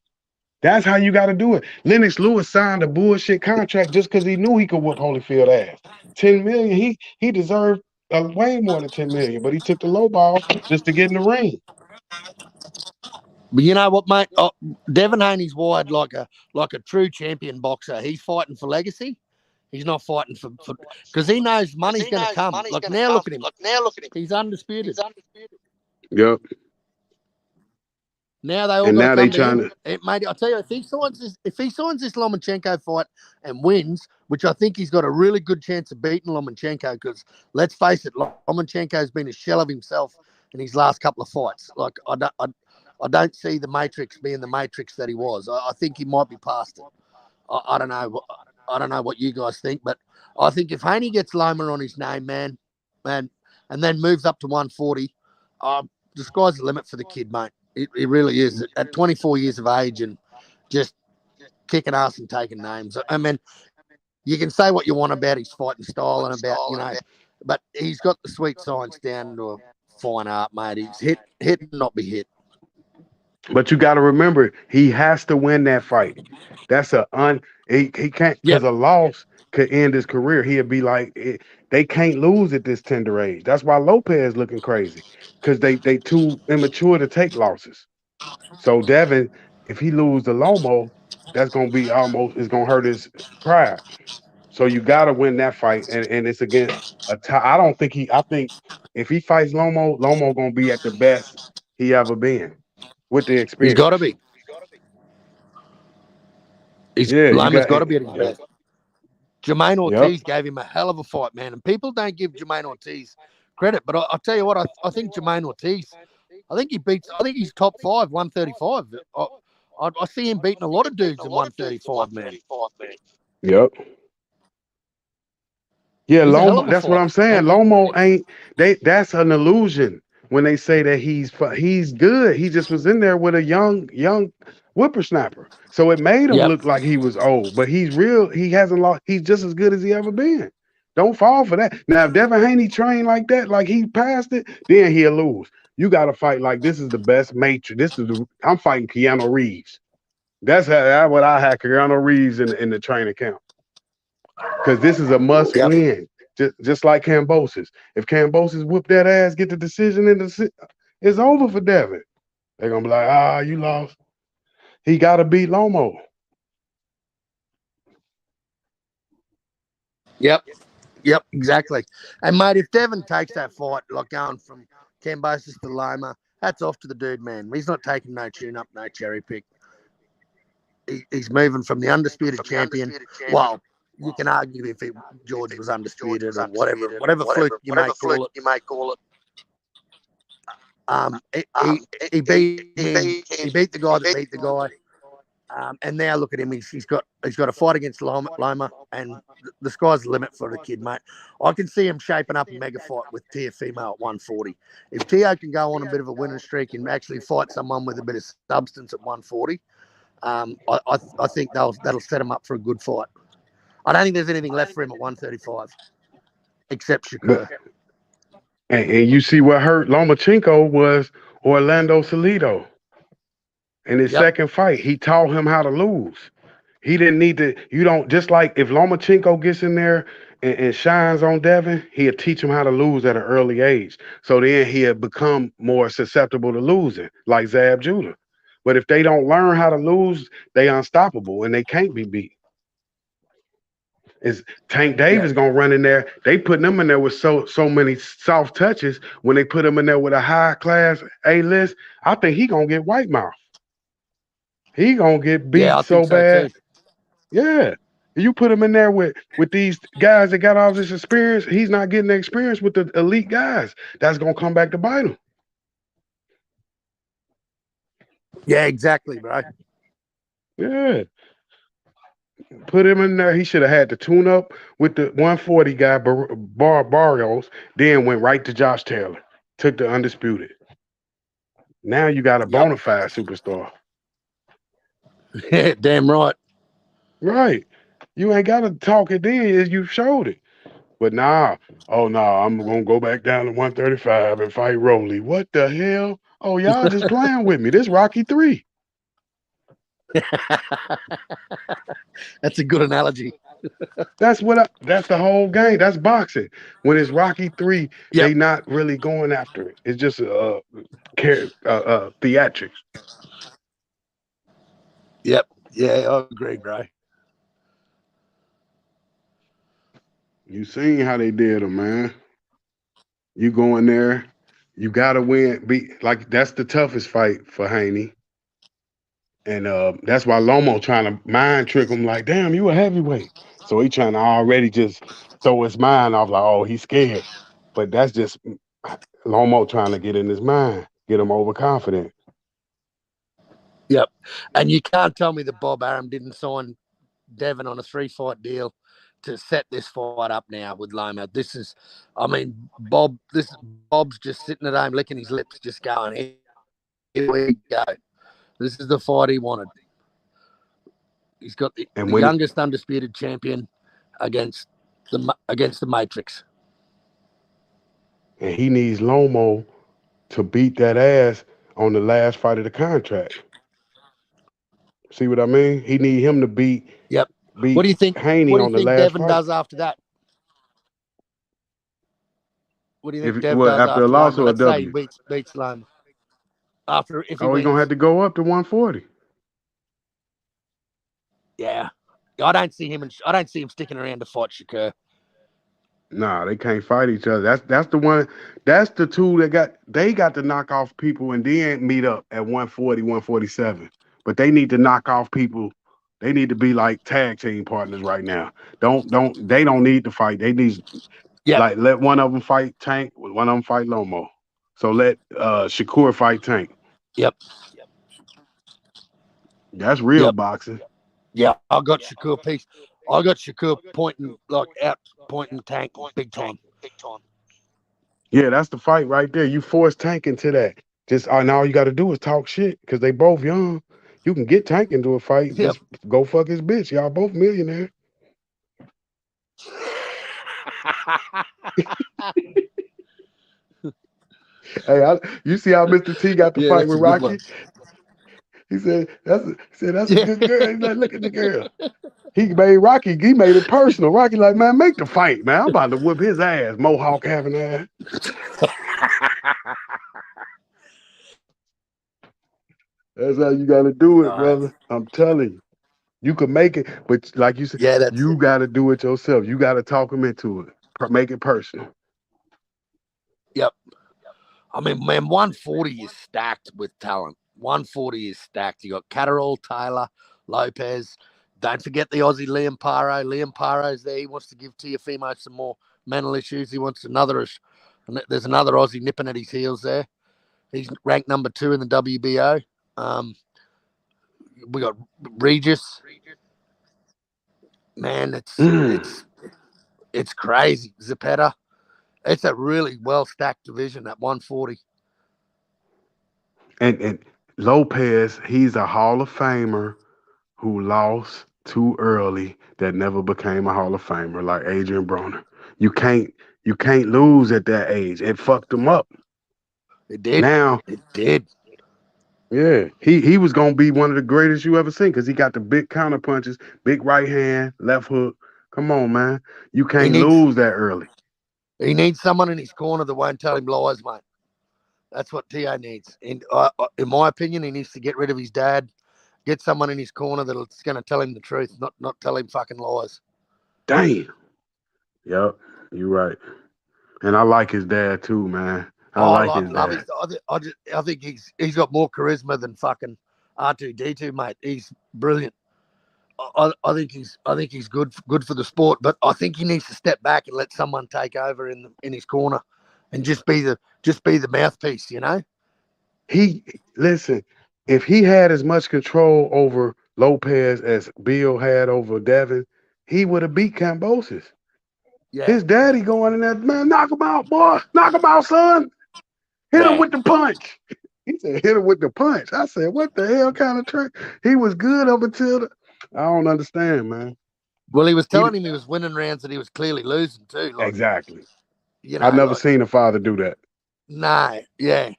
That's how you got to do it. Lennox Lewis signed a bullshit contract just because he knew he could whoop Holyfield ass. $10 million. He deserved way more than $10 million, but he took the low ball just to get in the ring. But you know what, mate? Oh, Devin Haney's wired like a true champion boxer. He's fighting for legacy. He's not fighting for because he knows money's going to come. Look, now look at him. He's undisputed. Yep. Now they all got to come to him. Mate, I tell you, if he signs this Lomachenko fight and wins, which I think he's got a really good chance of beating Lomachenko, because let's face it, Lomachenko's been a shell of himself in his last couple of fights. Like I don't see the Matrix being the Matrix that he was. I think he might be past it. I don't know. I don't know what you guys think, but I think if Haney gets Loma on his name, man, and then moves up to 140, the sky's the limit for the kid, mate. It really is. At 24 years of age and just kicking ass and taking names. I mean, you can say what you want about his fighting style and about, you know, but he's got the sweet science down to a fine art, mate. He's hit and not be hit. But you got to remember, he has to win that fight. That's he can't, because a loss could end his career. He'd be like, they can't lose at this tender age. That's why Lopez looking crazy, because they too immature to take losses. So Devin, if he lose the Lomo, that's gonna be it's gonna hurt his pride. So you got to win that fight, and it's against I think if he fights Lomo gonna be at the best he ever been with the experience. He's got to be. Loma's got to be at his best. Jermaine Ortiz gave him a hell of a fight, man, and people don't give Jermaine Ortiz credit. But I'll tell you what, I think Jermaine Ortiz, I think he's top 5, 135. I see him beating a lot of dudes in 135, man. Yep. Yeah, Lomo. That's what I'm saying. Lomo ain't. That's an illusion when they say that he's good. He just was in there with a young whippersnapper, so it made him look like he was old. But he's real. He hasn't lost. He's just as good as he ever been. Don't fall for that. Now, if Devin Haney trained like that, like he passed it, then he'll lose. You got to fight like this is the best Matrix. I'm fighting Keanu Reeves. That's what I had Keanu Reeves in the training camp. Because this is a must win, just like Kambosos. If Kambosos whoop that ass, get the decision, it's over for Devin. They're gonna be like, you lost. He got to beat Lomo. Yep, exactly. And mate, if Devin takes that fight, like going from Kambosos to Loma, hats off to the dude, man. He's not taking no tune-up, no cherry pick. He's moving from the undisputed champion. Well, you can argue if George was undisputed or whatever fluke you may call it. He beat him. He beat the guy that beat the guy. And now look at him. He's got a fight against Loma, and the sky's the limit for the kid, mate. I can see him shaping up a mega fight with Tszyu at 140. If Tszyu can go on a bit of a winning streak and actually fight someone with a bit of substance at 140, I think that'll set him up for a good fight. I don't think there's anything left for him at 135, except Shakur. And you see what hurt Lomachenko was Orlando Salido. In his second fight, he taught him how to lose. He didn't need to. You don't, just like if Lomachenko gets in there and shines on Devin, he'll teach him how to lose at an early age. So then he'll become more susceptible to losing, like Zab Judah. But if they don't learn how to lose, they unstoppable and they can't be beat. Is Tank Davis gonna run in there? They putting them in there with so many soft touches. When they put him in there with a high class A-list, I think he gonna get white mouth. He gonna get beat so bad. Too. Yeah. You put him in there with these guys that got all this experience, he's not getting the experience with the elite guys. That's gonna come back to bite him. Yeah, exactly, bro. Yeah. Put him in there. He should have had to tune up with the 140 guy, Barrios, then went right to Josh Taylor. Took the undisputed. Now you got a bona fide superstar. Yeah, damn right. Right. You ain't got to talk it then as you showed it. But nah, I'm going to go back down to 135 and fight Rolly. What the hell? Oh, y'all just playing with me. This Rocky 3. That's a good analogy. That's the whole game. That's boxing. When it's Rocky 3, they not really going after it. It's just theatrics. Yep. Yeah, I agree, bro. You seen how they did him, man. You go in there, you gotta win. That's the toughest fight for Haney. And that's why Lomo trying to mind trick him like, damn, you a heavyweight. So he trying to already just throw his mind off like, oh, he's scared. But that's just Lomo trying to get in his mind, get him overconfident. Yep. And you can't tell me that Bob Arum didn't sign Devin on a 3-fight deal to set this fight up now with Loma. Bob's just sitting at home licking his lips, just going, here we go. This is the fight he wanted. He's got the youngest undisputed champion against the Matrix. And he needs Lomo to beat that ass on the last fight of the contract. See what I mean? He need him to beat. Yep. Beat what do you think? Haney what do you on the think last Devin fight. does after that? What do you think Devin does after a loss or a Let's say W? he beats Loma. If he he's wins. gonna have to go up to 140. Yeah, I don't see him sticking around to fight Shakur. Nah, they can't fight each other. That's the one. That's the two that got to knock off people and then meet up at 140, 147. But they need to knock off people. They need to be like tag team partners right now. They don't need to fight. They need let one of them fight Tank, one of them fight Lomo. So let Shakur fight Tank. Yep. That's real boxing. Yeah, I got Shakur piece. I got Shakur pointing Tank big time. Yeah, that's the fight right there. You force Tank into that. Just and all you got to do is talk shit because they both young. You can get Tank into a fight. Yep. Just go fuck his bitch. Y'all both millionaire. Hey, you see how Mr. T got the fight with Rocky? He said, that's a good girl. He's like, look at the girl. He made it personal. Rocky like, man, make the fight, man. I'm about to whip his ass, Mohawk having ass. That's how you got to do it, brother. I'm telling you. You can make it, but like you said, you got to do it yourself. You got to talk him into it. Make it personal. Yep. I mean, man, 140 is stacked with talent. 140 is stacked. You got Catterall, Taylor, Lopez. Don't forget the Aussie Liam Paro. Liam Paro's there. He wants to give Tiafimo some more mental issues. He wants another. There's another Aussie nipping at his heels there. He's ranked number 2 in the WBO. We got Regis. Man, it's crazy. Zepeda. It's a really well-stacked division at 140. And Lopez, he's a Hall of Famer who lost too early that never became a Hall of Famer like Adrian Broner. You can't lose at that age. It fucked him up. It did. Now it did. Yeah, he was gonna be one of the greatest you ever seen because he got the big counter punches, big right hand, left hook. Come on, man. You can't lose that early. He needs someone in his corner that won't tell him lies, mate. That's what Tszyu needs. And in my opinion, he needs to get rid of his dad, get someone in his corner that's going to tell him the truth, not tell him fucking lies. Damn. Yep, you're right. And I like his dad too, man. I think he's got more charisma than fucking R2D2, mate. He's brilliant. I think he's good for the sport, but I think he needs to step back and let someone take over in his corner, and just be the mouthpiece, you know. Listen, if he had as much control over Lopez as Bill had over Devin, he would have beat Kambosos. Yeah. His daddy going in there, man, knock him out, boy, knock him out, son. Hit him with the punch. He said, hit him with the punch. I said, what the hell kind of trick? He was good up until I don't understand, man. Well, he was telling him he was winning rounds that he was clearly losing too. Like, exactly. You know, I've never seen a father do that. No, yeah.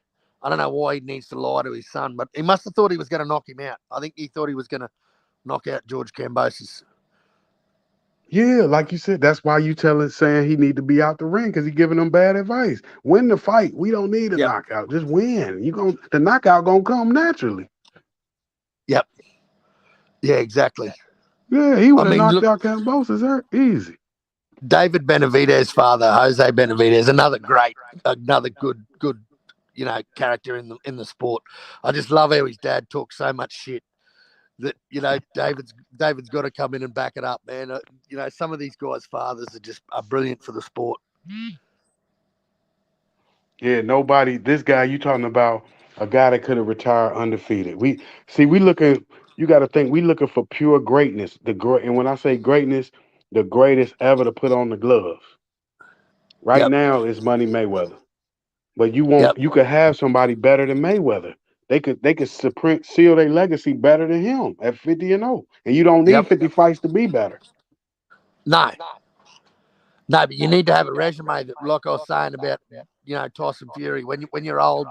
I don't know why he needs to lie to his son, but he must have thought he was going to knock him out. I think he thought he was going to knock out George Kambosos. Yeah, like you said, that's why you saying he need to be out the ring because he's giving them bad advice. Win the fight. We don't need a knockout. Just win. The knockout gonna come naturally. Yep. Yeah, exactly. Yeah, he would have knocked out Kambosos easy. David Benavidez' father, Jose Benavidez, another good, you know, character in the sport. I just love how his dad talks so much shit that, you know, David's got to come in and back it up, man. You know, some of these guys' fathers are brilliant for the sport. Yeah, this guy you talking about, a guy that could have retired undefeated. You got to think, we looking for pure greatness. And when I say greatness, the greatest ever to put on the gloves. Right now is Money Mayweather. But you could have somebody better than Mayweather. They could seal their legacy better than him at 50-0. And you don't need 50 fights to be better. No, but you need to have a resume that, like I was saying about, you know, Tyson Fury, when you're old,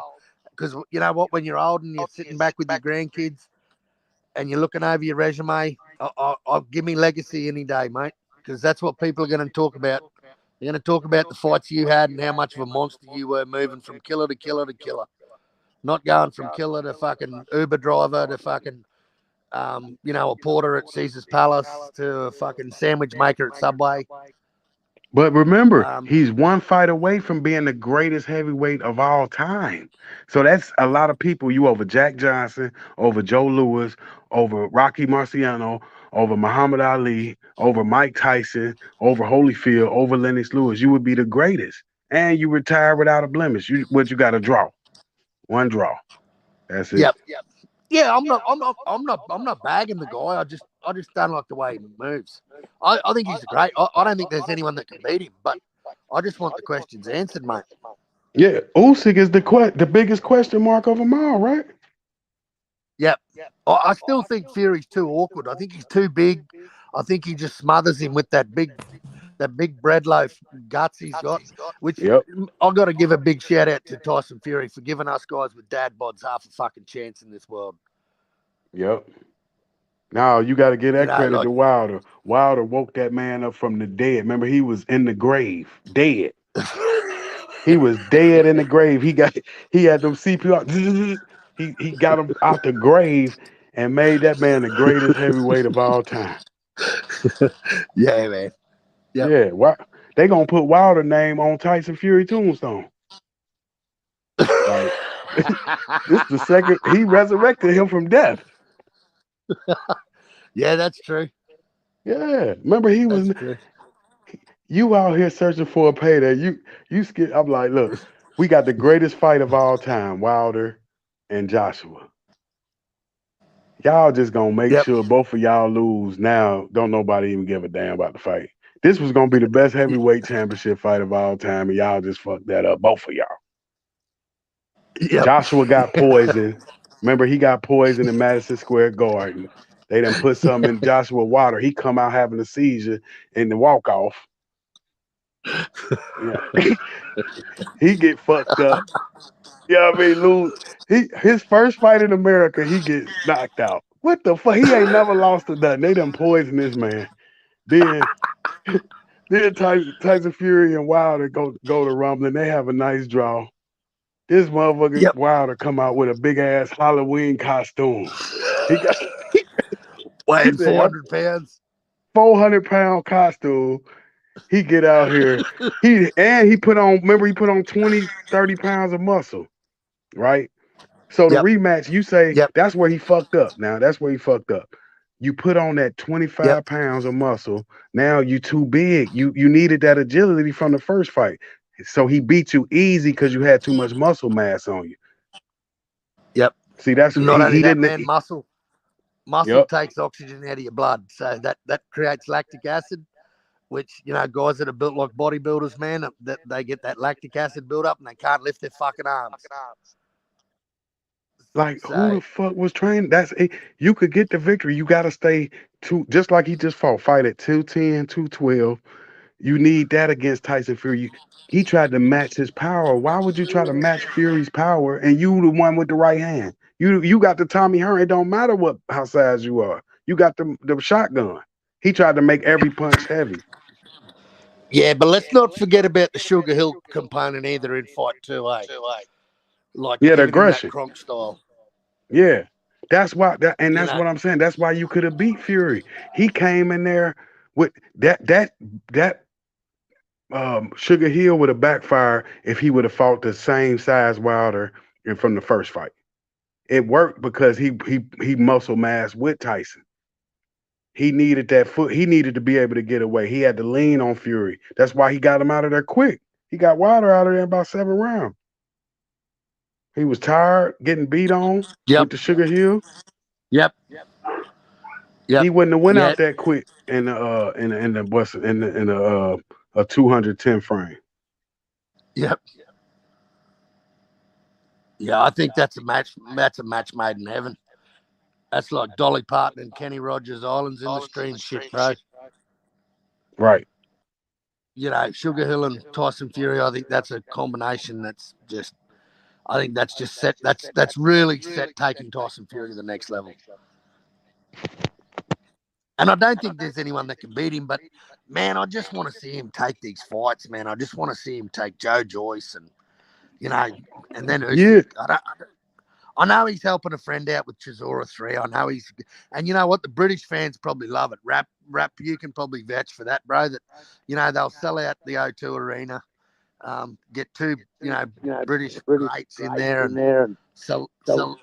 because you know what, when you're old and you're sitting back with your grandkids and you're looking over your resume, I'll give me legacy any day, mate, because that's what people are going to talk about. They're going to talk about the fights you had and how much of a monster you were, moving from killer to killer to killer. Not going from killer to fucking Uber driver to fucking, you know, a porter at Caesar's Palace to a fucking sandwich maker at Subway. But remember, he's one fight away from being the greatest heavyweight of all time. So that's a lot of people. You over Jack Johnson, over Joe Louis, over Rocky Marciano, over Muhammad Ali, over Mike Tyson, over Holyfield, over Lennox Lewis. You would be the greatest. And you retire without a blemish. You got to draw. One draw. That's it. Yep. Yeah, I'm not bagging the guy. I just don't like the way he moves. I think he's great. I don't think there's anyone that can beat him, but I just want the questions answered, mate. Yeah, Usyk is the biggest question mark of them all, right? Yep. I still think Fury's too awkward. I think he's too big. I think he just smothers him with that big bread loaf guts he's got, which I've got to give a big shout out to Tyson Fury for giving us guys with dad bods half a fucking chance in this world. Yep. Now you got to give that credit to Wilder. Wilder woke that man up from the dead. Remember, he was in the grave, dead. He was dead in the grave. He had them CPR. He got him out the grave and made that man the greatest heavyweight of all time. Yeah, man. Yep. Yeah, they gonna put Wilder name on Tyson Fury tombstone. Like this the second he resurrected him from death. Yeah, that's true. Yeah, remember he was That's true. you out here searching for a payday. You scared. I'm like, look, we got the greatest fight of all time, Wilder and Joshua. Y'all just gonna make sure both of y'all lose. Now, don't nobody even give a damn about the fight. This was gonna be the best heavyweight championship fight of all time, and y'all just fucked that up, both of y'all. Yep. Joshua got poisoned. Remember, he got poisoned in Madison Square Garden. They done put something in Joshua water. He come out having a seizure in the walk off. Yeah. He get fucked up. Yeah, I mean, lose. His first fight in America, he gets knocked out. What the fuck? He ain't never lost to nothing. They done poisoned this man. Then Tyson Fury and Wilder go to Rumble, and they have a nice draw. This motherfucker Wilder come out with a big ass Halloween costume. He got weighing 400 pounds. 400-pound costume. He get out here. He put on, remember, he put on 20, 30 pounds of muscle, right? So the rematch, you say that's where he fucked up. Now that's where he fucked up. You put on that 25 pounds of muscle. Now you too big. You needed that agility from the first fight. So he beat you easy because you had too much muscle mass on you. Yep. See, that's not only he that, didn't. Man, muscle takes oxygen out of your blood, so that creates lactic acid, which guys that are built like bodybuilders, man, that they get that lactic acid build up and they can't lift their fucking arms. Like, who the fuck was trained? You could get the victory. You got to stay just like he just fought. Fight at 210, 212. You need that against Tyson Fury. He tried to match his power. Why would you try to match Fury's power and you the one with the right hand? You got the Tommy Hearn. It don't matter how size you are. You got the shotgun. He tried to make every punch heavy. Yeah, but let's not forget about the Sugar Hill component either in fight 2, eh? Like the aggression, that Kronk style. Yeah, that's why. That's what I'm saying. That's why you could have beat Fury. He came in there with that Sugar Hill would have backfired if he would have fought the same size Wilder from the first fight. It worked because he muscle mass with Tyson. He needed that foot. He needed to be able to get away. He had to lean on Fury. That's why he got him out of there quick. He got Wilder out of there in about 7 rounds. He was tired, getting beat on with the Sugar Hill. Yep. He wouldn't have went out that quick in a 210 frame. Yep. Yeah, I think that's a match. That's a match made in heaven. That's like Dolly Parton and Kenny Rogers Islands in the Stream shit, bro. Right. Sugar Hill and Tyson Fury. I think that's a combination that's just. I think that's just set. That's really set taking Tyson Fury to the next level. And I don't think there's anyone that can beat him. But man, I just want to see him take these fights, man. I just want to see him take Joe Joyce and and then Usyk. I know he's helping a friend out with Chisora 3. I know and you know what? The British fans probably love it. Rap, you can probably vouch for that, bro. That they'll sell out the O2 Arena, get 2 British greats in there and sell that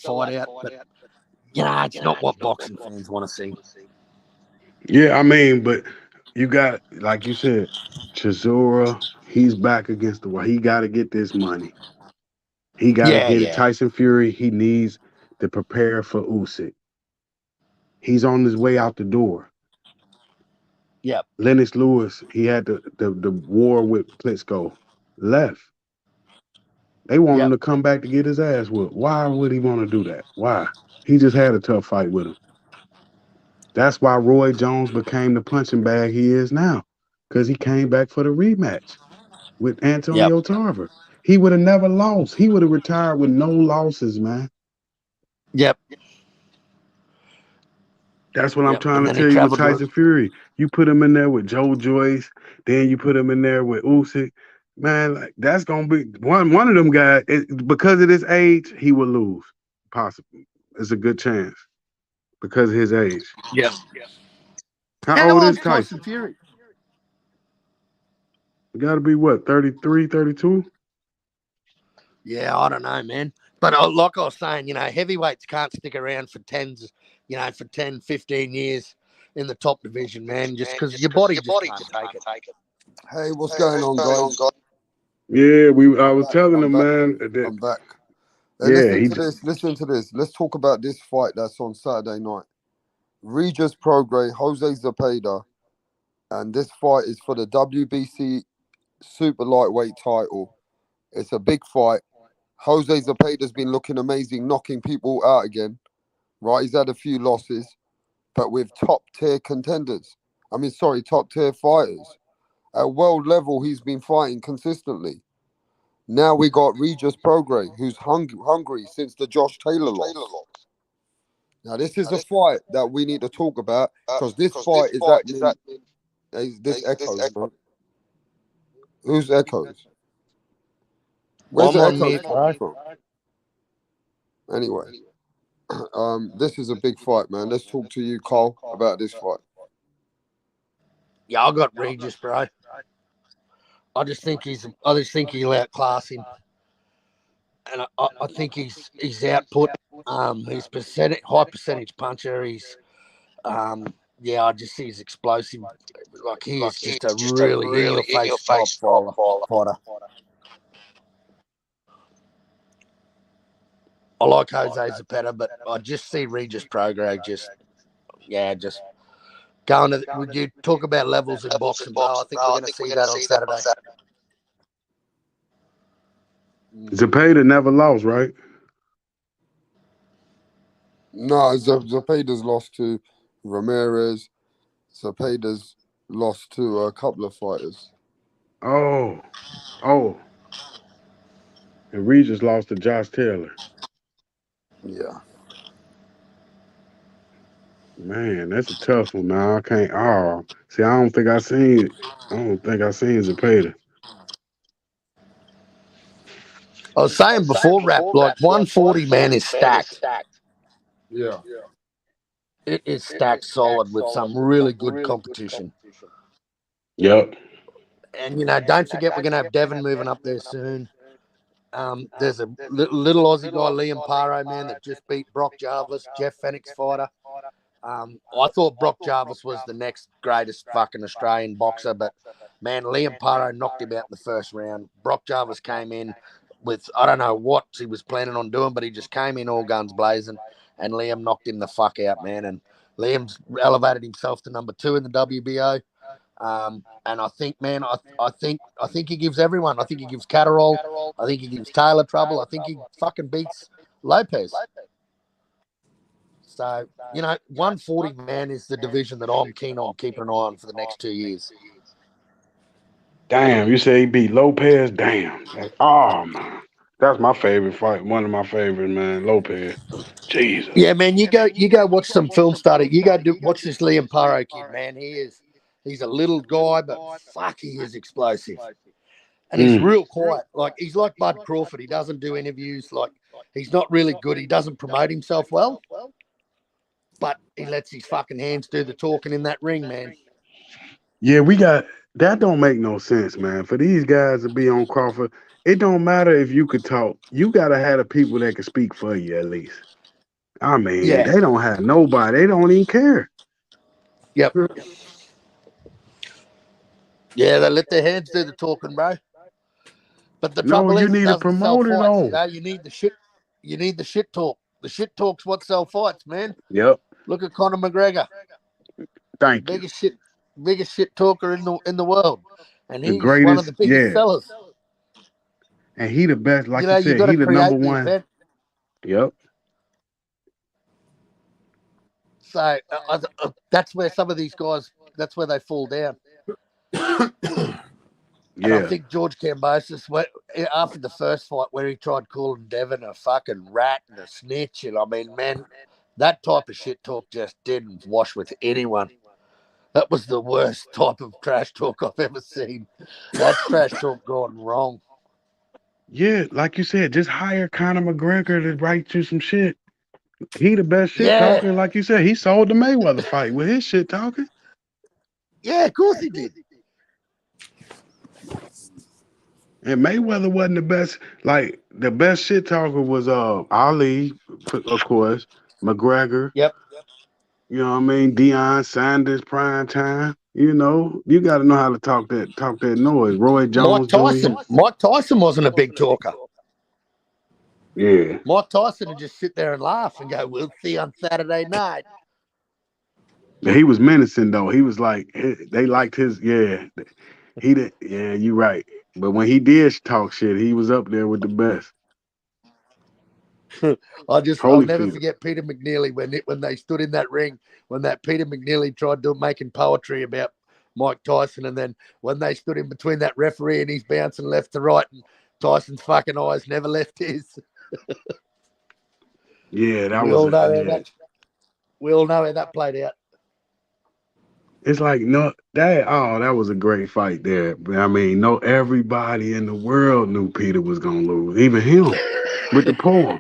fight out. But it's not what boxing fans want to see. Yeah, I mean, but you got, like you said, Chisora. He's back against the wall. He got to get this money. He got to get it. Tyson Fury, he needs to prepare for Usyk. He's on his way out the door. Yep. Lennox Lewis, he had the war with Klitschko, left. They want him to come back to get his ass whooped. Why would he want to do that? Why? He just had a tough fight with him. That's why Roy Jones became the punching bag he is now, because he came back for the rematch with Antonio Tarver. He would have never lost. He would have retired with no losses, man. Yep. That's what I'm trying to tell you with Tyson Fury. You put him in there with Joe Joyce, then you put him in there with Usyk. Man, like, that's gonna be one of them guys. Because of his age, he will lose. Possibly, it's a good chance because of his age. Yeah. How old is Tyson? Fury? Got to be what, 33, 32? Yeah, I don't know, man. But like I was saying, heavyweights can't stick around for 10, 15 years in the top division, man, just because your body just can't take it. Hey, what's going on, guys? Yeah, I was telling him, man. I'm back. Yeah, listen to this. Let's talk about this fight that's on Saturday night. Regis Prograis, Jose Zepeda, and this fight is for the WBC super lightweight title. It's a big fight. Jose Zepeda's been looking amazing, knocking people out again. Right, he's had a few losses, but with top tier contenders. Top tier fighters. At world level, he's been fighting consistently. Now we got Regis Prograis, who's hungry since the Josh Taylor loss. Now this is a fight that we need to talk about because this fight is happening. This echoes, bro. Who's echoes? Where's the echoes coming from? Anyway, this is a big fight, man. Let's talk to you, Cole, about this fight. Yeah, I got Regis, bro. I just think he'll outclass him, and I think his output, his high percentage puncher. I just see he's explosive. Like he is just a really in-your-face type fighter. I like Jose Zepeda, but I just see Regis Prograis just going to. Would you talk about levels in boxing, bro? I think we're going to see that on Saturday. Zepeda never lost, right? No, Zepeda's lost to Ramirez. Zepeda's lost to a couple of fighters. Oh. And Regis lost to Josh Taylor. Yeah. Man, that's a tough one, man. I can't. Oh, see, I don't think I seen Zepeda. I was saying before, Rap, like 140, man, is stacked. Yeah. It is stacked solid with some really good competition. Yep. And, don't forget we're going to have Devin moving up there soon. There's a little Aussie guy, Liam Paro, man, that just beat Brock Jarvis, Jeff Fennick's fighter. I thought Brock Jarvis was the next greatest fucking Australian boxer, but, man, Liam Paro knocked him out in the first round. Brock Jarvis came in with, I don't know what he was planning on doing, but he just came in all guns blazing, and Liam knocked him the fuck out, man. And Liam's elevated himself to number 2 in the WBO. And I think, man, I think he gives everyone. I think he gives Catterall. I think he gives Taylor trouble. I think he fucking beats Lopez. So, 140, man, is the division that I'm keen on keeping an eye on for the next 2 years. Damn, you say he beat Lopez? Damn. Oh, man. That's my favorite fight. One of my favorites, man. Lopez. Jesus. Yeah, man, you go watch some film study. You go watch this Liam Paro kid, man. He's a little guy, but fuck, he is explosive. And he's real quiet. Like, he's like Bud Crawford. He doesn't do interviews. Like, he's not really good. He doesn't promote himself well. But he lets his fucking hands do the talking in that ring, man. Yeah, that don't make no sense, man. For these guys to be on Crawford, it don't matter if you could talk. You got to have the people that can speak for you at least. I mean, They don't have nobody. They don't even care. Yep. Yeah, they let their hands do the talking, bro. But the trouble is, you need a promoter, though. You need the shit. You need the shit talk. The shit talk's what sell fights, man. Yep. Look at Conor McGregor. Thank you. Biggest shit talker in the world, and he's greatest, one of the biggest sellers. And he the best, like you said, he the number one. Event. Yep. So that's where some of these guys, that's where they fall down. And I think George Kambosos, after the first fight where he tried calling Devin a fucking rat and a snitch, and I mean, man, that type of shit talk just didn't wash with anyone. That was the worst type of trash talk I've ever seen. That's trash talk gone wrong. Yeah, like you said, just hire Conor McGregor to write you some shit. He the best shit talker. Like you said, he sold the Mayweather fight with his shit talking. Yeah, of course he did. And Mayweather wasn't the best. Like the best shit talker was Ali, of course, McGregor. Yep. You know what I mean? Deion Sanders, prime time. You know, you got to know how to talk that noise. Roy Jones Jr. Mike Tyson wasn't a big talker. Yeah. Mike Tyson would just sit there and laugh and go, "We'll see on Saturday night." He was menacing though. He was like, they liked his, yeah. He did, yeah. You right. But when he did talk shit, he was up there with the best. I'll never forget Peter McNeely when they stood in that ring, when that Peter McNeely tried making poetry about Mike Tyson, and then when they stood in between that referee and he's bouncing left to right, and Tyson's fucking eyes never left his. Yeah, we all know how that played out. It's like that was a great fight there. I mean, everybody in the world knew Peter was gonna lose, even him with the poem.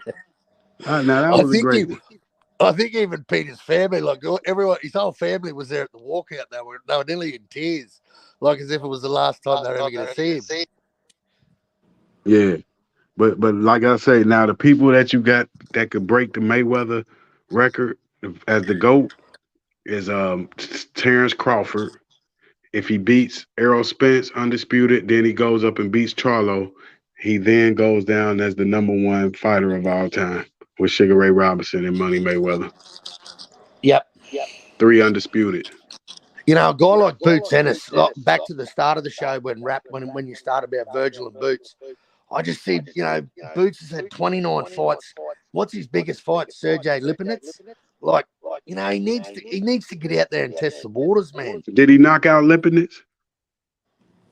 Now that was a great one. I think even Peter's family, like everyone, his whole family was there at the walkout. They were nearly in tears, like as if it was the last time they were ever going to see him. Yeah, but like I say, now the people that you got that could break the Mayweather record as the GOAT is Terrence Crawford. If he beats Errol Spence undisputed, then he goes up and beats Charlo. He then goes down as the #1 fighter of all time with Sugar Ray Robinson and Money Mayweather. Yep. 3 undisputed. You know, a guy like Boots Ennis, back to the start of the show when you start about Virgil and Boots, I just said, Boots has had 29 fights. What's his biggest fight? Sergey Lipinets? Like, he needs to get out there and test the waters, man. Did he knock out Lipinets?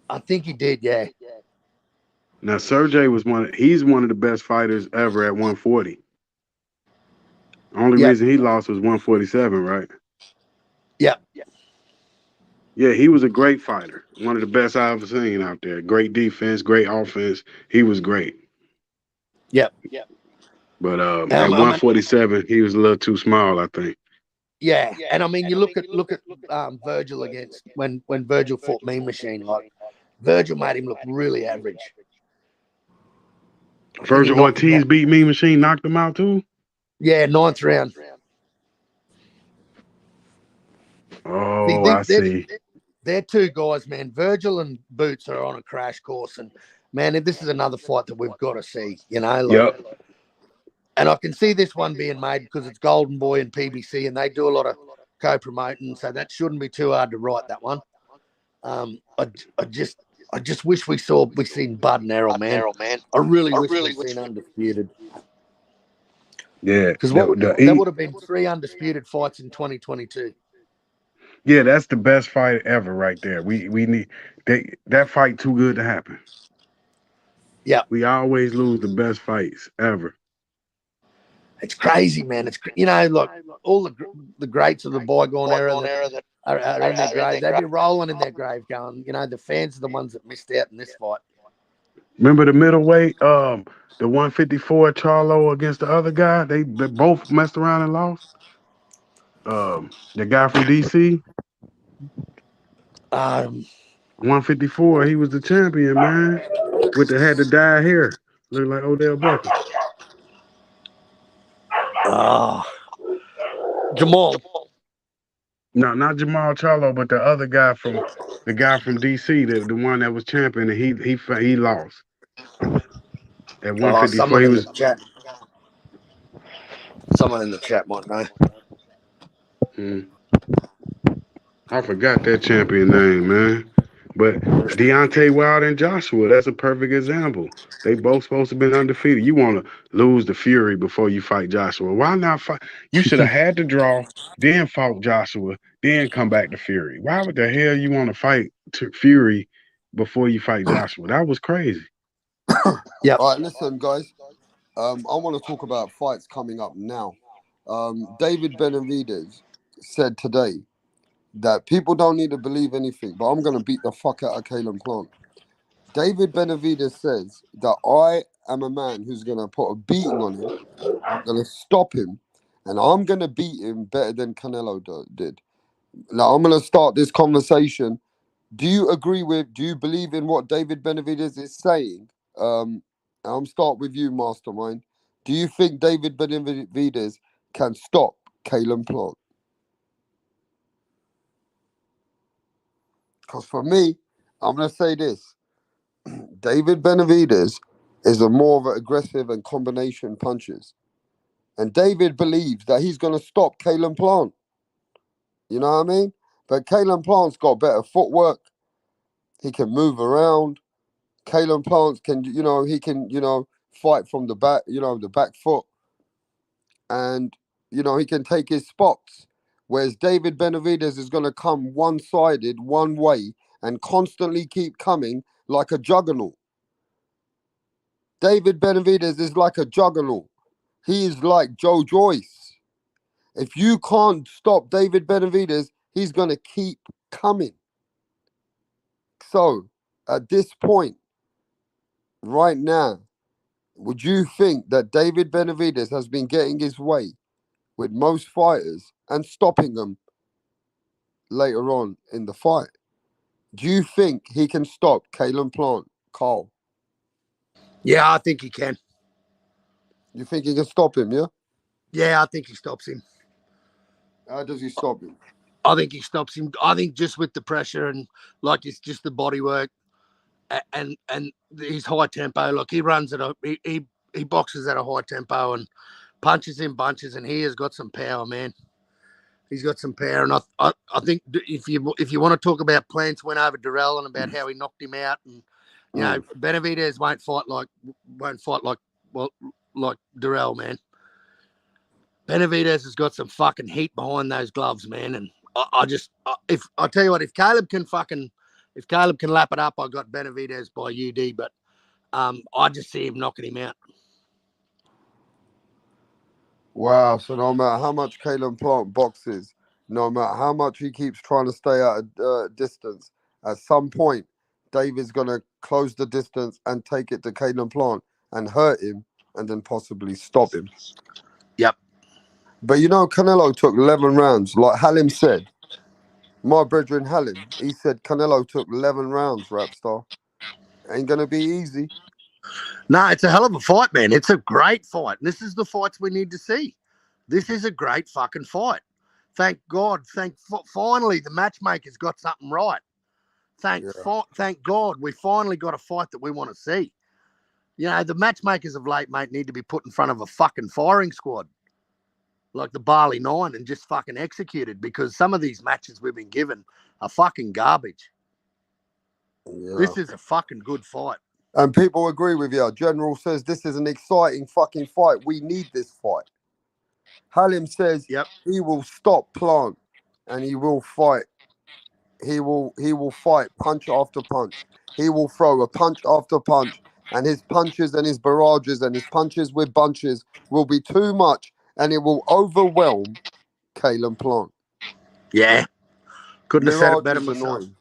I think he did, yeah. Now Sergey he's one of the best fighters ever at 140. Only reason he lost was 147, right? Yeah. Yeah, he was a great fighter. One of the best I've ever seen out there. Great defense, great offense. He was great. Yep. But at 147, he was a little too small, I think. Yeah, and I mean, you look at Virgil against when Virgil fought Mean Machine. Like Virgil made him look really average. Virgil Ortiz beat Mean Machine, knocked him out too. Yeah, 9th round. Oh, I see. They're two guys, man. Virgil and Boots are on a crash course, and man, this is another fight that we've got to see. Yep. And I can see this one being made because it's Golden Boy and PBC, and they do a lot of co-promoting, so that shouldn't be too hard to write that one. I just wish we seen Bud and Errol, man. I really wish we'd seen undisputed. Yeah, because that would have been 3 undisputed fights in 2022. Yeah, that's the best fight ever, right there. We need that fight too good to happen. Yeah, we always lose the best fights ever. It's crazy, man. It's like all the greats of the bygone era that are in their grave. They'd be rolling in their grave, going, the fans are the ones that missed out in this fight. Remember the middleweight, the 154 Charlo against the other guy? They both messed around and lost. The guy from DC. 154, he was the champion, man. Had the dyed hair. Looked like Odell Beckham. Jermell. No, not Jermell Charlo, but the other guy from DC, the one that was champion, and he lost. At 154, he was. Someone in the chat might know. I forgot that champion name, man. But Deontay Wilder and Joshua, that's a perfect example. They both supposed to have been undefeated. You want to lose the Fury before you fight Joshua. Why not fight? You should have had to draw, then fought Joshua, then come back to Fury. Why would the hell you want to fight Fury before you fight Joshua? That was crazy. Yeah. All right, listen, guys. I want to talk about fights coming up now. David Benavidez said today that people don't need to believe anything, but I'm going to beat the fuck out of Caleb Plant. David Benavidez says that I am a man who's going to put a beating on him. I'm going to stop him, and I'm going to beat him better than Canelo did. Now, I'm going to start this conversation Do you believe in what David Benavidez is saying? I'll start with you, Mastermind. Do you think David Benavidez can stop Caleb Plant? Because for me, I'm going to say this. David Benavidez is a more of an aggressive and combination punches. And David believes that he's going to stop Caleb Plant. You know what I mean? But Caleb Plant's got better footwork. He can move around. Caleb Plant can, he can, fight from the back, the back foot. And, he can take his spots. Whereas David Benavidez is going to come one-sided, one way, and constantly keep coming like a juggernaut. David Benavidez is like a juggernaut. He is like Joe Joyce. If you can't stop David Benavidez, he's going to keep coming. So, at this point, right now, would you think that David Benavidez has been getting his way with most fighters and stopping them later on in the fight? Do you think he can stop Caleb Plant, Carl? Yeah, I think he can. You think he can stop him, yeah? Yeah, I think he stops him. How does he stop him? I think he stops him. I think just with the pressure and like it's just the body work and his high tempo. Like he runs at he boxes at a high tempo and punches in bunches, and he has got some power, man. He's got some power, and I think if you want to talk about Plant's win over Durrell and about how he knocked him out, and you know Benavidez won't fight like Durrell, man. Benavidez has got some fucking heat behind those gloves, man, and if I tell you what, if Caleb can lap it up, I got Benavidez by UD, but I just see him knocking him out. Wow, so no matter how much Caleb Plant boxes, no matter how much he keeps trying to stay at a distance, at some point, David's going to close the distance and take it to Caleb Plant and hurt him and then possibly stop him. Yep. But Canelo took 11 rounds. Like Halim said, my brethren Halim, he said Canelo took 11 rounds, Rapstar. Ain't going to be easy. No, it's a hell of a fight, man. It's a great fight. This is the fights we need to see. This is a great fucking fight. Thank God. Finally, the matchmaker's got something right. Thank God we finally got a fight that we want to see. The matchmakers of late, mate, need to be put in front of a fucking firing squad like the Barley Nine and just fucking executed, because some of these matches we've been given are fucking garbage. Yeah. This is a fucking good fight. And people agree with you. General says this is an exciting fucking fight. We need this fight. Halim says he will stop Plant and he will fight. He will fight punch after punch. He will throw a punch after punch, and his punches and his barrages and his punches with bunches will be too much, and it will overwhelm Caleb Plant. Yeah. Couldn't have said it better myself. Annoying.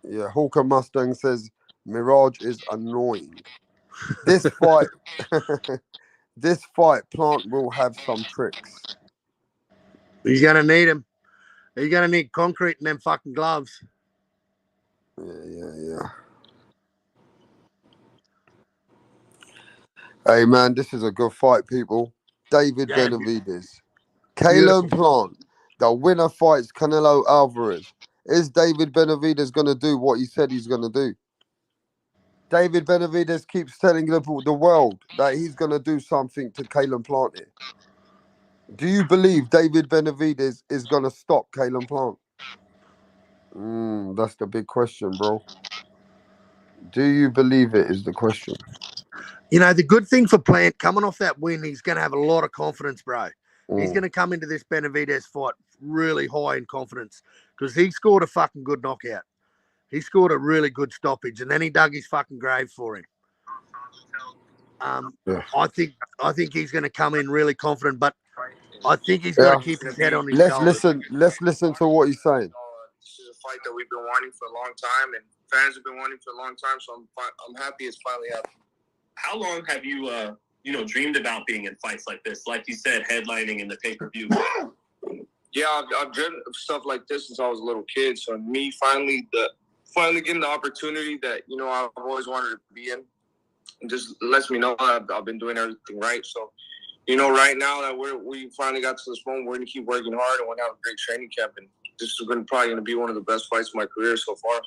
Yeah, Hawker Mustang says Mirage is annoying. This fight, Plant will have some tricks. He's gonna need him. He's gonna need concrete in them fucking gloves. Yeah. Hey man, this is a good fight, people. David Benavidez, Caleb Plant. The winner fights Canelo Alvarez. Is David Benavidez gonna do what he said he's gonna do? David Benavidez keeps telling the world that he's going to do something to Caleb Plant here. Do you believe David Benavidez is going to stop Caleb Plant? That's the big question, bro. Do you believe it is the question? The good thing for Plant, coming off that win, he's going to have a lot of confidence, bro. He's going to come into this Benavidez fight really high in confidence because he scored a fucking good knockout. He scored a really good stoppage, and then he dug his fucking grave for him. I think he's going to come in really confident, but I think he's got to keep his head on his shoulders. Let's listen to what he's saying. This is a fight that we've been wanting for a long time, and fans have been wanting for a long time. So I'm happy it's finally happening. How long have you dreamed about being in fights like this? Like you said, headlining in the pay-per-view. Yeah, I've dreamt of stuff like this since I was a little kid. So me finally finally getting the opportunity that, you know, I've always wanted to be in. It just lets me know I've been doing everything right. So, you know, right now that we finally got to this moment, we're going to keep working hard and we're going to have a great training camp. And this is probably going to be one of the best fights of my career so far.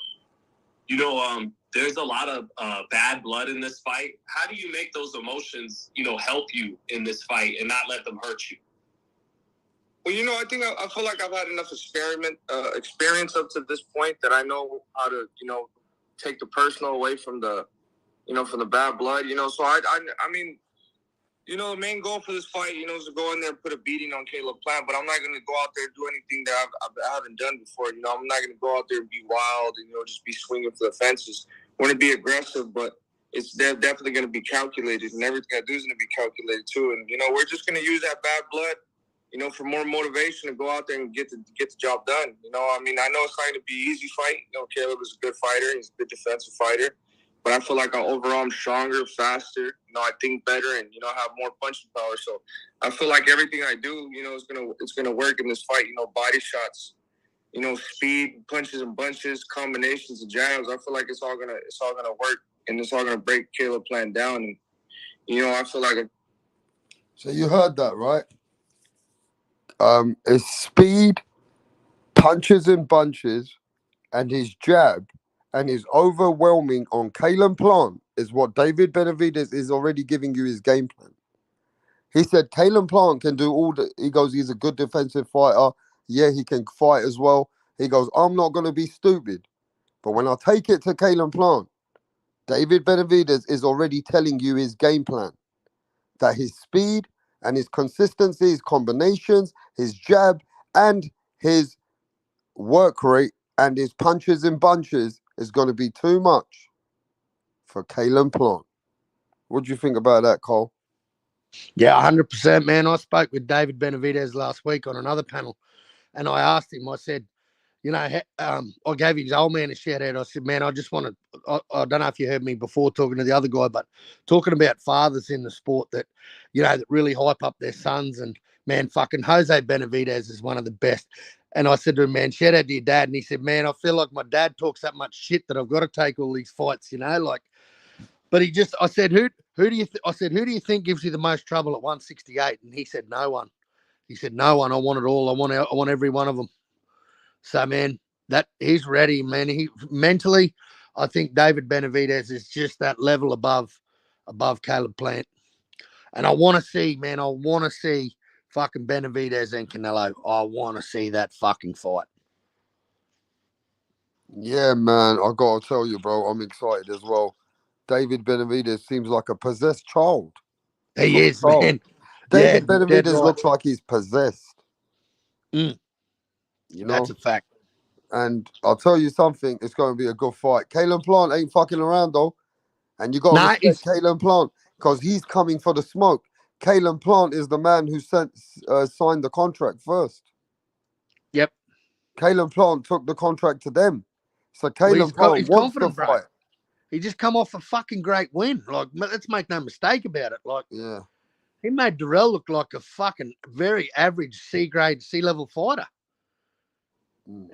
You know, there's a lot of bad blood in this fight. How do you make those emotions, you know, help you in this fight and not let them hurt you? Well, you know, I think I feel like I've had enough experience up to this point that I know how to, you know, take the personal away from the, you know, from the bad blood, you know. So, I mean, you know, the main goal for this fight, you know, is to go in there and put a beating on Caleb Plant, but I'm not going to go out there and do anything that I haven't done before. You know, I'm not going to go out there and be wild and, you know, just be swinging for the fences. I want to be aggressive, but it's definitely going to be calculated, and everything I do is going to be calculated too. And, you know, we're just going to use that bad blood, you know, for more motivation to go out there and get the job done. You know, I mean, I know it's not going to be an easy fight. You know, Caleb is a good fighter. He's a good defensive fighter. But I feel like overall I'm stronger, faster. You know, I think better, and, you know, I have more punching power. So I feel like everything I do, you know, it's gonna work in this fight. You know, body shots, you know, speed, punches and bunches, combinations of jabs. I feel like it's all gonna work, and it's all gonna break Caleb Plant down. And, you know, I feel like. So you heard that, right? His speed, punches and bunches, and his jab, and his overwhelming on Caleb Plant is what David Benavidez is already giving you his game plan. He said Caleb Plant can do all the. He goes, he's a good defensive fighter. Yeah, he can fight as well. He goes, I'm not going to be stupid. But when I take it to Caleb Plant, David Benavidez is already telling you his game plan. That his speed and his consistency, his combinations, his jab, and his work rate and his punches and bunches is going to be too much for Caleb Plant. What do you think about that, Cole? Yeah, 100%, man. I spoke with David Benavidez last week on another panel, and I asked him, I said, you know, I gave his old man a shout out. I said, man, I just want to, I don't know if you heard me before talking to the other guy, but talking about fathers in the sport that, you know, that really hype up their sons. And, man, fucking Jose Benavidez is one of the best. And I said to him, man, shout out to your dad. And he said, man, I feel like my dad talks that much shit that I've got to take all these fights, you know, like. But he just, I said, who do you think gives you the most trouble at 168? And he said, no one. He said, no one. I want it all. I want every one of them. So, man, that he's ready, man. He mentally, I think David Benavidez is just that level above Caleb Plant. And I want to see fucking Benavidez and Canelo. I want to see that fucking fight. Yeah, man. I got to tell you, bro, I'm excited as well. David Benavidez seems like a possessed child. He is, man. David Benavidez looks like he's possessed. Mm. You know? That's a fact. And I'll tell you something, it's going to be a good fight. Caleb Plant ain't fucking around, though. And you got to respect Caleb Plant because he's coming for the smoke. Caleb Plant is the man who signed the contract first. Yep. Caleb Plant took the contract to them. So Caleb Plant wants to fight. Bro. He just come off a fucking great win. Like, let's make no mistake about it. Like, yeah, he made Durrell look like a fucking very average C-grade, C-level fighter.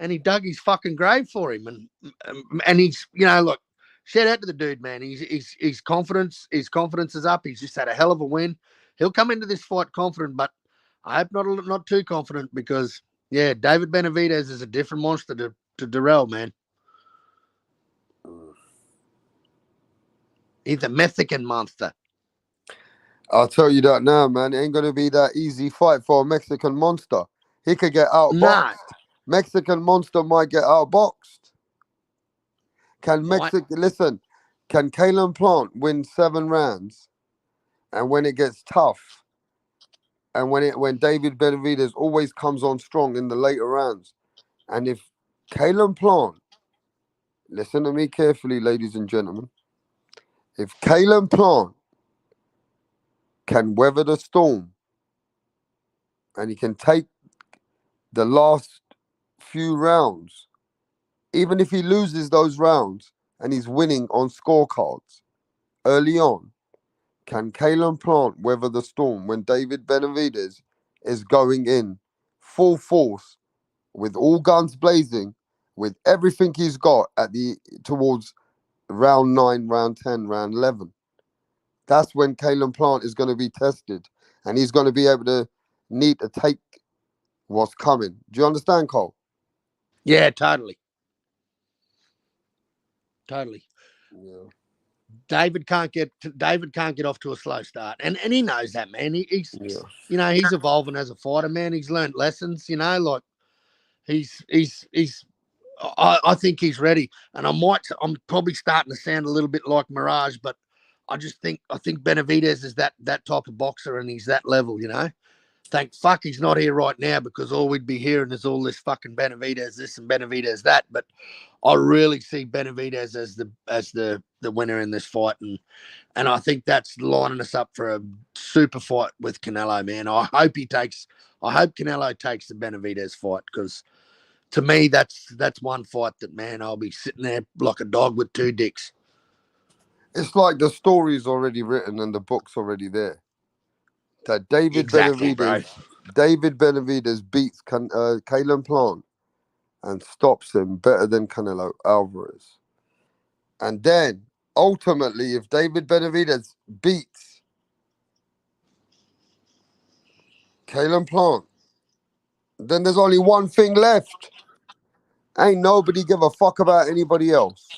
And he dug his fucking grave for him. And he's, you know, look, shout out to the dude, man. His confidence is up. He's just had a hell of a win. He'll come into this fight confident, but I hope not too confident because, yeah, David Benavidez is a different monster to Durrell, man. He's a Mexican monster. I'll tell you that now, man. It ain't going to be that easy fight for a Mexican monster. He could get outboxed. Nah. Mexican monster might get outboxed. Can Caleb Plant win 7 rounds? And when it gets tough, and when David Benavidez always comes on strong in the later rounds, and if Caleb Plant, listen to me carefully, ladies and gentlemen, if Caleb Plant can weather the storm and he can take the last few rounds, even if he loses those rounds and he's winning on scorecards early on, can Caleb Plant weather the storm when David Benavidez is going in full force with all guns blazing with everything he's got towards round 9, round 10, round 11, that's when Caleb Plant is going to be tested, and he's going to be able to need to take what's coming. Do you understand, Cole? Yeah, totally. Totally. Yeah. David can't get off to a slow start, and he knows that, man. He's he's evolving as a fighter, man. He's learned lessons, like I think he's ready, and I'm probably starting to sound a little bit like Mirage, but I think Benavidez is that type of boxer, and he's that level, Thank fuck he's not here right now, because all we'd be hearing is all this fucking Benavidez this and Benavidez that. But I really see Benavidez as the winner in this fight, and I think that's lining us up for a super fight with Canelo, man. I hope Canelo takes the Benavidez fight, because to me that's one fight that, man, I'll be sitting there like a dog with two dicks. It's like the story's already written and the book's already there. That David Benavidez beats Caleb Plant and stops him better than Canelo Alvarez. And then, ultimately, if David Benavidez beats Caleb Plant, then there's only one thing left. Ain't nobody give a fuck about anybody else.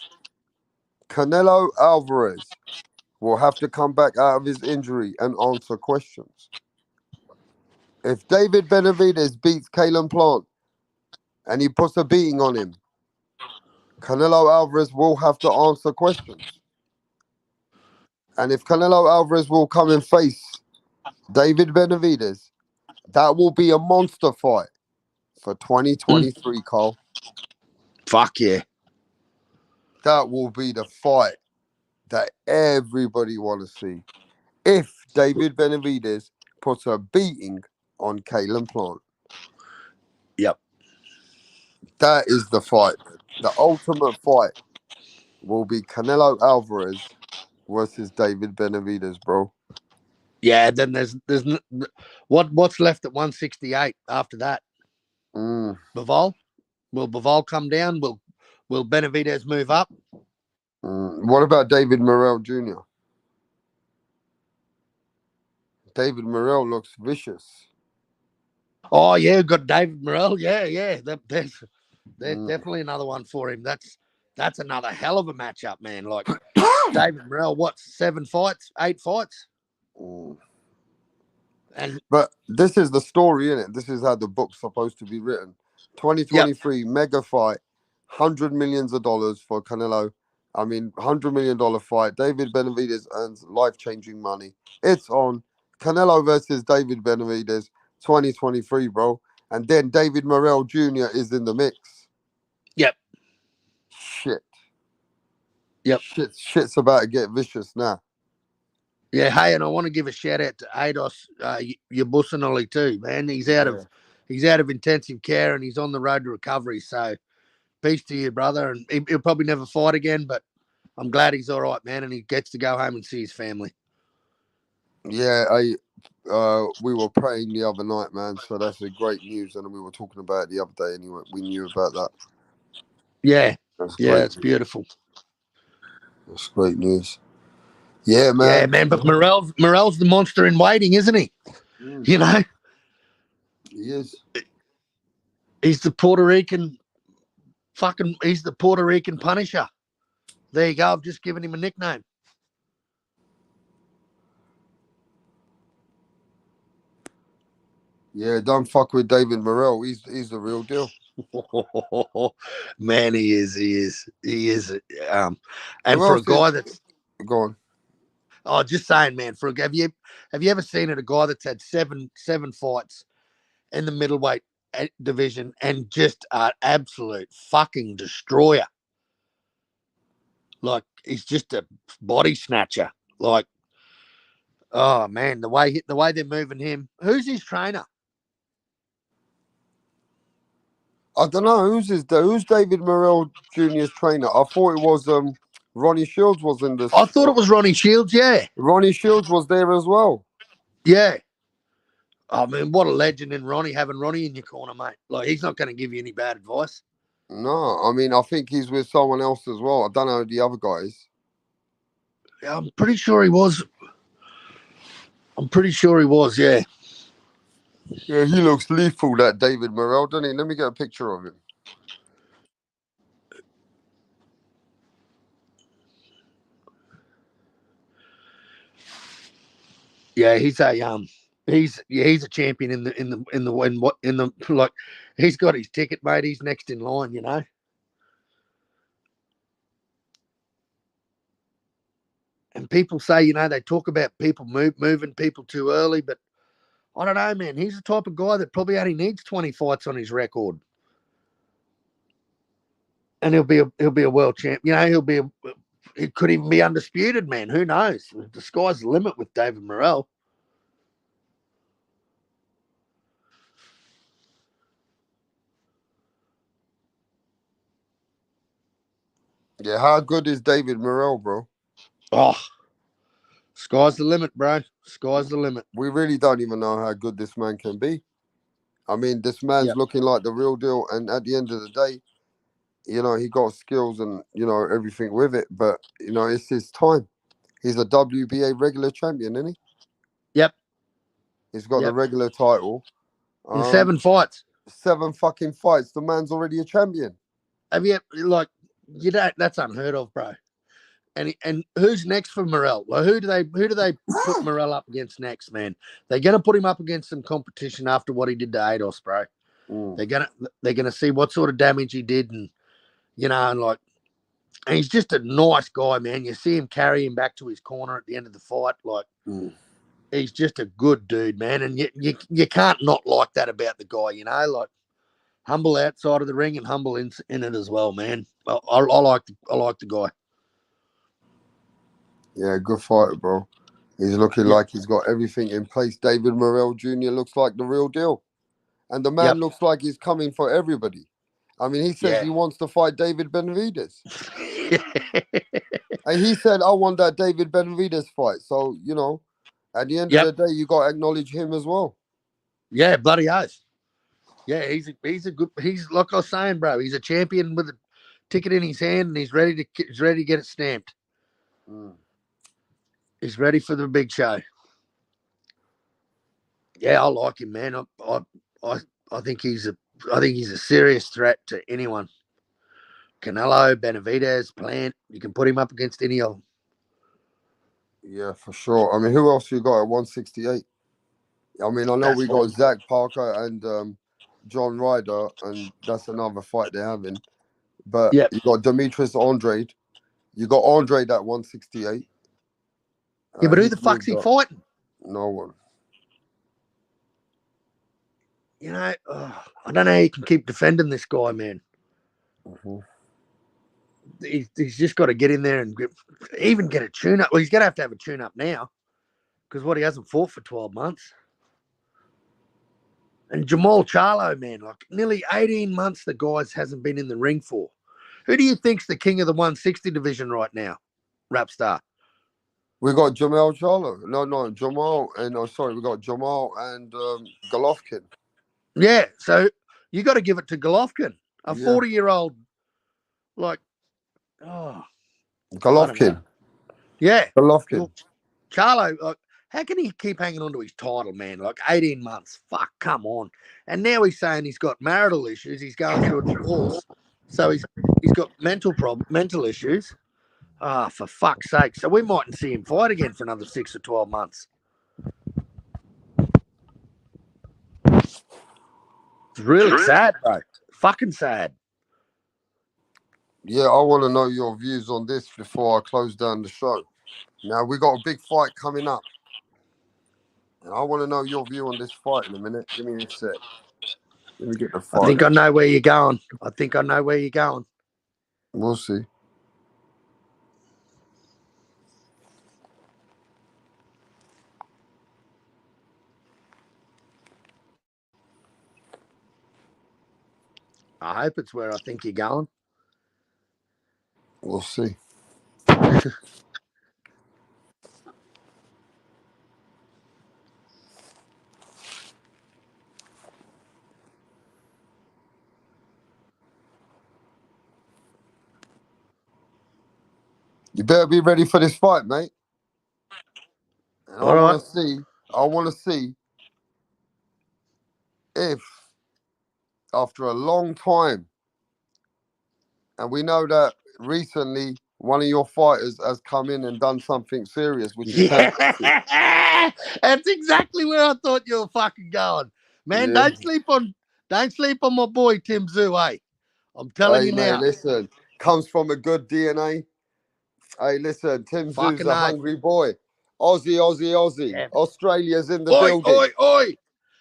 Canelo Alvarez will have to come back out of his injury and answer questions. If David Benavidez beats Caleb Plant and he puts a beating on him, Canelo Alvarez will have to answer questions. And if Canelo Alvarez will come and face David Benavidez, that will be a monster fight for 2023, Cole. Fuck yeah. That will be the fight that everybody want to see. If David Benavidez puts a beating on Caleb Plant. Yep. That is the fight. The ultimate fight will be Canelo Alvarez versus David Benavidez, bro. Yeah, then there's what's left at 168 after that? Bivol? Will Bivol come down? Will Benavidez move up? What about David Morrell Jr.? David Morrell looks vicious. Oh yeah, we've got David Morrell. Yeah. There's definitely another one for him. That's another hell of a matchup, man. Like David Morrell, what, 7 fights, 8 fights? But this is the story, innit? This is how the book's supposed to be written. 2023 mega fight, $100 million for Canelo. I mean, $100 million fight. David Benavidez earns life-changing money. It's on Canelo versus David Benavidez, 2023, bro. And then David Morrell Jr. is in the mix. Yep. Shit. Yep. Shit's about to get vicious now. Yeah, hey, and I want to give a shout out to Ados Yabusanoli too, man. He's out of intensive care and he's on the road to recovery. So peace to you, brother. And he'll probably never fight again, but I'm glad he's all right, man, and he gets to go home and see his family. Yeah, we were praying the other night, man. So that's a great news, and we were talking about it the other day. Anyway, we knew about that. Yeah, it's beautiful. That's great news. Yeah, man. Yeah, man. But Morrell's the monster in waiting, isn't he? You know, he is. He's the Puerto Rican Punisher. There you go. I've just given him a nickname. Yeah, don't fuck with David Morrell. He's the real deal. Man, he is. And for a guy that's go on. Oh, just saying, man. Have you ever seen it? A guy that's had seven fights in the middleweight division and just an absolute fucking destroyer. Like he's just a body snatcher. Like, oh man, the way they're moving him. Who's his trainer? I don't know who's David Morrell Jr.'s trainer. I thought it was Ronnie Shields was in this. I thought it was Ronnie Shields. Yeah, Ronnie Shields was there as well. Yeah. I mean, what a legend in Ronnie, having Ronnie in your corner, mate. Like, he's not going to give you any bad advice. No, I mean, I think he's with someone else as well. I don't know the other guys. I'm pretty sure he was. Yeah. Yeah, he looks lethal, that David Morrell, doesn't he? Let me get a picture of him. Yeah, he's a champion in the like, he's got his ticket, mate. He's next in line, you know. And people say, you know, they talk about people moving people too early, but I don't know, man. He's the type of guy that probably only needs 20 fights on his record, and he'll be a world champ. You know, he could even be undisputed, man. Who knows? The sky's the limit with David Morrell. Yeah, how good is David Morrell, bro? Oh, sky's the limit, bro. Sky's the limit. We really don't even know how good this man can be. I mean, this man's Yep. looking like the real deal, and at the end of the day, you know, he got skills and, you know, everything with it, but, you know, it's his time. He's a WBA regular champion, isn't he? Yep. He's got the Yep. regular title. In 7 fights. 7 fucking fights. The man's already a champion. Have you, like, you don't, that's unheard of, bro. And who's next for Morrell? Like, who do they put Morrell up against next, man? They're gonna put him up against some competition after what he did to Ados, bro. They're gonna see what sort of damage he did, and you know, and he's just a nice guy, man. You see him carry him back to his corner at the end of the fight, like he's just a good dude, man. And you can't not like that about the guy, you know, like humble outside of the ring and humble in it as well, man. I like the guy. Yeah, good fighter, bro. He's looking like he's got everything in place. David Morrell Jr. looks like the real deal. And the man looks like he's coming for everybody. I mean, he says he wants to fight David Benavidez. And he said, I want that David Benavidez fight. So, you know, at the end of the day, you got to acknowledge him as well. Yeah, bloody oath. Yeah, he's like I was saying, bro. He's a champion with a ticket in his hand, and he's ready to get it stamped. He's ready for the big show. Yeah, I like him, man. I think he's a serious threat to anyone. Canelo, Benavidez, Plant. You can put him up against any of them. Yeah, for sure. I mean, who else you got at 168? I mean, I know we got Zach Parker and John Ryder, and that's another fight they're having. But you got Demetrius Andrade. You got Andrade at 168. Yeah, but who the fuck's he fighting? No one. You know, I don't know how you can keep defending this guy, man. He's just got to get in there and even get a tune-up. Well, he's going to have a tune-up now because he hasn't fought for 12 months. And Jermell Charlo, man, like nearly 18 months the guys hasn't been in the ring for. Who do you think's the king of the 160 division right now, Rapstar? We got Jermell Charlo. No, Jamal. And we got Jamal and Golovkin. Yeah, so you got to give it to Golovkin, a 40-year-old, like, Golovkin. Yeah. Golovkin. Well, Charlo, like, how can he keep hanging on to his title, man? Like 18 months. Fuck, come on. And now he's saying he's got marital issues. He's going through a divorce. So he's got mental issues. For fuck's sake. So we mightn't see him fight again for another 6 or 12 months. It's really sad, bro. Fucking sad. Yeah, I want to know your views on this before I close down the show. Now, we got a big fight coming up. And I want to know your view on this fight in a minute. Give me a sec. Let me get the fight. I think I know where you're going. We'll see. I hope it's where I think you're going. We'll see. You better be ready for this fight, mate. And All I right. want to see if after a long time, and we know that recently one of your fighters has come in and done something serious, which is Yeah. That's exactly where I thought you were fucking going. Man, yeah. don't sleep on my boy Tim Tszyu, eh? I'm telling you Mate, now. listen, comes from a good DNA. Hey, listen, Tim Tsz유's Fucking a oath. hungry boy. Aussie. Yeah. Australia's in the Oi, building. oi.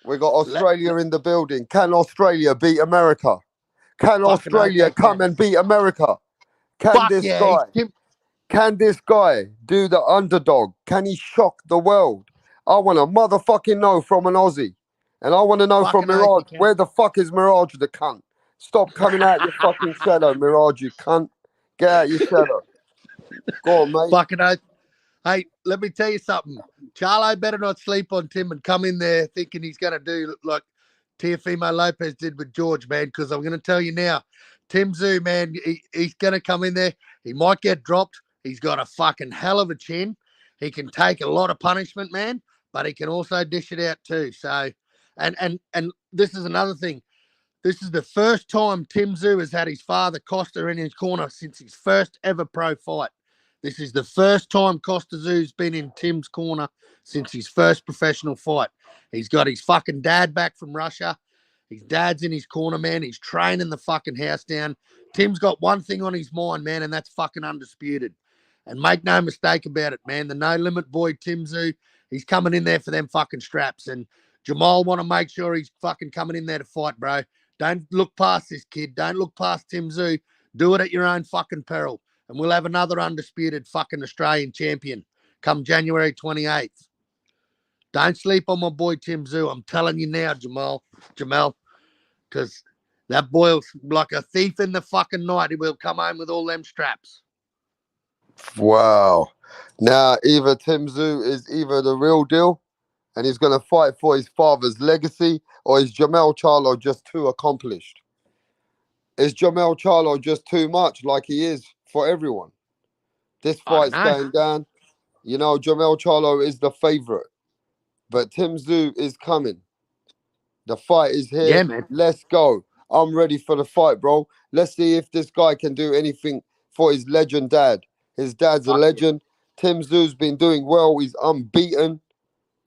We got Australia in the building. Can Australia beat America? Can Fucking oath Australia they come can. and beat America? Can Fuck this yeah. guy? Can this guy do the underdog? Can he shock the world? I want to motherfucking know from an Aussie. And I want to know from Fucking oath Mirage. he can. Where the fuck is Mirage the cunt? Stop coming out your fucking shadow, Mirage, you cunt. Get out your shadow. Go on, mate. Fucking oath. Hey, let me tell you something. Charlo better not sleep on Tim and come in there thinking he's going to do like Teofimo Lopez did with George, man, because I'm going to tell you now, Tim Tszyu, man, he's going to come in there. He might get dropped. He's got a fucking hell of a chin. He can take a lot of punishment, man, but he can also dish it out too. So, and this is another thing. This is the first time Tim Tszyu has had his father Costa in his corner since his first ever pro fight. This is the first time Costa Tszyu's been in Tim's corner since his first professional fight. He's got his fucking dad back from Russia. His dad's in his corner, man. He's training the fucking house down. Tim's got one thing on his mind, man, and that's fucking undisputed. And make no mistake about it, man. The no-limit boy, Tim Tszyu, he's coming in there for them fucking straps. And Jermell want to make sure he's fucking coming in there to fight, bro. Don't look past this kid. Don't look past Tim Tszyu. Do it at your own fucking peril. And we'll have another undisputed fucking Australian champion come January 28th. Don't sleep on my boy Tim Tszyu. I'm telling you now, Jermell, because that boy's like a thief in the fucking night. He will come home with all them straps. Wow. Now, either Tim Tszyu is either the real deal and he's going to fight for his father's legacy, or is Jermell Charlo just too accomplished? Is Jermell Charlo just too much like he is for everyone? This fight's going down. You know, Jermell Charlo is the favorite, but Tim Tszyu is coming. The fight is here. Yeah, man. Let's go. I'm ready for the fight, bro. Let's see if this guy can do anything for his legend dad. His dad's a legend. Tim Tszyu's been doing well. He's unbeaten.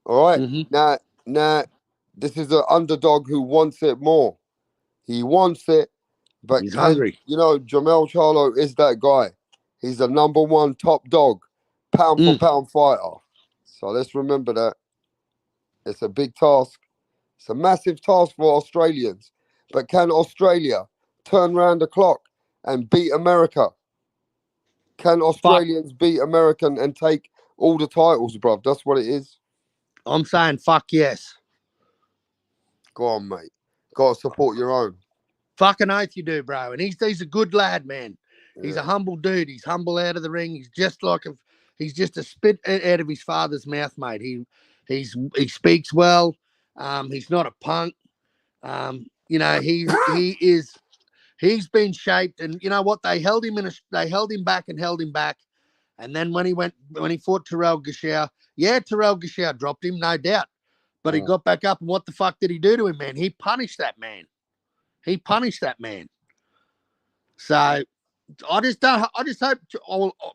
All right. Mm-hmm. Now, this is an underdog who wants it more. He wants it, but he's hungry. You know, Jermell Charlo is that guy. He's the number one top dog, pound for pound fighter. So let's remember that. It's a big task. It's a massive task for Australians. But can Australia turn around the clock and beat America? Can Australians beat American and take all the titles, bruv? That's what it is. I'm saying fuck yes. Go on, mate. Got to support your own. Fucking oath you do, bro. And he's a good lad, man. Yeah. He's a humble dude. He's humble out of the ring. He's just like he's just a spit out of his father's mouth, mate. He speaks well. He's not a punk. You know, he's been shaped, and you know what? They held him back. And then when he fought Terrell Gashau, Terrell Gashau dropped him, no doubt. But he got back up, and what the fuck did he do to him, man? He punished that man. So I just hope,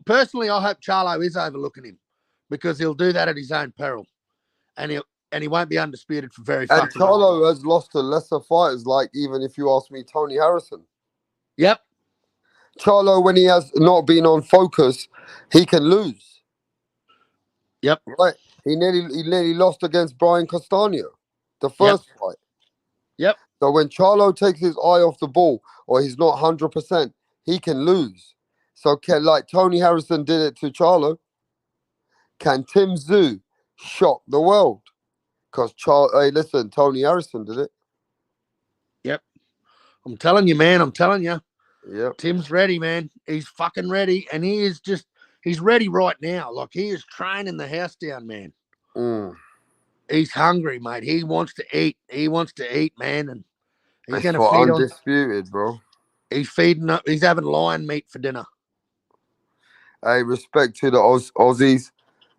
personally, I hope Charlo is overlooking him, because he'll do that at his own peril, and he won't be undisputed for very fucking long. And Charlo has lost to lesser fighters, like, even if you ask me, Tony Harrison. Yep. Charlo, when he has not been on focus, he can lose. Yep. Right. He nearly lost against Brian Castano, the first fight. Yep. So when Charlo takes his eye off the ball, or he's not 100%, he can lose. So like Tony Harrison did it to Charlo, can Tim Tszyu shock the world? Because hey, listen, Tony Harrison did it. Yep. I'm telling you, man. Yep. Tim's ready, man. He's fucking ready. And he's ready right now. Like, he is training the house down, man. He's hungry, mate. He wants to eat. Man. And he's going to feed undisputed, bro. He's feeding up. He's having lion meat for dinner. Hey, respect to the Aussies.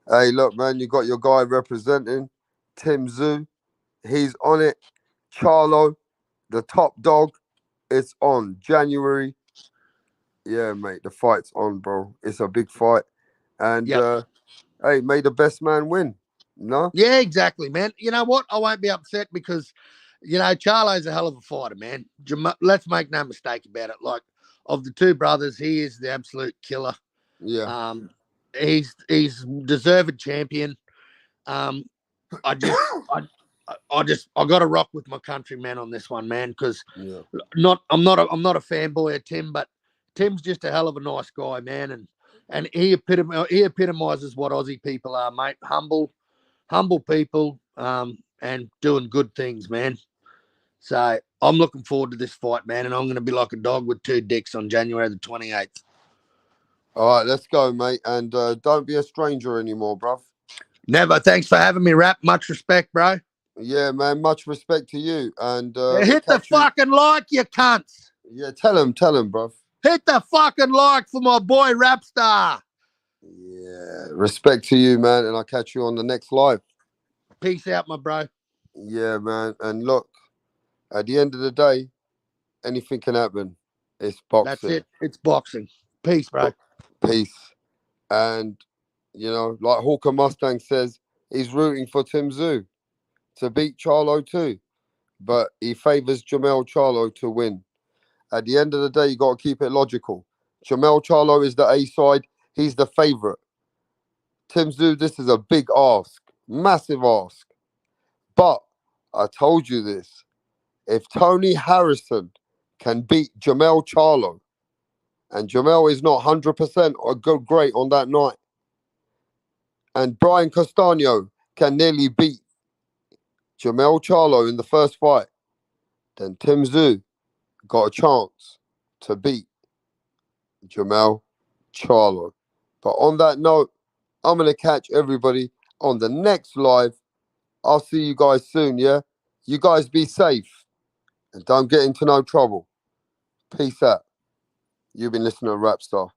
Hey, look, man, you got your guy representing Tszyu. He's on it. Charlo, the top dog. It's on January. Yeah, mate, the fight's on, bro. It's a big fight. And hey, may the best man win. No? Yeah, exactly, man. You know what? I won't be upset because, you know, Charlo's a hell of a fighter, man. Let's make no mistake about it. Like, of the two brothers, he is the absolute killer. Yeah. He's deserved champion. I got to rock with my countryman on this one, man, because I'm not a fanboy of Tim, but Tim's just a hell of a nice guy, man, and he epitomizes what Aussie people are, mate. Humble people, and doing good things, man. So I'm looking forward to this fight, man, and I'm going to be like a dog with two dicks on January the 28th. All right, let's go, mate, and don't be a stranger anymore, bruv. Never. Thanks for having me, Rap. Much respect, bro. Yeah, man. Much respect to you. And hit the fucking like, you cunts. Yeah, tell him, bruv. Hit the fucking like for my boy Rapstar. Yeah, respect to you, man. And I'll catch you on the next live. Peace out, my bro. Yeah, man. And look, at the end of the day, anything can happen. It's boxing. That's it. It's boxing. Peace, bro. Peace. And you know, like Hawker Mustang says, he's rooting for Tszyu to beat Charlo too. But he favours Jermell Charlo to win. At the end of the day, you got to keep it logical. Jermell Charlo is the A side. He's the favourite. Tszyu, this is a big ask. Massive ask. But I told you this. If Tony Harrison can beat Jermell Charlo, and Jermell is not 100% or good great on that night, and Brian Castano can nearly beat Jermell Charlo in the first fight, then Tszyu got a chance to beat Jermell Charlo. But on that note, I'm going to catch everybody on the next live. I'll see you guys soon, yeah? You guys be safe and don't get into no trouble. Peace out. You've been listening to Rapstar.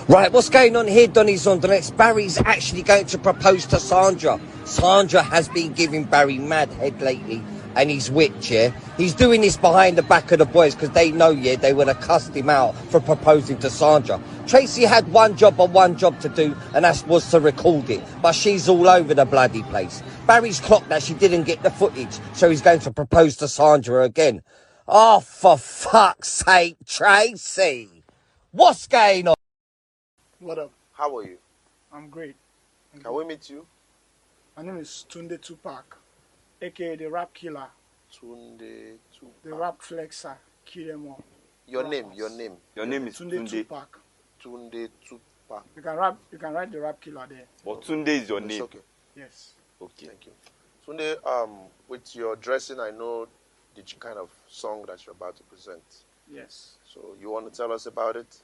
Right, what's going on here, Donny's on the next? Barry's actually going to propose to Sandra. Sandra has been giving Barry mad head lately, and he's whipped, yeah? He's doing this behind the back of the boys because they know, yeah, they would have cussed him out for proposing to Sandra. Tracy had one job to do, and that was to record it. But she's all over the bloody place. Barry's clocked that she didn't get the footage, so he's going to propose to Sandra again. Oh, for fuck's sake, Tracy! What's going on? What up? How are you? I'm great. Can we meet you? My name is Tunde Tupac, aka the Rap Killer. Tunde Tupac. The Rap Flexer. Kill them all. Your name is Tunde Tupac. Tunde Tupac. You can write the Rap Killer there. But Tunde is your name. Okay. Yes. Okay. Thank you. Tunde, with your dressing, I know the kind of song that you're about to present. Yes. So you want to tell us about it?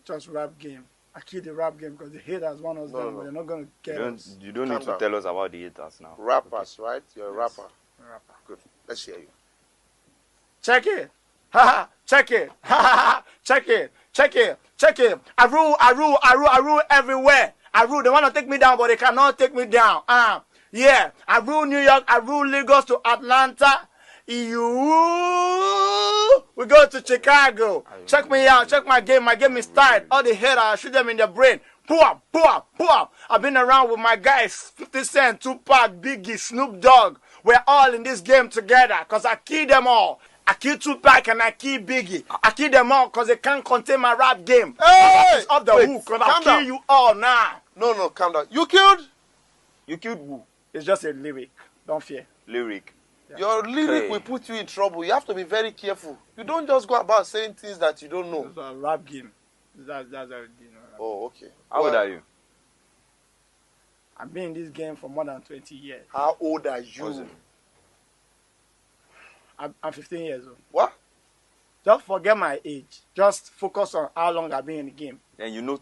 Just rap game. I kill the rap game because the haters want us down, but they're not going to get us. You don't need to tell us about the haters now. Rappers, right? You're a rapper. A rapper. Good. Let's hear you. Check it. Ha check it. Ha check it. Check it. Check it. I rule everywhere. I rule. They want to take me down, but they cannot take me down. Yeah. I rule New York. I rule Lagos to Atlanta. We go to Chicago. Check me out. Check my game. My game is tight. All the haters, I shoot them in the brain. Boom, boom, boom. I've been around with my guys, 50 Cent, Tupac, Biggie, Snoop Dogg. We're all in this game together because I kill them all. I kill Tupac and I kill Biggie. I kill them all because they can't contain my rap game. Hey! It's off the hook because I'll kill you all now. No, calm down. You killed who? It's just a lyric. Don't fear. Lyric. Yeah. Your lyric will put you in trouble. You have to be very careful. You don't just go about saying things that you don't know. It's a rap game. That's everything. Oh, okay. How old are you? I've been in this game for more than 20 years. How old are you? I'm 15 years old. What? Just forget my age. Just focus on how long I've been in the game. And you know